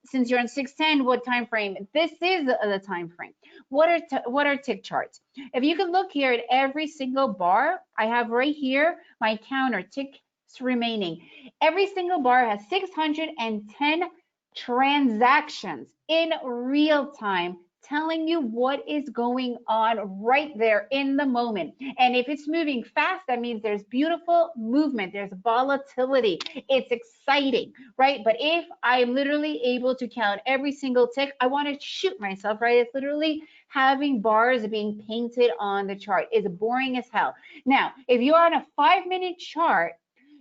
since you're on 610, what time frame? This is the time frame. What are tick charts? If you can look here at every single bar, I have right here my counter ticks remaining. Every single bar has 610 transactions in real time telling you what is going on right there in the moment. And if it's moving fast, that means there's beautiful movement, there's volatility, it's exciting, right? But if I'm literally able to count every single tick, I want to shoot myself, right? It's literally having bars being painted on the chart. It's boring as hell. Now, if you're on a 5-minute chart,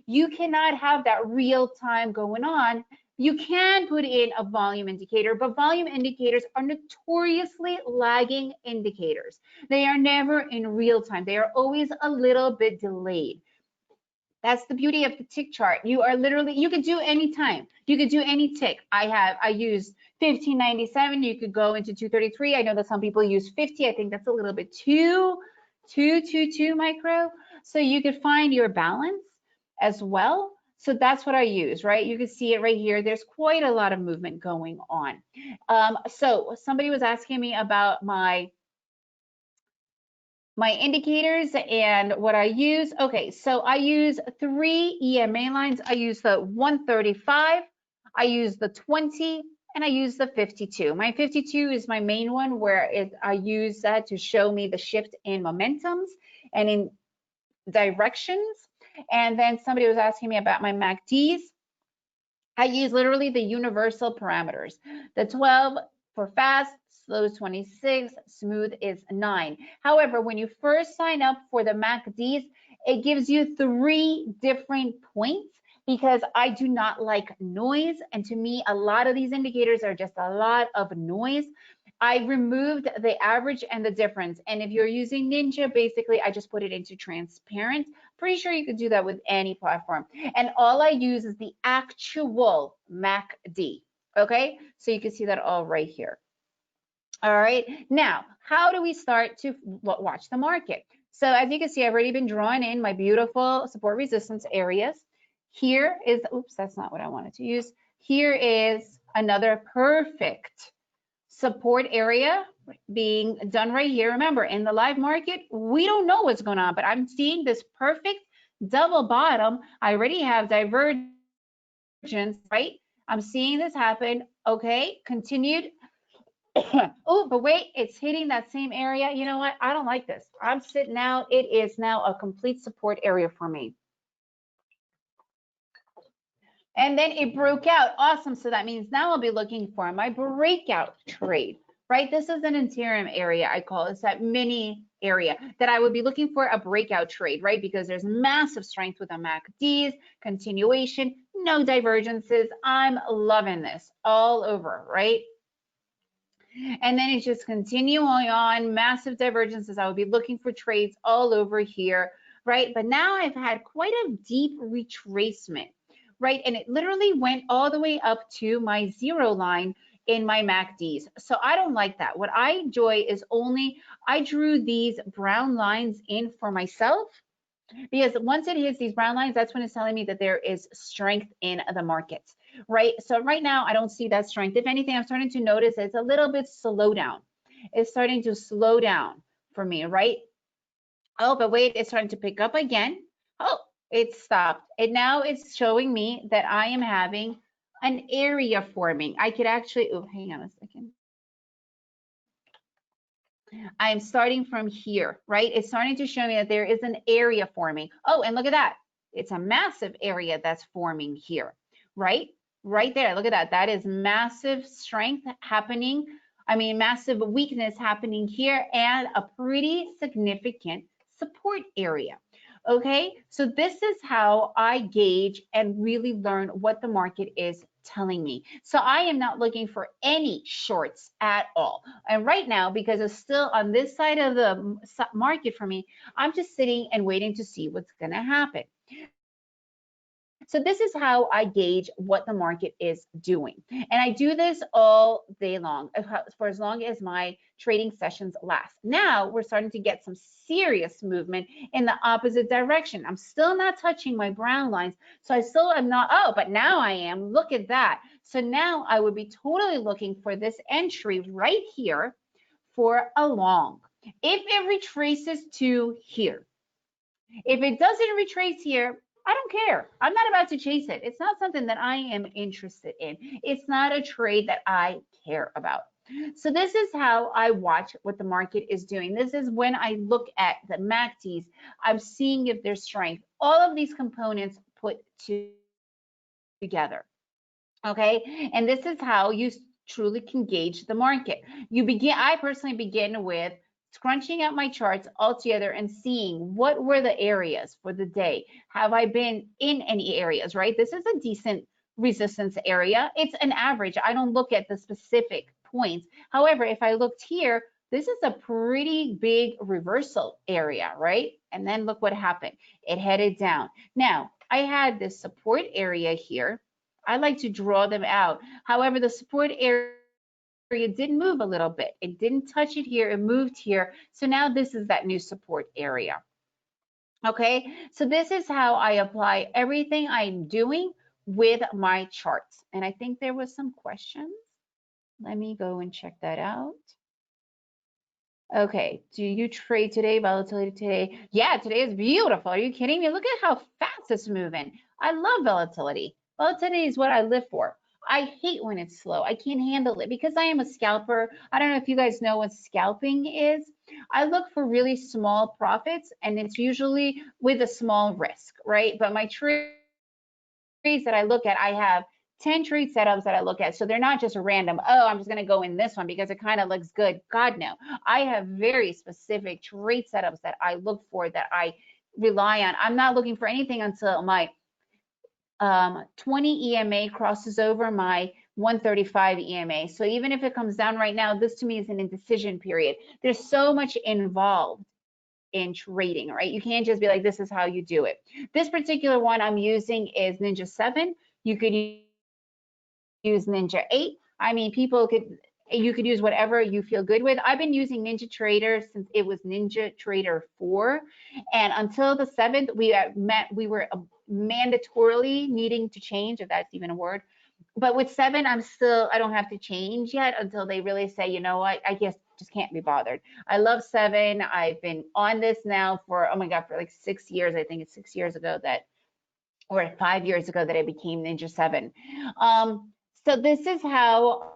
you cannot have that real time going on You can put in a volume indicator, but volume indicators are notoriously lagging indicators. They are never in real time. They are always a little bit delayed. That's the beauty of the tick chart. You are literally, you could do any time. You could do any tick. I use 1597. You could go into 233. I know that some people use 50. I think that's a little bit too micro. So you could find your balance as well. So that's what I use, right? You can see it right here. There's quite a lot of movement going on. So somebody was asking me about my indicators and what I use. Okay, so I use 3 EMA lines. I use the 135, I use the 20, and I use the 52. My 52 is my main one where I use that to show me the shift in momentums and in directions. And then somebody was asking me about my MACDs. I use literally the universal parameters. The 12 for fast, slow is 26, smooth is 9. However, when you first sign up for the MACDs, it gives you 3 different points because I do not like noise. And to me, a lot of these indicators are just a lot of noise. I removed the average and the difference. And if you're using Ninja, basically, I just put it into transparent. Pretty sure you could do that with any platform. And all I use is the actual MACD. Okay, so you can see that all right here. All right, now, how do we start to watch the market? So as you can see, I've already been drawing in my beautiful support resistance areas. Here is, oops, that's not what I wanted to use. Here is another perfect support area being done right here. Remember, in the live market, we don't know what's going on, but I'm seeing this perfect double bottom. I already have divergence, right? I'm seeing this happen. Okay, continued. Oh, but wait, it's hitting that same area. You know what? I don't like this. I'm sitting out. It is now a complete support area for me. And then it broke out. Awesome. So that means now I'll be looking for my breakout trade, right? This is an interim area, I call it. It's that mini area that I would be looking for a breakout trade, right? Because there's massive strength with the MACDs, continuation, no divergences. I'm loving this all over, right? And then it's just continuing on, massive divergences. I would be looking for trades all over here, right? But now I've had quite a deep retracement, right? And it literally went all the way up to my 0 line in my MACDs. So I don't like that. What I enjoy is I drew these brown lines in for myself, because once it hits these brown lines, that's when it's telling me that there is strength in the markets, right? So right now, I don't see that strength. If anything, I'm starting to notice it's a little bit slow down. It's starting to slow down for me, right? Oh, but wait, it's starting to pick up again. Oh, it stopped. And now it's showing me that I am having an area forming. I could actually, oh, hang on a second. I'm starting from here, right? It's starting to show me that there is an area forming. Oh, and look at that. It's a massive area that's forming here, right? Right there, look at that. That is massive strength happening. I mean, massive weakness happening here and a pretty significant support area. Okay, so this is how I gauge and really learn what the market is telling me. So I am not looking for any shorts at all. And right now, because it's still on this side of the market for me, I'm just sitting and waiting to see what's going to happen. So this is how I gauge what the market is doing. And I do this all day long, for as long as my trading sessions last. Now we're starting to get some serious movement in the opposite direction. I'm still not touching my brown lines. So I still am not, oh, but now I am. Look at that. So now I would be totally looking for this entry right here for a long. If it retraces to here, if it doesn't retrace here, I don't care. I'm not about to chase it. It's not something that I am interested in. It's not a trade that I care about. So this is how I watch what the market is doing. This is when I look at the MACDs. I'm seeing if there's strength. All of these components put together. Okay, and this is how you truly can gauge the market. I personally begin with scrunching out my charts all together and seeing what were the areas for the day. Have I been in any areas, right? This is a decent resistance area. It's an average. I don't look at the specific points. However, if I looked here, this is a pretty big reversal area, right? And then look what happened. It headed down. Now, I had this support area here. I like to draw them out. However, the support area did move a little bit. It didn't touch it here. It moved here. So now this is that new support area. Okay, so this is how I apply everything I'm doing with my charts. And I think there was some questions. Let me go and check that out. Okay, do you trade today, volatility today? Yeah, today is beautiful. Are you kidding me? Look at how fast it's moving. I love volatility. Volatility is what I live for. I hate when it's slow. I can't handle it because I am a scalper. I don't know if you guys know what scalping is. I look for really small profits, and it's usually with a small risk, right? But my trades that I look at, I have 10 trade setups that I look at. So they're not just random, oh, I'm just going to go in this one because it kind of looks good. God, no. I have very specific trade setups that I look for, that I rely on. I'm not looking for anything until my 20 EMA crosses over my 135 EMA. So even if it comes down right now, this to me is an indecision period. There's so much involved in trading, right? You can't just be like, this is how you do it. This particular one I'm using is Ninja 7. You could use Ninja 8. I mean, you could use whatever you feel good with. I've been using Ninja Trader since it was Ninja Trader 4. And until the 7th, we were mandatorily needing to change, if that's even a word. But with 7, I don't have to change yet until they really say, you know what, I guess just can't be bothered. I love 7. I've been on this now for, oh my God, for like 6 years. I think it's 6 years ago or 5 years ago that I became Ninja 7. So this is how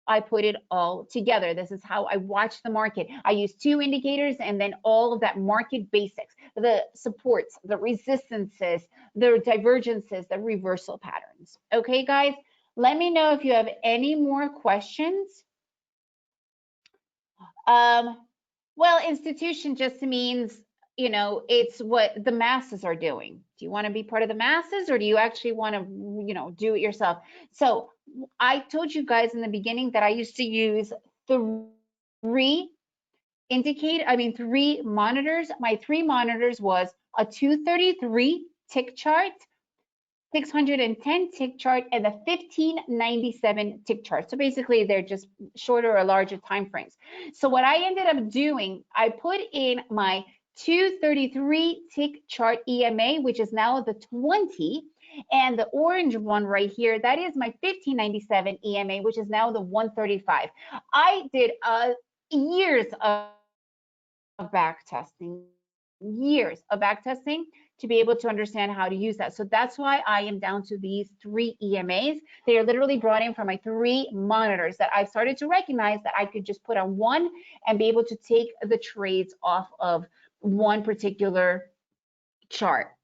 I put it all together. This is how I watch the market. I use 2 indicators and then all of that market basics, the supports, the resistances, the divergences, the reversal patterns. Okay, guys, let me know if you have any more questions. Well, institution just means, you know, it's what the masses are doing. Do you want to be part of the masses, or do you actually want to, you know, do it yourself? So I told you guys in the beginning that I used to use 3 monitors. My 3 monitors was a 233 tick chart, 610 tick chart, and the 1597 tick chart. So basically they're just shorter or larger time frames. So what I ended up doing, I put in my 233 tick chart EMA, which is now the 20, and the orange one right here, that is my 1597 EMA, which is now the 135. I did years of back testing, to be able to understand how to use that. So that's why I am down to these 3 EMAs. They are literally brought in from my 3 monitors that I've started to recognize that I could just put on one and be able to take the trades off of one particular chart.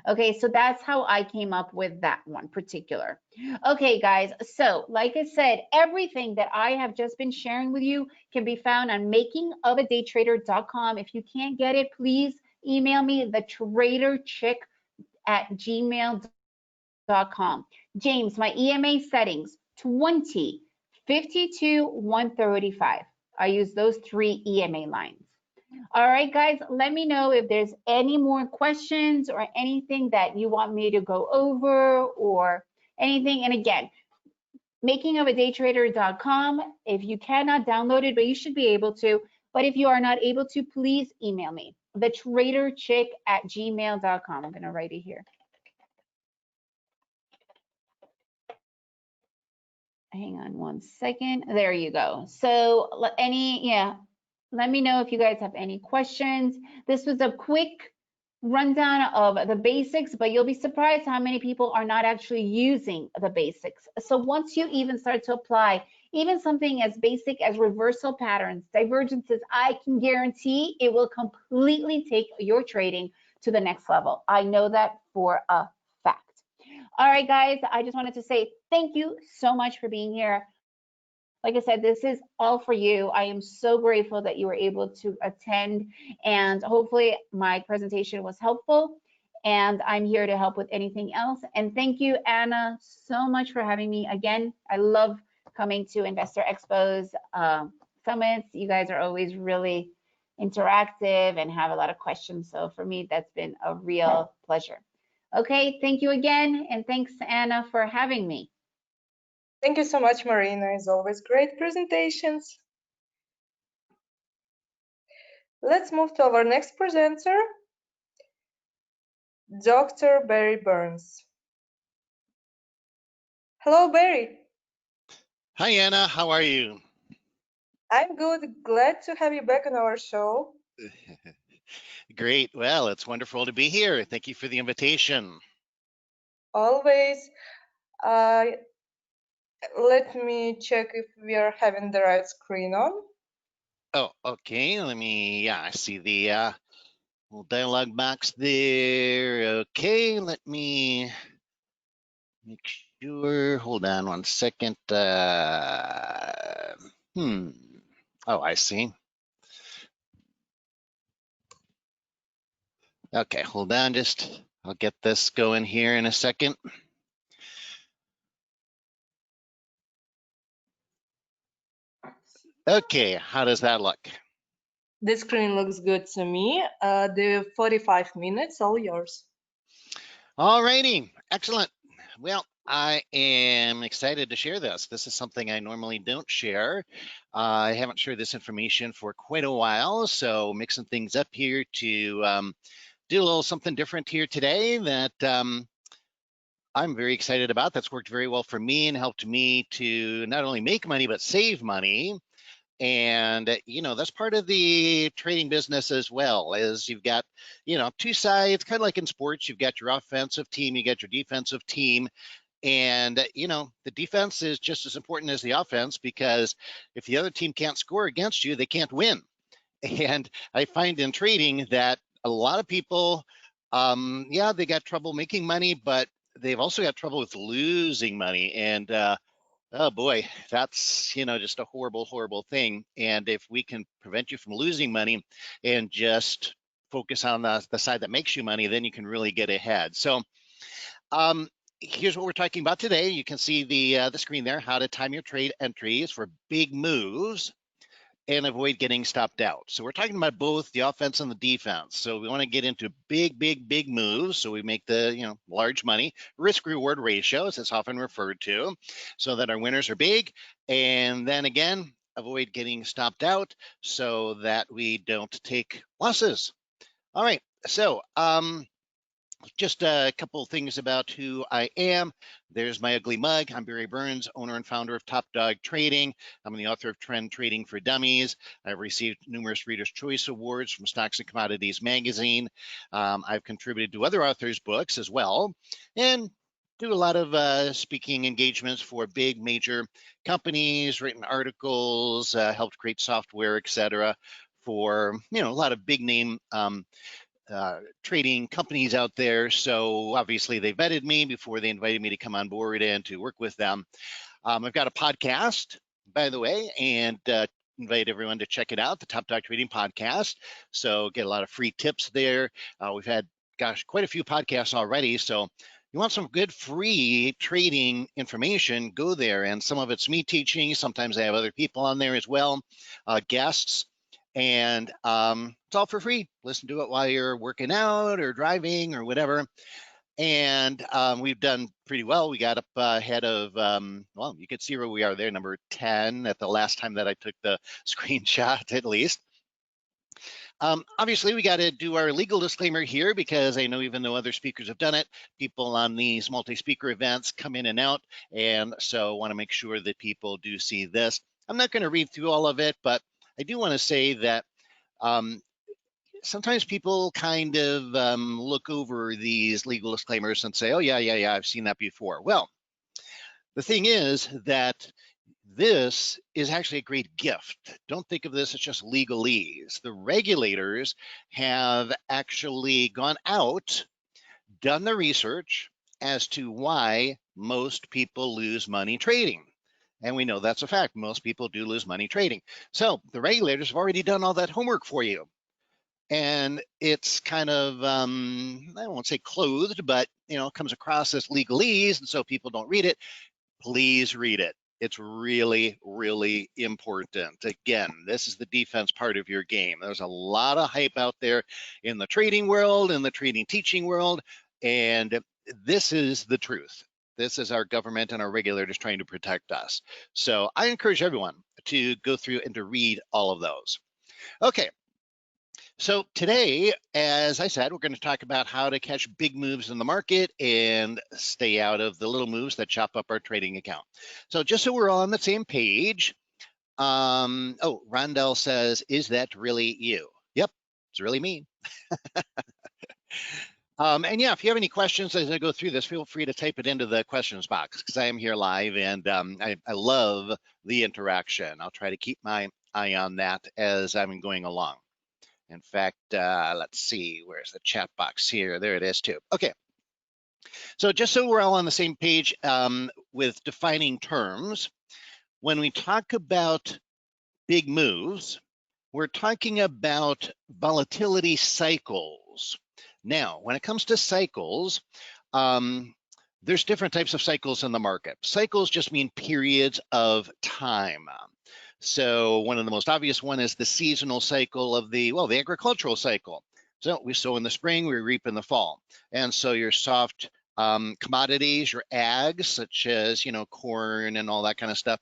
Okay, so that's how I came up with that one particular. Okay, guys, so like I said, everything that I have just been sharing with you can be found on makingofadaytrader.com. If you can't get it, please email me, thetraderchick@gmail.com. James, my EMA settings, 20, 52, 135. I use those 3 EMA lines. All right, guys, let me know if there's any more questions or anything that you want me to go over or anything. And again, makingofadaytrader.com. If you cannot download it, but you should be able to. But if you are not able to, please email me, thetraderchick@gmail.com. I'm going to write it here. Hang on one second. There you go. So let me know if you guys have any questions. This was a quick rundown of the basics, but you'll be surprised how many people are not actually using the basics. So once you even start to apply even something as basic as reversal patterns, divergences, I can guarantee it will completely take your trading to the next level. I know that for a fact. All right, guys, I just wanted to say thank you so much for being here. Like I said, this is all for you. I am so grateful that you were able to attend, and hopefully my presentation was helpful. and I'm here to help with anything else. And thank you, Anna, so much for having me again. I love coming to Investor Expos summits. You guys are always really interactive and have a lot of questions. So for me, that's been a real pleasure. Okay, thank you again. And thanks, Anna, for having me. Thank you so much, Marina. As always, great presentations. Let's move to our next presenter, Dr. Barry Burns. Hello, Barry. Hi, Anna. How are you? I'm good. Glad to have you back on our show. Great. Well, it's wonderful to be here. Thank you for the invitation. Always. Let me check if we are having the right screen on. Oh, okay. I see the little dialog box there. Okay, let me make sure. Hold on one second. Oh, I see. Okay, hold on. I'll get this going here in a second. Okay, how does that look? The screen looks good to me. The 45 minutes, all yours. All righty, excellent. Well, I am excited to share this. This is something I normally don't share. I haven't shared this information for quite a while, so mixing things up here to do a little something different here today that I'm very excited about. That's worked very well for me and helped me to not only make money, but save money. And, that's part of the trading business as well, is you've got, two sides, kind of like in sports. You've got your offensive team, you got your defensive team. And, the defense is just as important as the offense, because if the other team can't score against you, they can't win. And I find in trading that a lot of people, they got trouble making money, but they've also got trouble with losing money. And, oh boy, that's, just a horrible, horrible thing. And if we can prevent you from losing money and just focus on the side that makes you money, then you can really get ahead. So here's what we're talking about today. You can see the screen there, how to time your trade entries for big moves and avoid getting stopped out. So we're talking about both the offense and the defense. So we want to get into big, big, big moves. So we make the, large money, risk reward ratio, as it's often referred to, so that our winners are big. And then again, avoid getting stopped out so that we don't take losses. All right. So, just a couple of things about who I am. There's my ugly mug. I'm Barry Burns, owner and founder of Top Dog Trading. I'm the author of Trend Trading for Dummies. I've received numerous Reader's Choice Awards from Stocks and Commodities magazine. I've contributed to other authors' books as well, and do a lot of speaking engagements for big major companies, written articles, helped create software, etc., for a lot of big name trading companies out there. So obviously they vetted me before they invited me to come on board and to work with them. I've got a podcast, by the way, and invite everyone to check it out, the Top Dog Trading Podcast. So get a lot of free tips there. We've had, quite a few podcasts already. So you want some good free trading information, go there. And some of it's me teaching. Sometimes I have other people on there as well, guests. And it's all for free. Listen to it while you're working out or driving or whatever. And we've done pretty well. We got up ahead of, well, you could see where we are there, number 10 at the last time that I took the screenshot, at least. Obviously, we got to do our legal disclaimer here, because I know even though other speakers have done it, people on these multi-speaker events come in and out. And so I want to make sure that people do see this. I'm not going to read through all of it, but I do want to say that sometimes people kind of look over these legal disclaimers and say, oh, yeah, I've seen that before. Well, the thing is that this is actually a great gift. Don't think of this as just legalese. The regulators have actually gone out, done the research as to why most people lose money trading. And we know that's a fact. Most people do lose money trading. So the regulators have already done all that homework for you. and it's kind of, I won't say clothed, but comes across as legalese, and so people don't read it. Please read it. It's really, really important. Again, this is the defense part of your game. There's a lot of hype out there in the trading world, in the trading teaching world, and this is the truth. This is our government and our regulators trying to protect us. So I encourage everyone to go through and to read all of those. Okay. So today, as I said, we're going to talk about how to catch big moves in the market and stay out of the little moves that chop up our trading account. So just so we're all on the same page, oh, Rondell says, is that really you? Yep, it's really me. And yeah, if you have any questions as I go through this, feel free to type it into the questions box because I am here live and I love the interaction. I'll try to keep my eye on that as I'm going along. In fact, let's see, where's the chat box here? There it is too. Okay, so just so we're all on the same page with defining terms, when we talk about big moves, we're talking about volatility cycles. Now, when it comes to cycles, there's different types of cycles in the market. Cycles just mean periods of time. So one of the most obvious one is the seasonal cycle of the agricultural cycle. So we sow in the spring, we reap in the fall. And so your soft commodities, your ags, such as, corn and all that kind of stuff,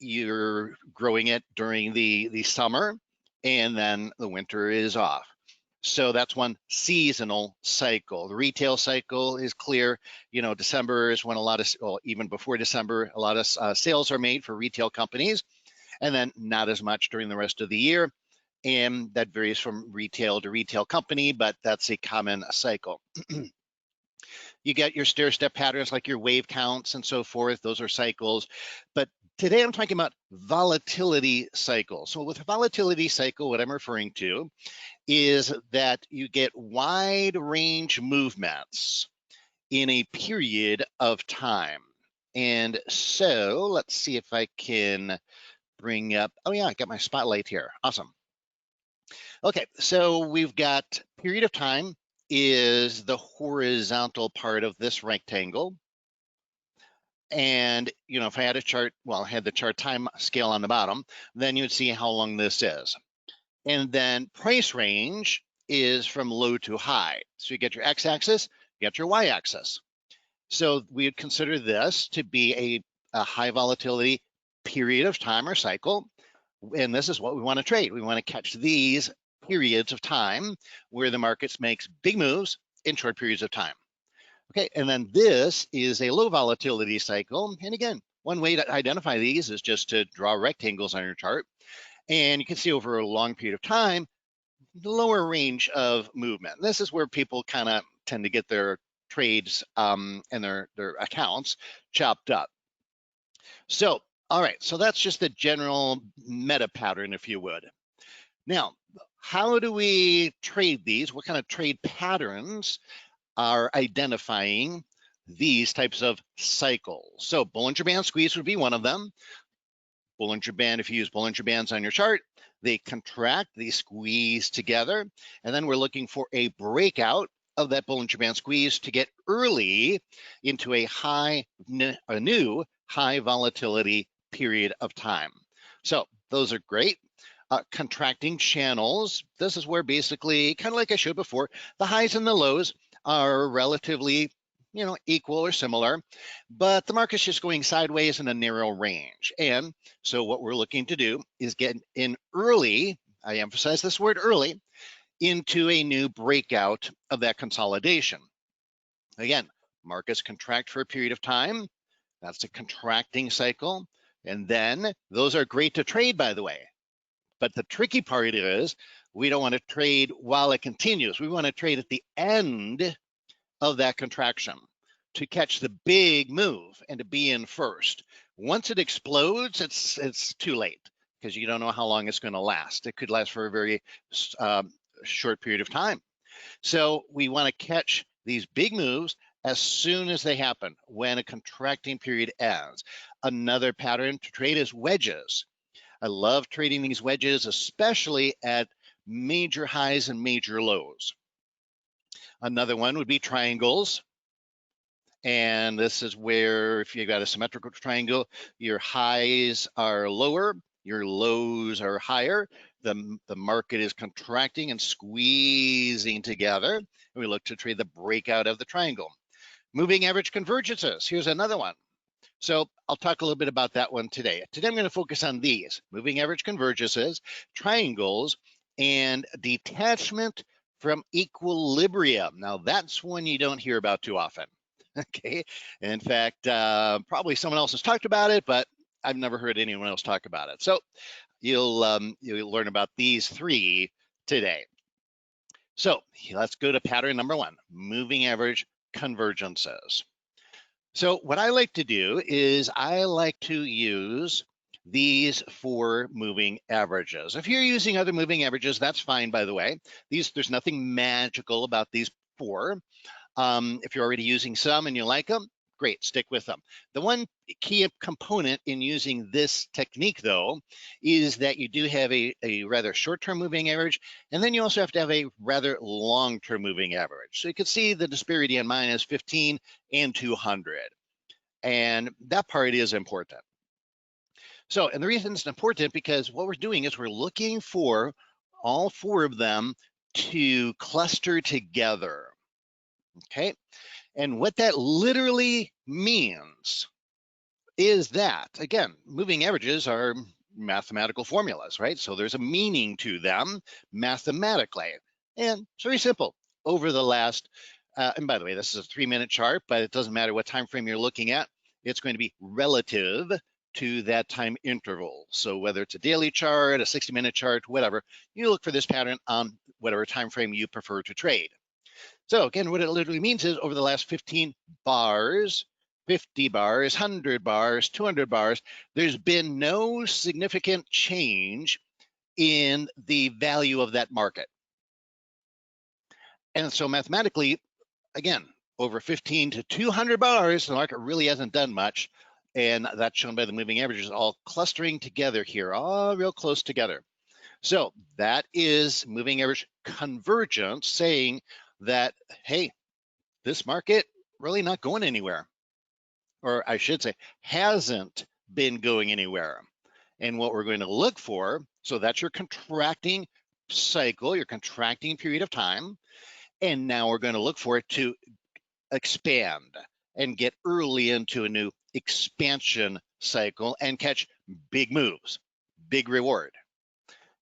you're growing it during the summer and then the winter is off. So that's one seasonal cycle. The retail cycle is clear. December is when a lot of, well, even before December, a lot of sales are made for retail companies, and then not as much during the rest of the year. And that varies from retail to retail company, but that's a common cycle. You get your stair-step patterns like your wave counts and so forth. Those are cycles. But today I'm talking about volatility cycles. So with a volatility cycle, what I'm referring to is that you get wide range movements in a period of time. And so let's see if I can bring up, oh yeah, I got my spotlight here. Awesome. Okay, so we've got period of time is the horizontal part of this rectangle. And, if I had a chart, I had the chart time scale on the bottom, then you would see how long this is. And then price range is from low to high. So you get your x-axis, you get your y-axis. So we would consider this to be a high volatility period of time or cycle. And this is what we want to trade. We want to catch these periods of time where the markets makes big moves in short periods of time. Okay, and then this is a low volatility cycle. And again, one way to identify these is just to draw rectangles on your chart. And you can see over a long period of time, the lower range of movement. This is where people kind of tend to get their trades and their accounts chopped up. So, all right, so that's just the general meta pattern, if you would. Now, how do we trade these? What kind of trade patterns are identifying these types of cycles? So Bollinger Band squeeze would be one of them. Bollinger Band, if you use Bollinger Bands on your chart, they contract, they squeeze together, and then we're looking for a breakout of that Bollinger Band squeeze to get early into a new high volatility period of time. So those are great. Contracting channels, this is where basically, kind of like I showed before, the highs and the lows are relatively equal or similar, but the market's just going sideways in a narrow range. And so what we're looking to do is get in early, I emphasize this word early, into a new breakout of that consolidation. Again, markets contract for a period of time. That's a contracting cycle. And then those are great to trade, by the way. But the tricky part is we don't want to trade while it continues. We want to trade at the end of that contraction to catch the big move and to be in first. Once it explodes, it's too late because you don't know how long it's going to last. It could last for a very short period of time. So we want to catch these big moves as soon as they happen when a contracting period ends. Another pattern to trade is wedges. I love trading these wedges, especially at major highs and major lows. Another one would be triangles. And this is where, if you've got a symmetrical triangle, your highs are lower, your lows are higher. The market is contracting and squeezing together. And we look to trade the breakout of the triangle. Moving average convergences, here's another one. So I'll talk a little bit about that one today. Today I'm going to focus on these: moving average convergences, triangles, and detachment from equilibrium. Now that's one you don't hear about too often. Okay, in fact, probably someone else has talked about it, but I've never heard anyone else talk about it. So you'll learn about these three today. So let's go to pattern number one: moving average convergences. So what I like to do is I like to use these 4 moving averages. If you're using other moving averages, that's fine, by the way. There's nothing magical about these 4. If you're already using some and you like them, great, stick with them. The one key component in using this technique, though, is that you do have a rather short-term moving average, and then you also have to have a rather long-term moving average. So you can see the disparity in mine is 15 and 200, and that part is important. So, and the reason it's important because what we're doing is we're looking for all 4 of them to cluster together. Okay, and what that literally means is that, again, moving averages are mathematical formulas, right? So there's a meaning to them mathematically, and it's very simple. Over the last, and by the way, this is a 3-minute chart, but it doesn't matter what time frame you're looking at, it's going to be relative to that time interval. So whether it's a daily chart, a 60-minute chart, whatever, you look for this pattern on whatever time frame you prefer to trade. So again, what it literally means is over the last 15 bars, 50 bars, 100 bars, 200 bars, there's been no significant change in the value of that market. And so mathematically, again, over 15 to 200 bars, the market really hasn't done much. And that's shown by the moving averages all clustering together here, all real close together. So that is moving average convergence, saying that, hey, this market really not going anywhere, or I should say hasn't been going anywhere. And what we're going to look for, so that's your contracting cycle, your contracting period of time, and now we're going to look for it to expand and get early into a new expansion cycle and catch big moves, big reward.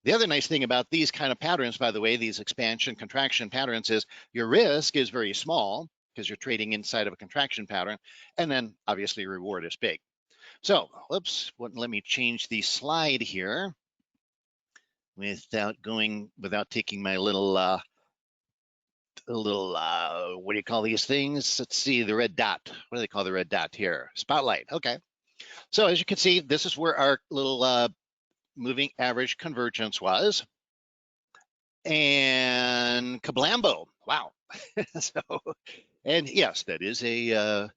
The other nice thing about these kind of patterns, by the way, these expansion contraction patterns, is your risk is very small because you're trading inside of a contraction pattern, and then obviously reward is big. So, whoops, let me change the slide here without taking my little, what do you call these things? Let's see, the red dot. What do they call the red dot here? Spotlight, okay. So as you can see, this is where our little moving average convergence was. And kablambo, wow. So, and yes, that is a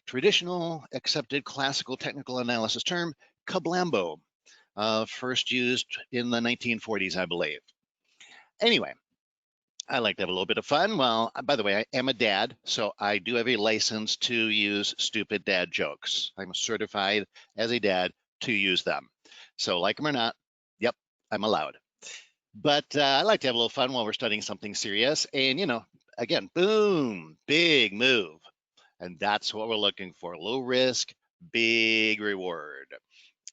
traditional accepted classical technical analysis term, kablambo, first used in the 1940s, I believe. Anyway, I like to have a little bit of fun. Well, by the way, I am a dad, so I do have a license to use stupid dad jokes. I'm certified as a dad to use them. So like them or not, yep, I'm allowed. But I like to have a little fun while we're studying something serious. And, you know, again, boom, big move. And that's what we're looking for. Low risk, big reward.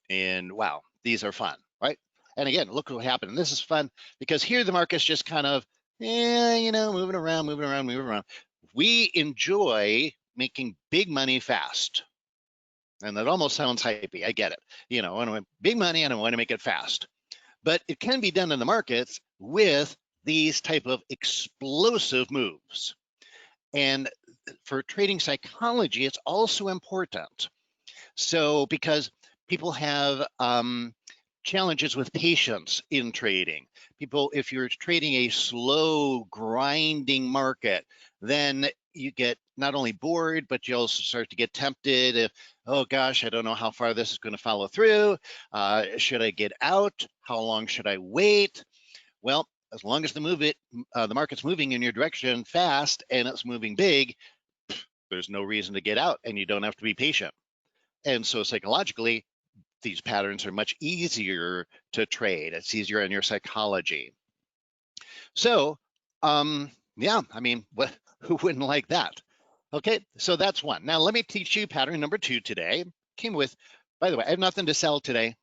And wow, these are fun, right? And again, look what happened. And this is fun because here the market's just kind of, you know, moving around. We enjoy making big money fast. And that almost sounds hypey. I get it. You know, I want to make big money and I want to make it fast. But it can be done in the markets with these type of explosive moves. And for trading psychology, it's also important. So because people have challenges with patience in trading. People, if you're trading a slow, grinding market, then you get not only bored, but you also start to get tempted. If, oh gosh, I don't know how far this is going to follow through. Should I get out? How long should I wait? Well, as long as the market's moving in your direction fast and it's moving big, there's no reason to get out and you don't have to be patient. And so psychologically, these patterns are much easier to trade. It's easier in your psychology. So, yeah, I mean, who wouldn't like that? Okay, so that's one. Now let me teach you pattern number 2 today. Came with, by the way, I have nothing to sell today.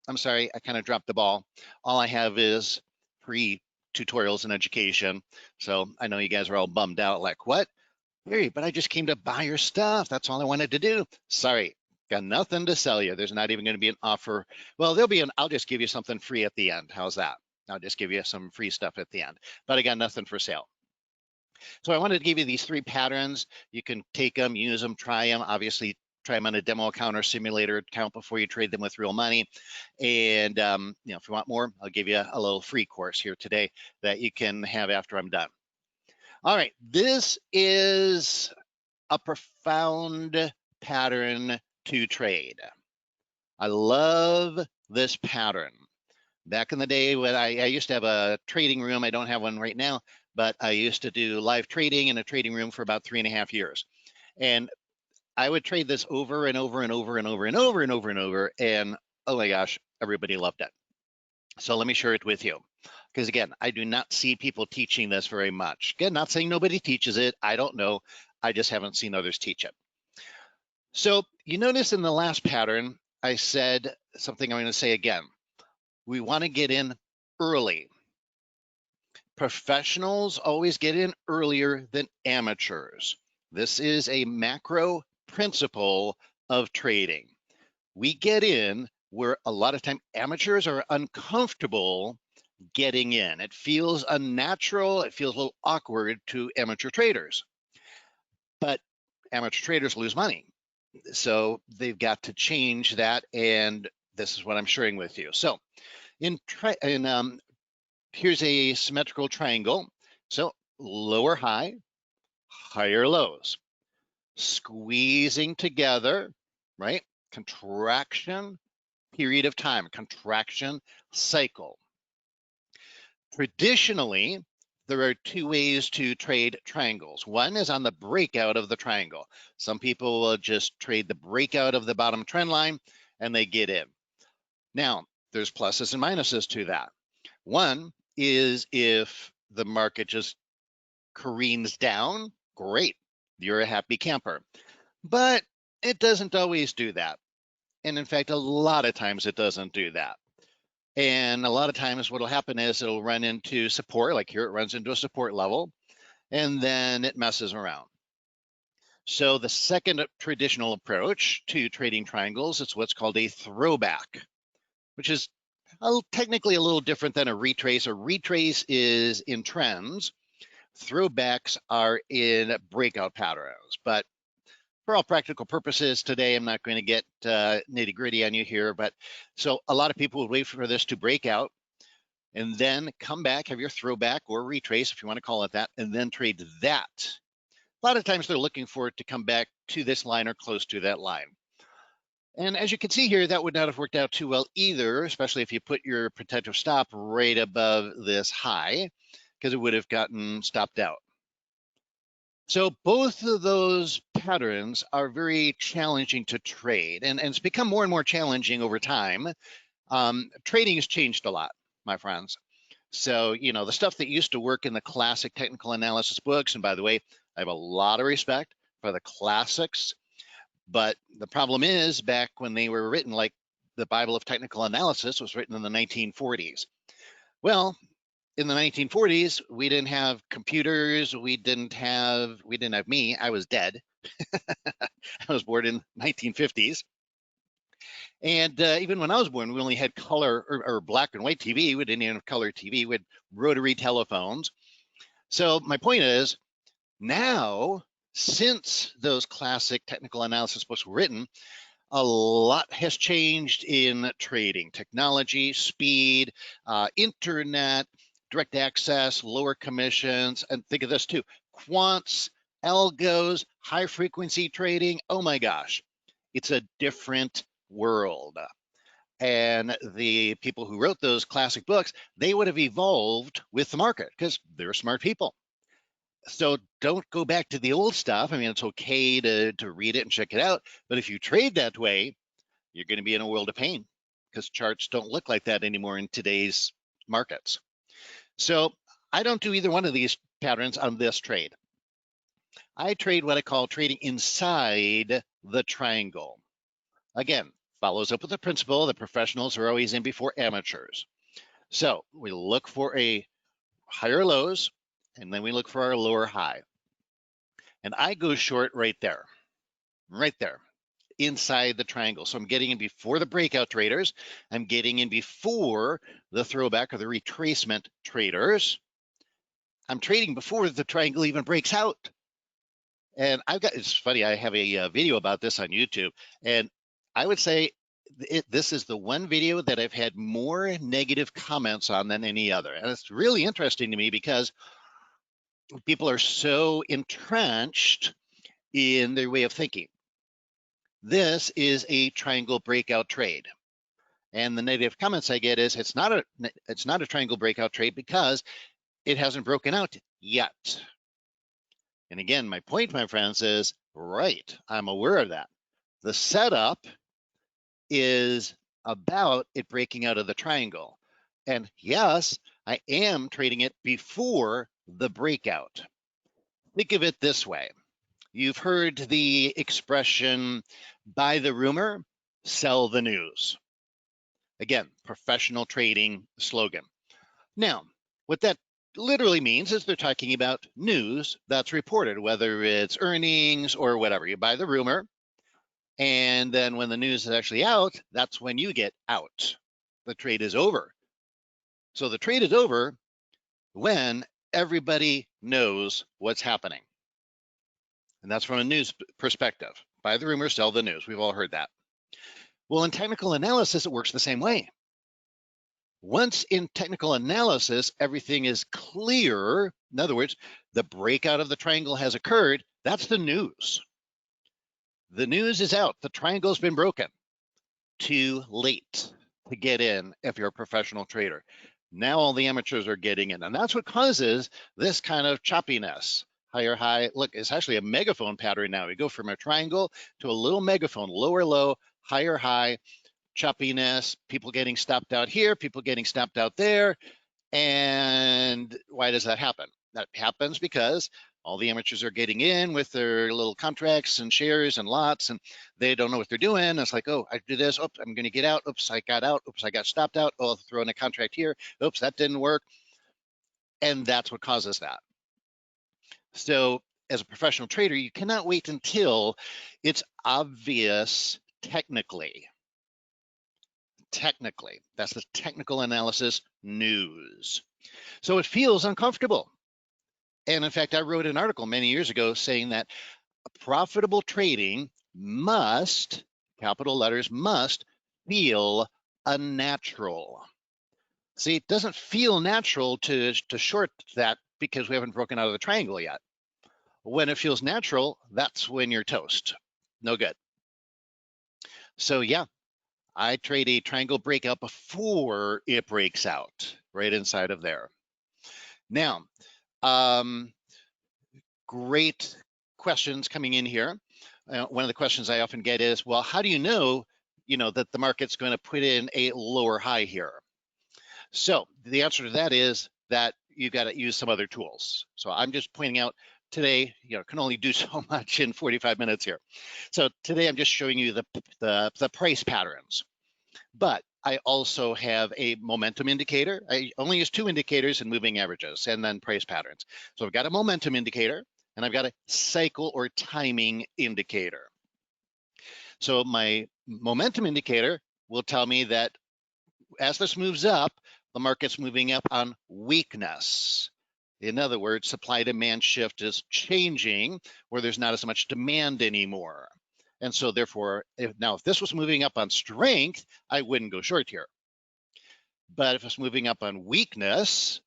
I'm sorry, I kind of dropped the ball. All I have is free tutorials and education. So I know you guys are all bummed out, like, what? Hey, but I just came to buy your stuff. That's all I wanted to do. Sorry, got nothing to sell you. There's not even going to be an offer. Well, I'll just give you something free at the end. How's that? I'll just give you some free stuff at the end, but I got nothing for sale. So I wanted to give you these 3 patterns. You can take them, use them, try them. Obviously, try them on a demo account or simulator account before you trade them with real money. And if you want more, I'll give you a little free course here today that you can have after I'm done. All right, this is a profound pattern to trade. I love this pattern. Back in the day when I used to have a trading room, I don't have one right now, but I used to do live trading in a trading room for about 3.5 years. And I would trade this over and over and over and over and over and over and over. And oh my gosh, everybody loved it. So let me share it with you. Because again, I do not see people teaching this very much. Again, not saying nobody teaches it. I don't know. I just haven't seen others teach it. So you notice in the last pattern, I said something I'm going to say again. We want to get in early. Professionals always get in earlier than amateurs. This is a macro principle of trading. We get in where a lot of time amateurs are uncomfortable getting in. It feels unnatural. It feels a little awkward to amateur traders. But amateur traders lose money. So they've got to change that. And this is what I'm sharing with you. So here's a symmetrical triangle. So lower high, higher lows, squeezing together, right? Contraction, period of time, contraction cycle. Traditionally, there are 2 ways to trade triangles. One is on the breakout of the triangle. Some people will just trade the breakout of the bottom trend line and they get in. Now, there's pluses and minuses to that. One is if the market just careens down, great, you're a happy camper. But it doesn't always do that. And in fact, a lot of times it doesn't do that. And a lot of times what will happen is it'll run into support, like here it runs into a support level, and then it messes around. So the second traditional approach to trading triangles is what's called a throwback, which is technically a little different than a retrace. A retrace is in trends. Throwbacks are in breakout patterns. But for all practical purposes today, I'm not going to get nitty gritty on you here. But so a lot of people would wait for this to break out and then come back, have your throwback or retrace, if you want to call it that, and then trade that. A lot of times they're looking for it to come back to this line or close to that line. And as you can see here, that would not have worked out too well either, especially if you put your protective stop right above this high, because it would have gotten stopped out. So both of those patterns are very challenging to trade, and it's become more and more challenging over time. Trading has changed a lot, my friends. So, the stuff that used to work in the classic technical analysis books, and by the way, I have a lot of respect for the classics. But the problem is, back when they were written, like the Bible of Technical Analysis was written in the 1940s. Well, in the 1940s, we didn't have computers. We didn't have me. I was dead. I was born in 1950s. And even when I was born, we only had color or black and white TV. We didn't even have color TV. We had rotary telephones. So my point is, now, since those classic technical analysis books were written, a lot has changed in trading. Technology, speed, internet, direct access, lower commissions, and think of this too, quants, algos, high frequency trading. Oh my gosh, it's a different world. And the people who wrote those classic books, they would have evolved with the market because they're smart people. So don't go back to the old stuff. I mean, it's okay to read it and check it out. But if you trade that way, you're going to be in a world of pain because charts don't look like that anymore in today's markets. So I don't do either one of these patterns on this trade. I trade what I call trading inside the triangle. Again, follows up with the principle that professionals are always in before amateurs. So we look for a higher lows, and then we look for our lower high. And I go short right there, inside the triangle. So I'm getting in before the breakout traders. I'm getting in before the throwback or the retracement traders. I'm trading before the triangle even breaks out. And it's funny, I have a video about this on YouTube, and I would say this is the one video that I've had more negative comments on than any other. And it's really interesting to me because people are so entrenched in their way of thinking. This is a triangle breakout trade. And the negative comments I get is it's not a triangle breakout trade because it hasn't broken out yet. And again, my point, my friends, is right. I'm aware of that. The setup is about it breaking out of the triangle. And yes, I am trading it before the breakout. Think of it this way. You've heard the expression, buy the rumor, sell the news. Again, professional trading slogan. Now, what that literally means is they're talking about news that's reported, whether it's earnings or whatever. You buy the rumor, and then when the news is actually out, that's when you get out. The trade is over. So the trade is over when everybody knows what's happening. And that's from a news perspective. Buy the rumor, sell the news. We've all heard that. Well, in technical analysis, it works the same way. Once in technical analysis, everything is clear. In other words, the breakout of the triangle has occurred. That's the news. The news is out. The triangle's been broken. Too late to get in if you're a professional trader. Now all the amateurs are getting in, and that's what causes this kind of choppiness. Higher high, look, it's actually a megaphone pattern now. We go from a triangle to a little megaphone, lower low, higher high, choppiness, people getting stopped out here, people getting stopped out there. And why does that happen? That happens because all the amateurs are getting in with their little contracts and shares and lots, and they don't know what they're doing. It's like, oh, I do this. Oops, I'm going to get out. Oops, I got out. Oops, I got stopped out. Oh, I'll throw in a contract here. Oops, that didn't work. And that's what causes that. So as a professional trader, you cannot wait until it's obvious technically. That's the technical analysis news. So it feels uncomfortable. And in fact, I wrote an article many years ago saying that profitable trading must, capital letters, must feel unnatural. See, it doesn't feel natural to short that because we haven't broken out of the triangle yet. When it feels natural, that's when you're toast. No good. So yeah, I trade a triangle breakout before it breaks out, right inside of there. Now, great questions coming in here. One of the questions I often get is, well, how do you know that the market's going to put in a lower high here? So the answer to that is that you've got to use some other tools. So I'm just pointing out today, can only do so much in 45 minutes here. So today I'm just showing you the price patterns. But I also have a momentum indicator. I only use two indicators in moving averages and then price patterns. So I've got a momentum indicator and I've got a cycle or timing indicator. So my momentum indicator will tell me that as this moves up, the market's moving up on weakness. In other words, supply-demand shift is changing where there's not as much demand anymore. And so therefore, if this was moving up on strength, I wouldn't go short here. But if it's moving up on weakness,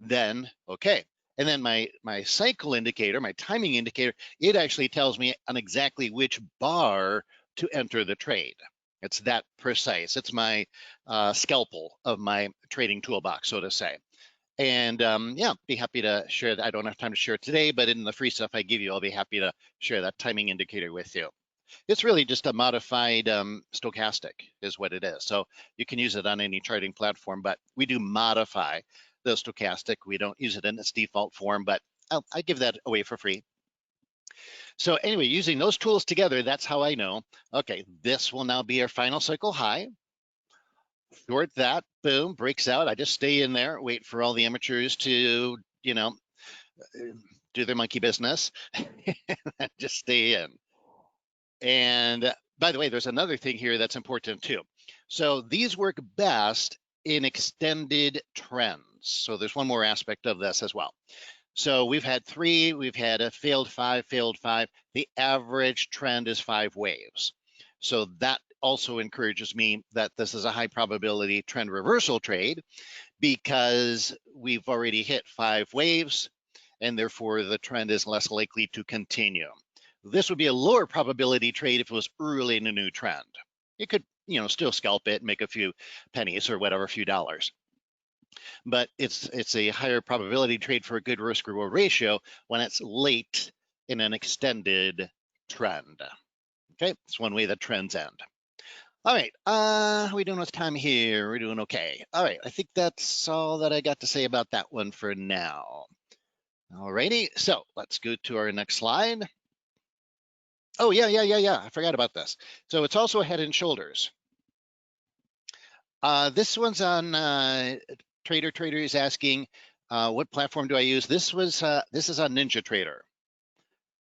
then okay. And then my cycle indicator, my timing indicator, it actually tells me on exactly which bar to enter the trade. It's that precise. It's my scalpel of my trading toolbox, so to say. And yeah, be happy to share that. I don't have time to share it today, but in the free stuff I give you, I'll be happy to share that timing indicator with you. It's really just a modified stochastic is what it is. So you can use it on any charting platform, but we do modify the stochastic. We don't use it in its default form, but I give that away for free. So anyway, using those tools together, that's how I know, okay, this will now be our final cycle high. Short that, boom, breaks out. I just stay in there, wait for all the amateurs to, you know, do their monkey business, and just stay in. And by the way, there's another thing here that's important too. So these work best in extended trends. So there's one more aspect of this as well. So we've had 3, we've had a failed 5, failed 5. The average trend is 5 waves. So that also encourages me that this is a high probability trend reversal trade because we've already hit 5 waves and therefore the trend is less likely to continue. This would be a lower probability trade if it was early in a new trend. It could, you know, still scalp it, make a few pennies or whatever, a few dollars. But it's a higher probability trade for a good risk reward ratio when it's late in an extended trend. Okay, it's one way that trends end. All right, how are we doing with time here? We're doing okay. All right, I think that's all that I got to say about that one for now. All righty, so let's go to our next slide. Oh, yeah, I forgot about this. So it's also a Head and Shoulders. This one's on Trader is asking, what platform do I use? This is on NinjaTrader.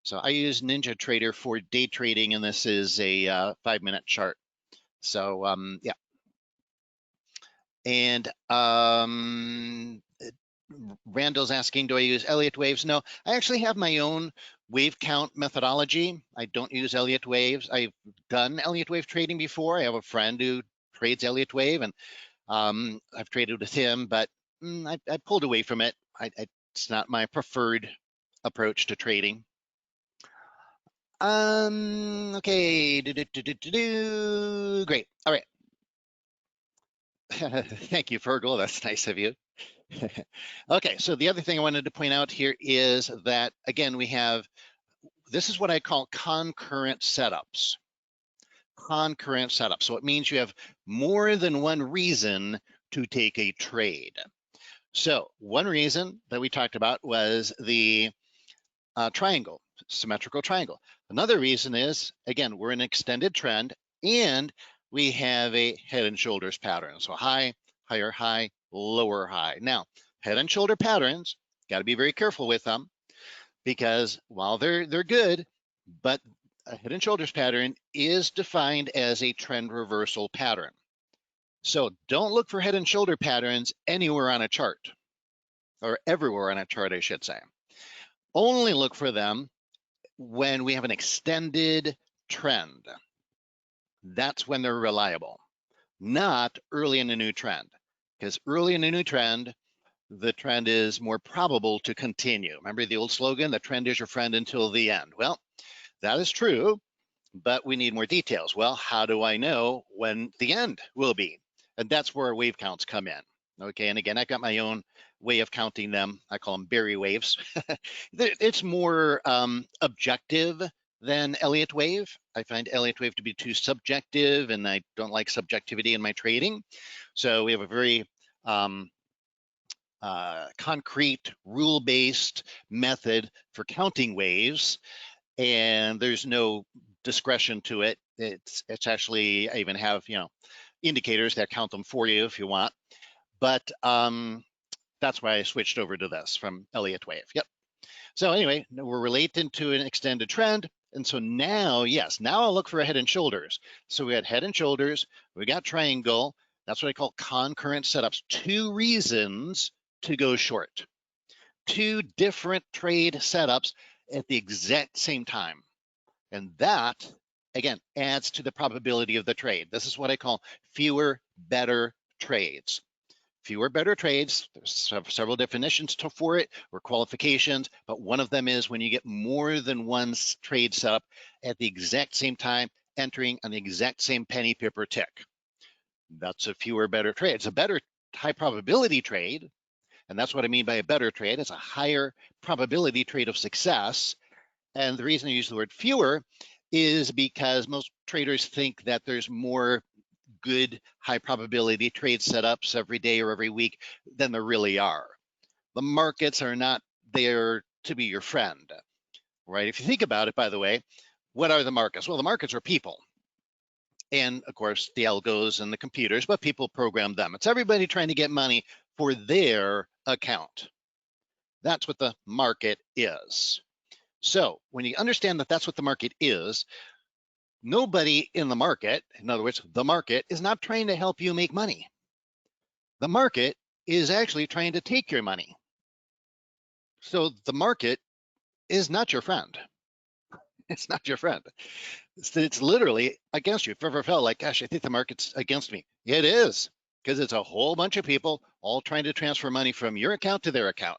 So I use NinjaTrader for day trading, and this is a 5-minute chart. So yeah. And Randall's asking, do I use Elliott waves? No, I actually have my own wave count methodology. I don't use Elliott waves. I've done Elliott wave trading before. I have a friend who trades Elliott wave, and I've traded with him, but I pulled away from it. It's not my preferred approach to trading. Okay, great. All right. Thank you, Fergal. That's nice of you. Okay, so the other thing I wanted to point out here is that, again, we have, this is what I call concurrent setups. Concurrent setup. So it means you have more than one reason to take a trade. So one reason that we talked about was the triangle, symmetrical triangle. Another reason is, again, we're in an extended trend and we have a head and shoulders pattern. So high, higher high, lower high. Now, head and shoulder patterns, got to be very careful with them because while they're good, but a head and shoulders pattern is defined as a trend reversal pattern. So don't look for head and shoulder patterns anywhere on a chart, or everywhere on a chart, I should say. Only look for them when we have an extended trend. That's when they're reliable, not early in a new trend, because early in a new trend, the trend is more probable to continue. Remember the old slogan, the trend is your friend until the end. Well, that is true, but we need more details. Well, how do I know when the end will be? And that's where wave counts come in. Okay, and again, I've got my own way of counting them. I call them berry waves. It's more objective than Elliott wave. I find Elliott wave to be too subjective, and I don't like subjectivity in my trading. So we have a very concrete, rule-based method for counting waves, and there's no discretion to it. It's actually, I even have, you know, indicators that count them for you if you want. But that's why I switched over to this from Elliott wave. Yep. So anyway, we're relating to an extended trend. And so now, yes, now I'll look for a head and shoulders. So we had head and shoulders, we got triangle. That's what I call concurrent setups. 2 reasons to go short. 2 different trade setups at the exact same time. And that, again, adds to the probability of the trade. This is what I call fewer, better trades. Fewer, better trades. There's several definitions for it or qualifications, but one of them is when you get more than one trade setup at the exact same time entering on the exact same penny paper tick. That's a fewer better trade. It's a better high probability trade, and that's what I mean by a better trade. It's a higher probability trade of success. And the reason I use the word fewer is because most traders think that there's more good high probability trade setups every day or every week than there really are. The markets are not there to be your friend, right? If you think about it, by the way, what are the markets? Well, the markets are people. And of course, the algos and the computers, but people program them. It's everybody trying to get money for their account. That's what the market is. So when you understand that that's what the market is, nobody in the market, in other words, the market is not trying to help you make money. The market is actually trying to take your money. So the market is not your friend. It's not your friend. It's literally against you. If you ever felt like, gosh, I think the market's against me, it is, because it's a whole bunch of people all trying to transfer money from your account to their account.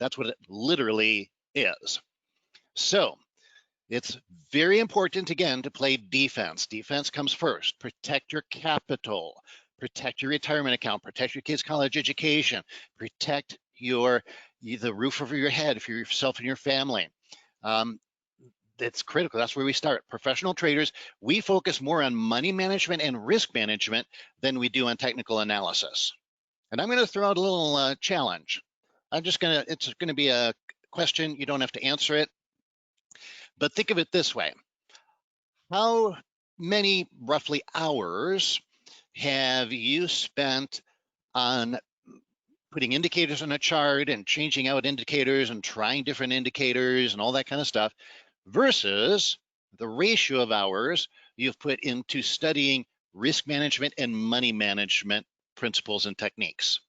That's what it literally is. So it's very important, again, to play defense. Defense comes first. Protect your capital, protect your retirement account, protect your kids' college education, protect the roof over your head for yourself and your family. It's critical. That's where we start. Professional traders, we focus more on money management and risk management than we do on technical analysis. And I'm going to throw out a little challenge. It's going to be a question. You don't have to answer it, but think of it this way. How many roughly hours have you spent on putting indicators on a chart and changing out indicators and trying different indicators and all that kind of stuff versus the ratio of hours you've put into studying risk management and money management principles and techniques?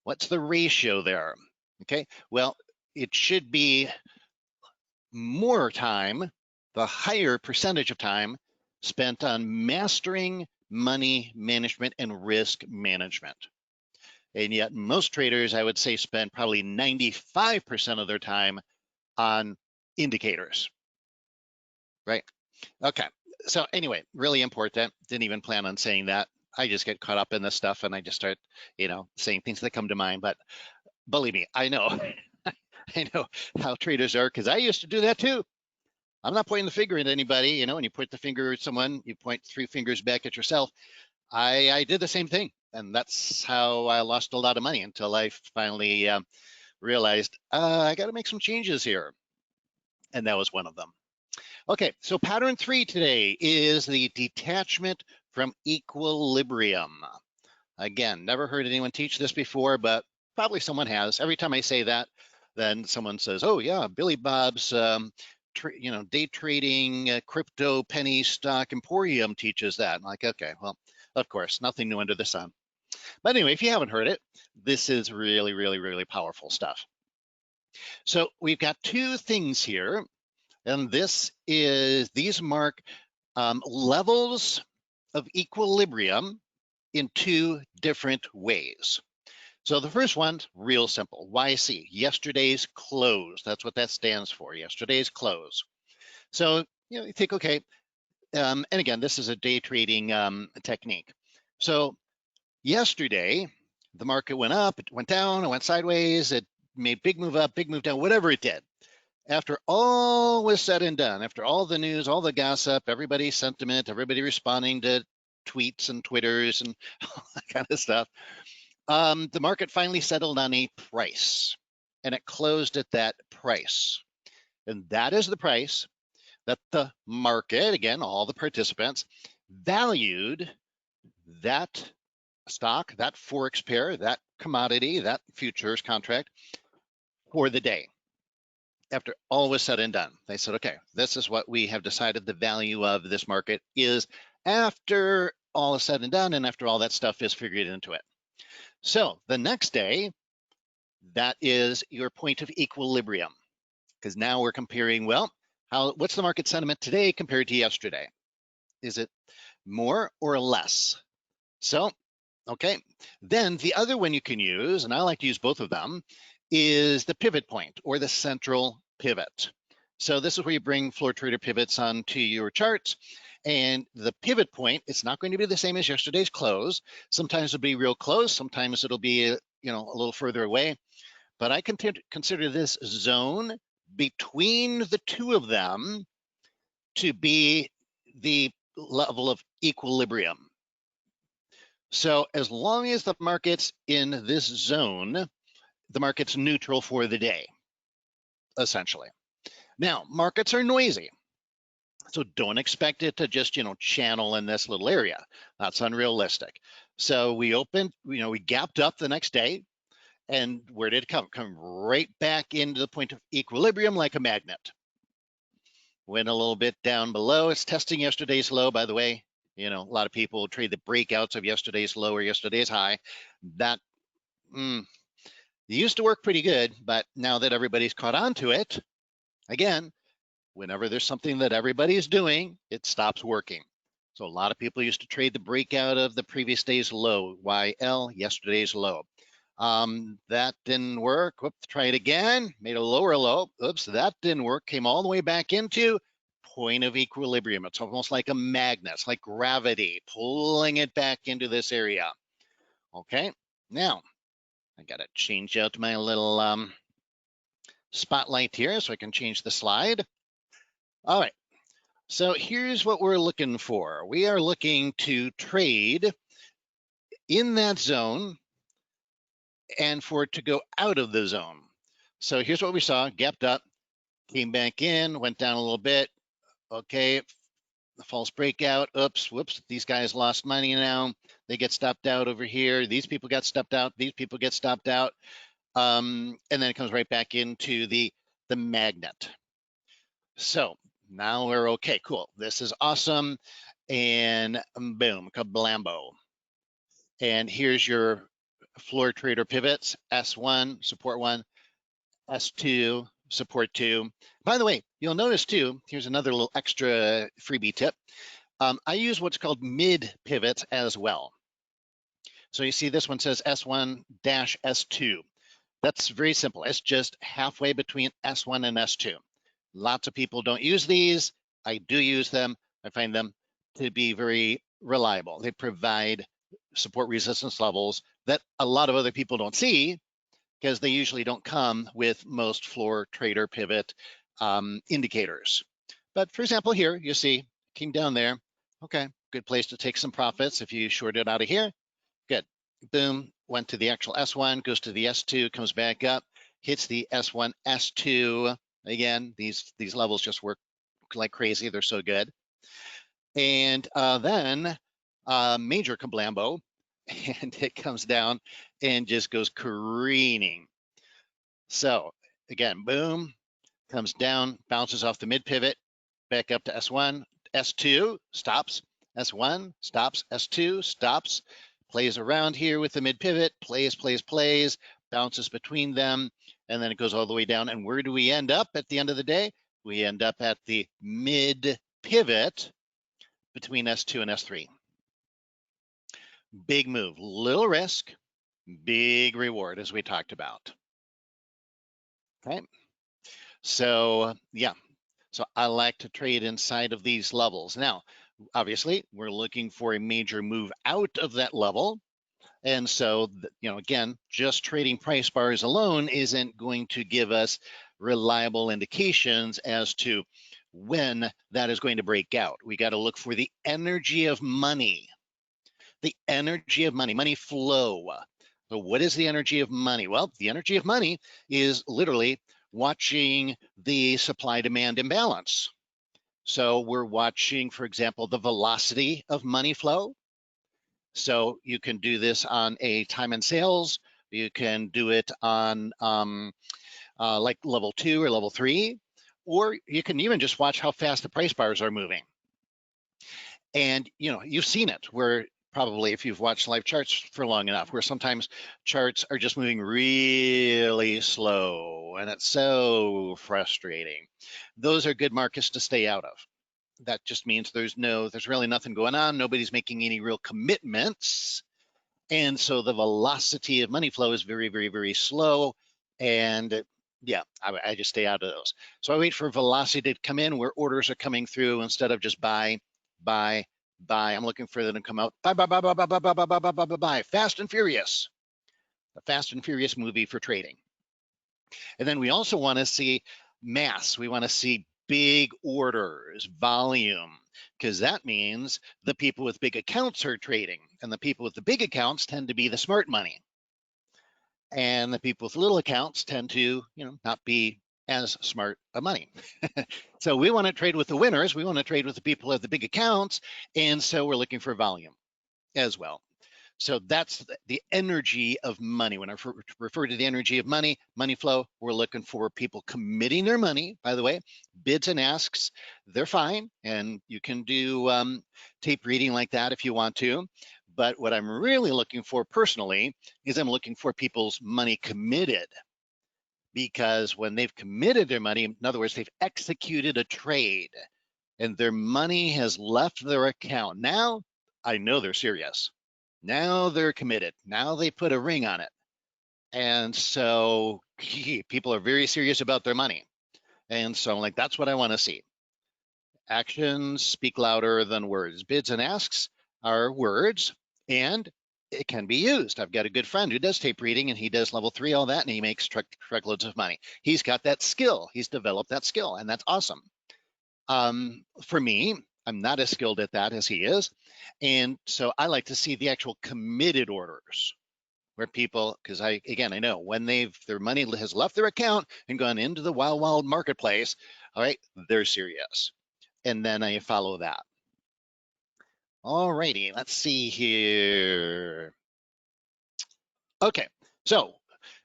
What's the ratio there? Okay, well, it should be more time, the higher percentage of time spent on mastering money management and risk management. And yet most traders, I would say, spend probably 95% of their time on indicators, right? Okay, so anyway, really important. Didn't even plan on saying that. I just get caught up in this stuff and I just start, saying things that come to mind. But believe me, I know, I know how traders are, because I used to do that too. I'm not pointing the finger at anybody. When you point the finger at someone, you point 3 fingers back at yourself. I did the same thing, and that's how I lost a lot of money until I finally realized I got to make some changes here, and that was one of them. Okay, so pattern 3 today is the detachment from equilibrium. Again, never heard anyone teach this before, but probably someone has. Every time I say that, then someone says, oh yeah, Billy Bob's day trading crypto penny stock emporium teaches that. I'm like, okay, well, of course, nothing new under the sun. But anyway, if you haven't heard it, this is really, really, really powerful stuff. So we've got 2 things here, and these mark levels of equilibrium in 2 different ways. So the first one's real simple, YC, yesterday's close. That's what that stands for, yesterday's close. So, you think, okay, and again, this is a day trading technique. So yesterday, the market went up, it went down, it went sideways, it made big move up, big move down, whatever it did. After all was said and done, after all the news, all the gossip, everybody's sentiment, everybody responding to tweets and Twitters and all that kind of stuff, the market finally settled on a price, and it closed at that price. And that is the price that the market, again, all the participants, valued that stock, that forex pair, that commodity, that futures contract for the day. After all was said and done, they said, okay, this is what we have decided the value of this market is after all is said and done and after all that stuff is figured into it. So the next day, that is your point of equilibrium, because now we're comparing, well, what's the market sentiment today compared to yesterday? Is it more or less? So, okay, then the other one you can use, and I like to use both of them, is the pivot point or the central pivot. So this is where you bring floor trader pivots onto your charts. And the pivot point, it's not going to be the same as yesterday's close. Sometimes it'll be real close. Sometimes it'll be, a little further away. But I consider this zone between the two of them to be the level of equilibrium. So as long as the market's in this zone, the market's neutral for the day, essentially. Now, markets are noisy. So don't expect it to just, channel in this little area. That's unrealistic. So we opened, we gapped up the next day. And where did it come? Come right back into the point of equilibrium like a magnet. Went a little bit down below. It's testing yesterday's low, by the way. A lot of people trade the breakouts of yesterday's low or yesterday's high. That used to work pretty good, but now that everybody's caught on to it, again, whenever there's something that everybody's doing, it stops working. So a lot of people used to trade the breakout of the previous day's low, YL, yesterday's low. That didn't work. Whoops, try it again, made a lower low. Oops, that didn't work. Came all the way back into point of equilibrium. It's almost like a magnet, it's like gravity, pulling it back into this area. Okay, now I gotta change out my little spotlight here so I can change the slide. All right, so here's what we're looking for. We are looking to trade in that zone and for it to go out of the zone. So here's what we saw, gapped up, came back in, went down a little bit. Okay, the false breakout, oops, whoops, these guys lost money now. They get stopped out over here. These people got stopped out, these people get stopped out. And then it comes right back into the magnet. So now we're okay, cool. This is awesome. And boom, kablambo. And here's your floor trader pivots, S1, support 1, S2, support 2. By the way, you'll notice too, here's another little extra freebie tip. I use what's called mid pivots as well. So you see this one says S1-S2. That's very simple. It's just halfway between S1 and S2. Lots of people don't use these. I do use them. I find them to be very reliable. They provide support resistance levels that a lot of other people don't see because they usually don't come with most floor trader pivot indicators. But for example, here you see came down there. Okay, good place to take some profits if you shorted out of here. Good. Boom, went to the actual S1, goes to the S2, comes back up, hits the S1, S2. Again, these levels just work like crazy. They're so good. And then major kablambo, and it comes down and just goes careening. So again, boom, comes down, bounces off the mid pivot, back up to S1, S2, stops, S1, stops, S2, stops, plays around here with the mid pivot, plays, bounces between them, and then it goes all the way down. And where do we end up at the end of the day? We end up at the mid pivot between S2 and S3. Big move, little risk, big reward, as we talked about. Okay, so yeah, so I like to trade inside of these levels. Now, obviously, we're looking for a major move out of that level. And so, again, just trading price bars alone isn't going to give us reliable indications as to when that is going to break out. We got to look for the energy of money. The energy of money, money flow. So what is the energy of money? Well, the energy of money is literally watching the supply-demand imbalance. So we're watching, for example, the velocity of money flow. So you can do this on a time and sales. You can do it on like level 2 or level 3, or you can even just watch how fast the price bars are moving. And you've seen it where probably if you've watched live charts for long enough, where sometimes charts are just moving really slow, and it's so frustrating. Those are good markets to stay out of. That just means there's really nothing going on. Nobody's making any real commitments. And so the velocity of money flow is very, very, very slow. And yeah, I just stay out of those. So I wait for velocity to come in where orders are coming through instead of just buy. I'm looking for them to come out, buy, Fast and Furious, the Fast and Furious movie for trading. And then we also want to see mass. We want to see big orders, volume, because that means the people with big accounts are trading, and the people with the big accounts tend to be the smart money. And the people with little accounts tend to, not be as smart of money. So we want to trade with the winners. We want to trade with the people who have the big accounts. And so we're looking for volume as well. So that's the energy of money. When I refer to the energy of money, money flow, we're looking for people committing their money. By the way, bids and asks, they're fine. And you can do tape reading like that if you want to. But what I'm really looking for personally is I'm looking for people's money committed. Because when they've committed their money, in other words, they've executed a trade and their money has left their account. Now I know they're serious. Now they're committed. Now they put a ring on it. And so people are very serious about their money. And so I'm like, that's what I want to see. Actions speak louder than words. Bids and asks are words, and it can be used. I've got a good friend who does tape reading, and he does level 3, all that, and he makes truckloads of money. He's got that skill. He's developed that skill, and that's awesome. For me, I'm not as skilled at that as he is. And so I like to see the actual committed orders where people, because I know when their money has left their account and gone into the wild marketplace, all right, they're serious. And then I follow that. All righty, let's see here. Okay, so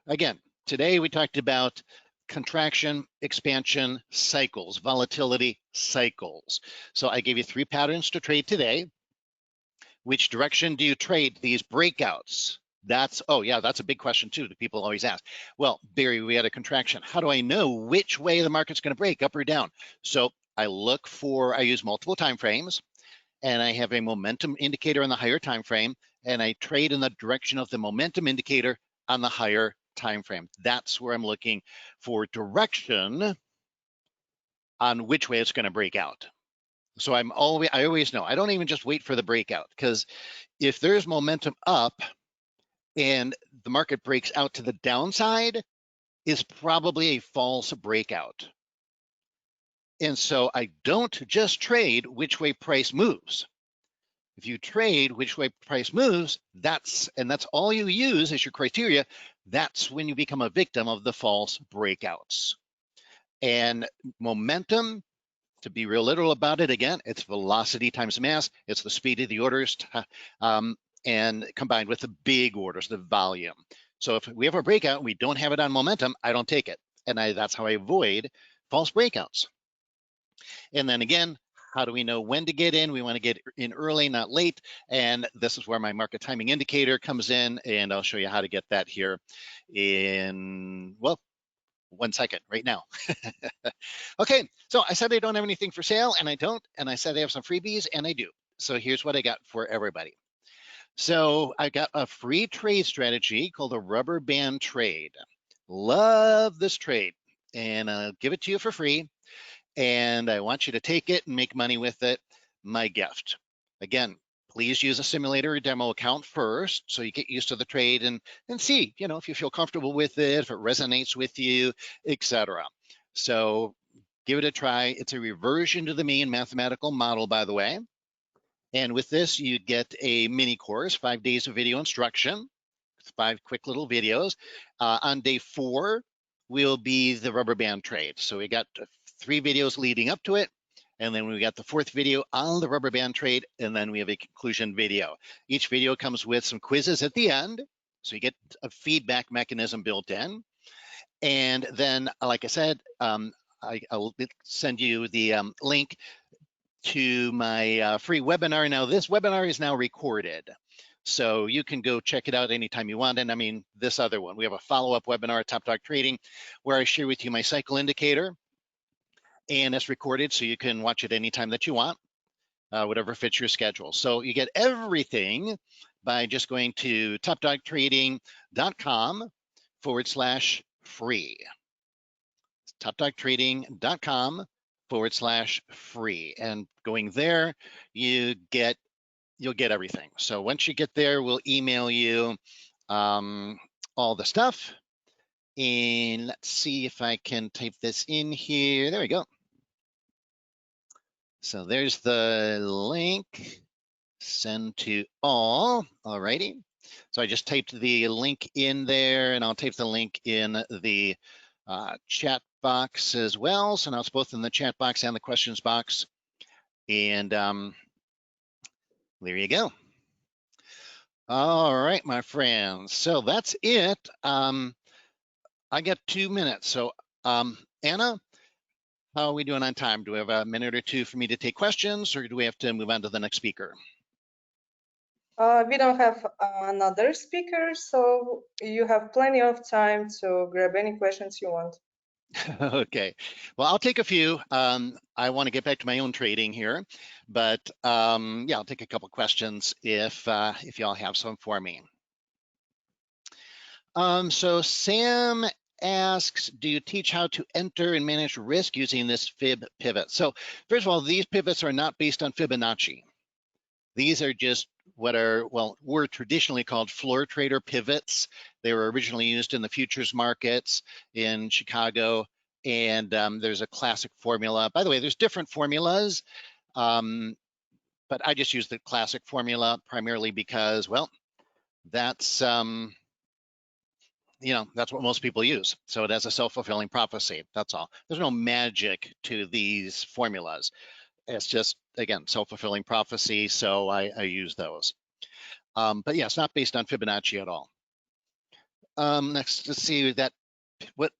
again, today we talked about contraction, expansion, cycles, volatility, cycles. So I gave you 3 patterns to trade today. Which direction do you trade these breakouts? That's a big question too that people always ask. Well, Barry, we had a contraction. How do I know which way the market's going to break, up or down? So I use multiple time frames, and I have a momentum indicator on the higher time frame, and I trade in the direction of the momentum indicator on the higher time frame. That's where I'm looking for direction on which way it's going to break out. So I always know. I don't even just wait for the breakout, because if there's momentum up and the market breaks out to the downside, is probably a false breakout. And so I don't just trade which way price moves. If you trade which way price moves, that's all you use as your criteria, that's when you become a victim of the false breakouts. And momentum, to be real literal about it, again, it's velocity times mass. It's the speed of the orders, and combined with the big orders, the volume. So if we have a breakout and we don't have it on momentum, I don't take it. And that's how I avoid false breakouts. And then again, how do we know when to get in? We want to get in early, not late. And this is where my market timing indicator comes in. And I'll show you how to get that here in, well, 1 second right now. Okay, so I said I don't have anything for sale, and I don't. And I said I have some freebies, and I do. So here's what I got for everybody. So I got a free trade strategy called a rubber band trade. Love this trade, and I'll give it to you for free. And I want you to take it and make money with it. My gift. Again, please use a simulator or demo account first, so you get used to the trade and see, if you feel comfortable with it, if it resonates with you, etc. So give it a try. It's a reversion to the mean mathematical model, by the way. And with this, you get a mini course, 5 days of video instruction, 5 quick little videos. On day 4 will be the rubber band trade. So we got 3 videos leading up to it. And then we got the 4th video on the rubber band trade, and then we have a conclusion video. Each video comes with some quizzes at the end, so you get a feedback mechanism built in. And then, like I said, I'll send you the link to my free webinar. Now, this webinar is now recorded, so you can go check it out anytime you want. And I mean, this other one, we have a follow-up webinar at Top Dog Trading where I share with you my cycle indicator, and it's recorded, so you can watch it anytime that you want, whatever fits your schedule. So you get everything by just going to topdogtrading.com/free. topdogtrading.com/free. And going there, you'll get everything. So once you get there, we'll email you all the stuff. And let's see if I can type this in here. There we go. So there's the link. Send to all. All righty. So I just typed the link in there, and I'll type the link in the chat box as well. So now it's both in the chat box and the questions box. And there you go. All right, my friends. So that's it. I got 2 minutes. So Anna, how are we doing on time? Do we have a minute or two for me to take questions, or do we have to move on to the next speaker? We don't have another speaker, so you have plenty of time to grab any questions you want. Okay, well, I'll take a few. I want to get back to my own trading here, but yeah, I'll take a couple questions if y'all have some for me. So Sam asks, do you teach how to enter and manage risk using this fib pivot? So first of all, these pivots are not based on Fibonacci. These are just what were traditionally called floor trader pivots. They were originally used in the futures markets in Chicago, and there's a classic formula. By the way, there's different formulas, but I just use the classic formula primarily because, well, that's that's what most people use. So it has a self-fulfilling prophecy. That's all. There's no magic to these formulas. It's just, again, self-fulfilling prophecy, so I use those. But yeah, it's not based on Fibonacci at all. Next, let's see what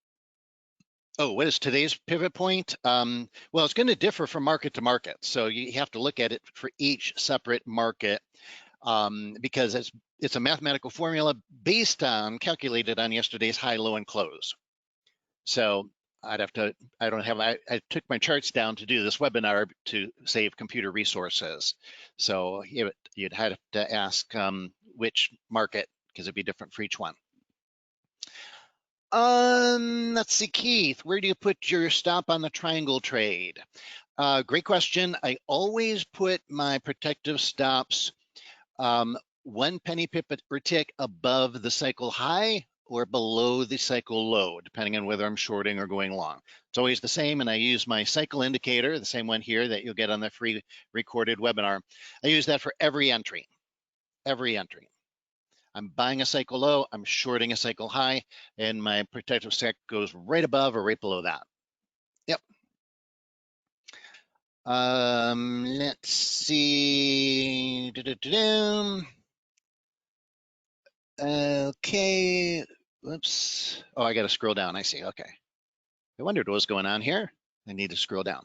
is today's pivot point? Well, it's going to differ from market to market. So you have to look at it for each separate market because it's a mathematical formula calculated on yesterday's high, low, and close. So I took my charts down to do this webinar to save computer resources. So you'd have to ask which market, because it'd be different for each one. Let's see, Keith, where do you put your stop on the triangle trade? Great question. I always put my protective stops 1 penny pip per tick above the cycle high or below the cycle low, depending on whether I'm shorting or going long. It's always the same, and I use my cycle indicator, the same one here that you'll get on the free recorded webinar. I use that for every entry, I'm buying a cycle low, I'm shorting a cycle high, and my protective stack goes right above or right below that. Yep. Let's see. Okay. Whoops. Oh, I got to scroll down. I see. Okay. I wondered what was going on here. I need to scroll down.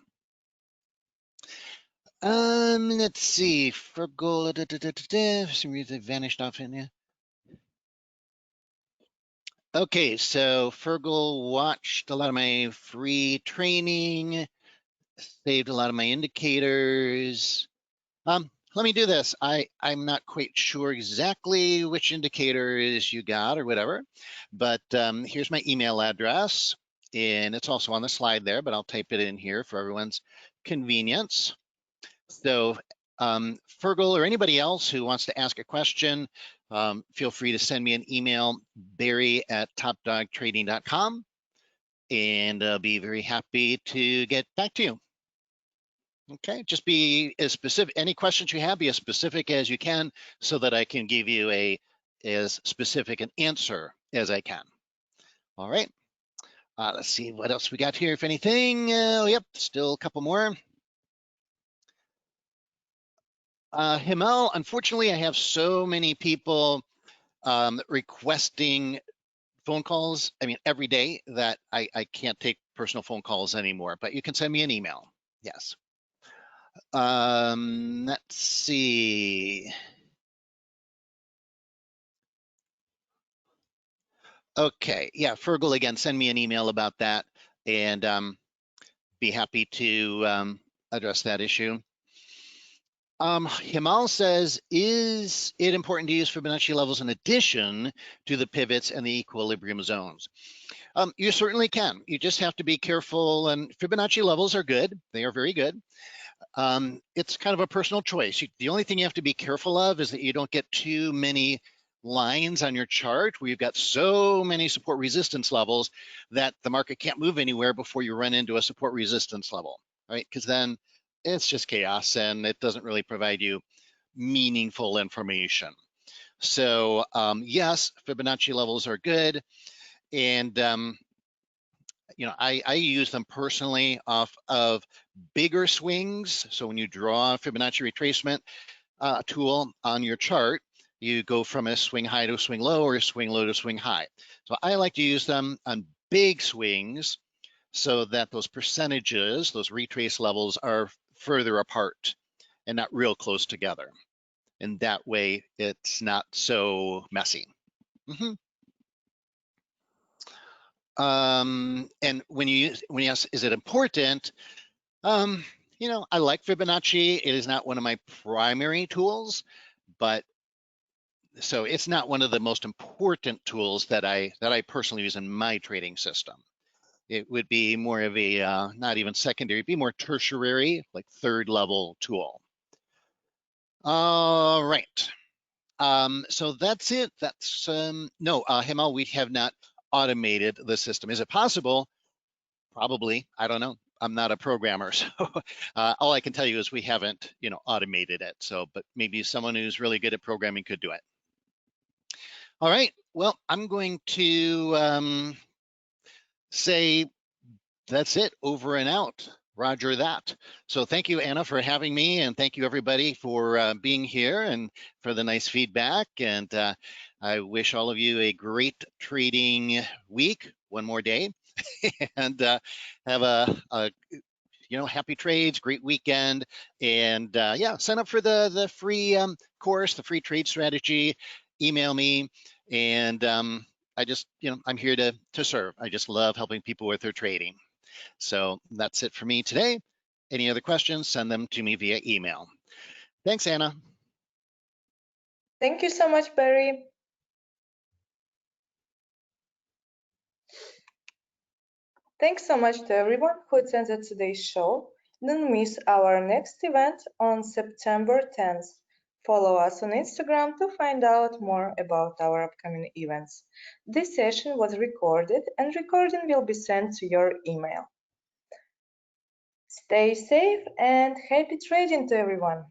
Let's see. Fergal. For some reason, it vanished off in here. Okay, so Fergal watched a lot of my free training, saved a lot of my indicators. Let me do this. I'm not quite sure exactly which indicators you got or whatever, but here's my email address, and it's also on the slide there, but I'll type it in here for everyone's convenience. So Fergal or anybody else who wants to ask a question, feel free to send me an email, barry@topdogtrading.com, and I'll be very happy to get back to you. Okay, just be as specific, any questions you have, be as specific as you can so that I can give you as specific an answer as I can. All right, let's see what else we got here, if anything. Yep, still a couple more. Himal, unfortunately, I have so many people requesting phone calls, every day, that I can't take personal phone calls anymore, but you can send me an email, yes. Let's see. Okay, yeah, Fergal, again, send me an email about that, and be happy to address that issue. Himal says, is it important to use Fibonacci levels in addition to the pivots and the equilibrium zones? You certainly can. You just have to be careful, and Fibonacci levels are good. They are very good. It's kind of a personal choice. The only thing you have to be careful of is that you don't get too many lines on your chart where you've got so many support resistance levels that the market can't move anywhere before you run into a support resistance level, right? Because then it's just chaos and it doesn't really provide you meaningful information. So yes, Fibonacci levels are good. And you know, I use them personally off of bigger swings. So when you draw a Fibonacci retracement tool on your chart, you go from a swing high to a swing low or a swing low to swing high. So I like to use them on big swings so that those percentages, those retrace levels are further apart and not real close together. And that way it's not so messy. And when you ask, is it important? You know, I like Fibonacci. It is not one of my primary tools, but so it's not one of the most important tools that I personally use in my trading system. It would be more of a not even secondary, it'd be more tertiary, like third level tool. All right. So that's it. That's no, Hemal, we have not automated the system. Is it possible? Probably. I don't know. I'm not a programmer, so all I can tell you is we haven't, you know, automated it. So, but maybe someone who's really good at programming could do it. All right. Well, I'm going to say that's it. Over and out. Roger that. So thank you, Anna, for having me, and thank you everybody for being here and for the nice feedback. And I wish all of you a great trading week. One more day. And have a you know, happy trades, great weekend, and yeah, sign up for the free course, the free trade strategy. Email me, and I just, you know, I'm here to serve. I just love helping people with their trading. So that's it for me today. Any other questions? Send them to me via email. Thanks, Anna. Thank you so much, Barry. Thanks so much to everyone who attended today's show. Don't miss our next event on September 10th. Follow us on Instagram to find out more about our upcoming events. This session was recorded and recording will be sent to your email. Stay safe and happy trading to everyone.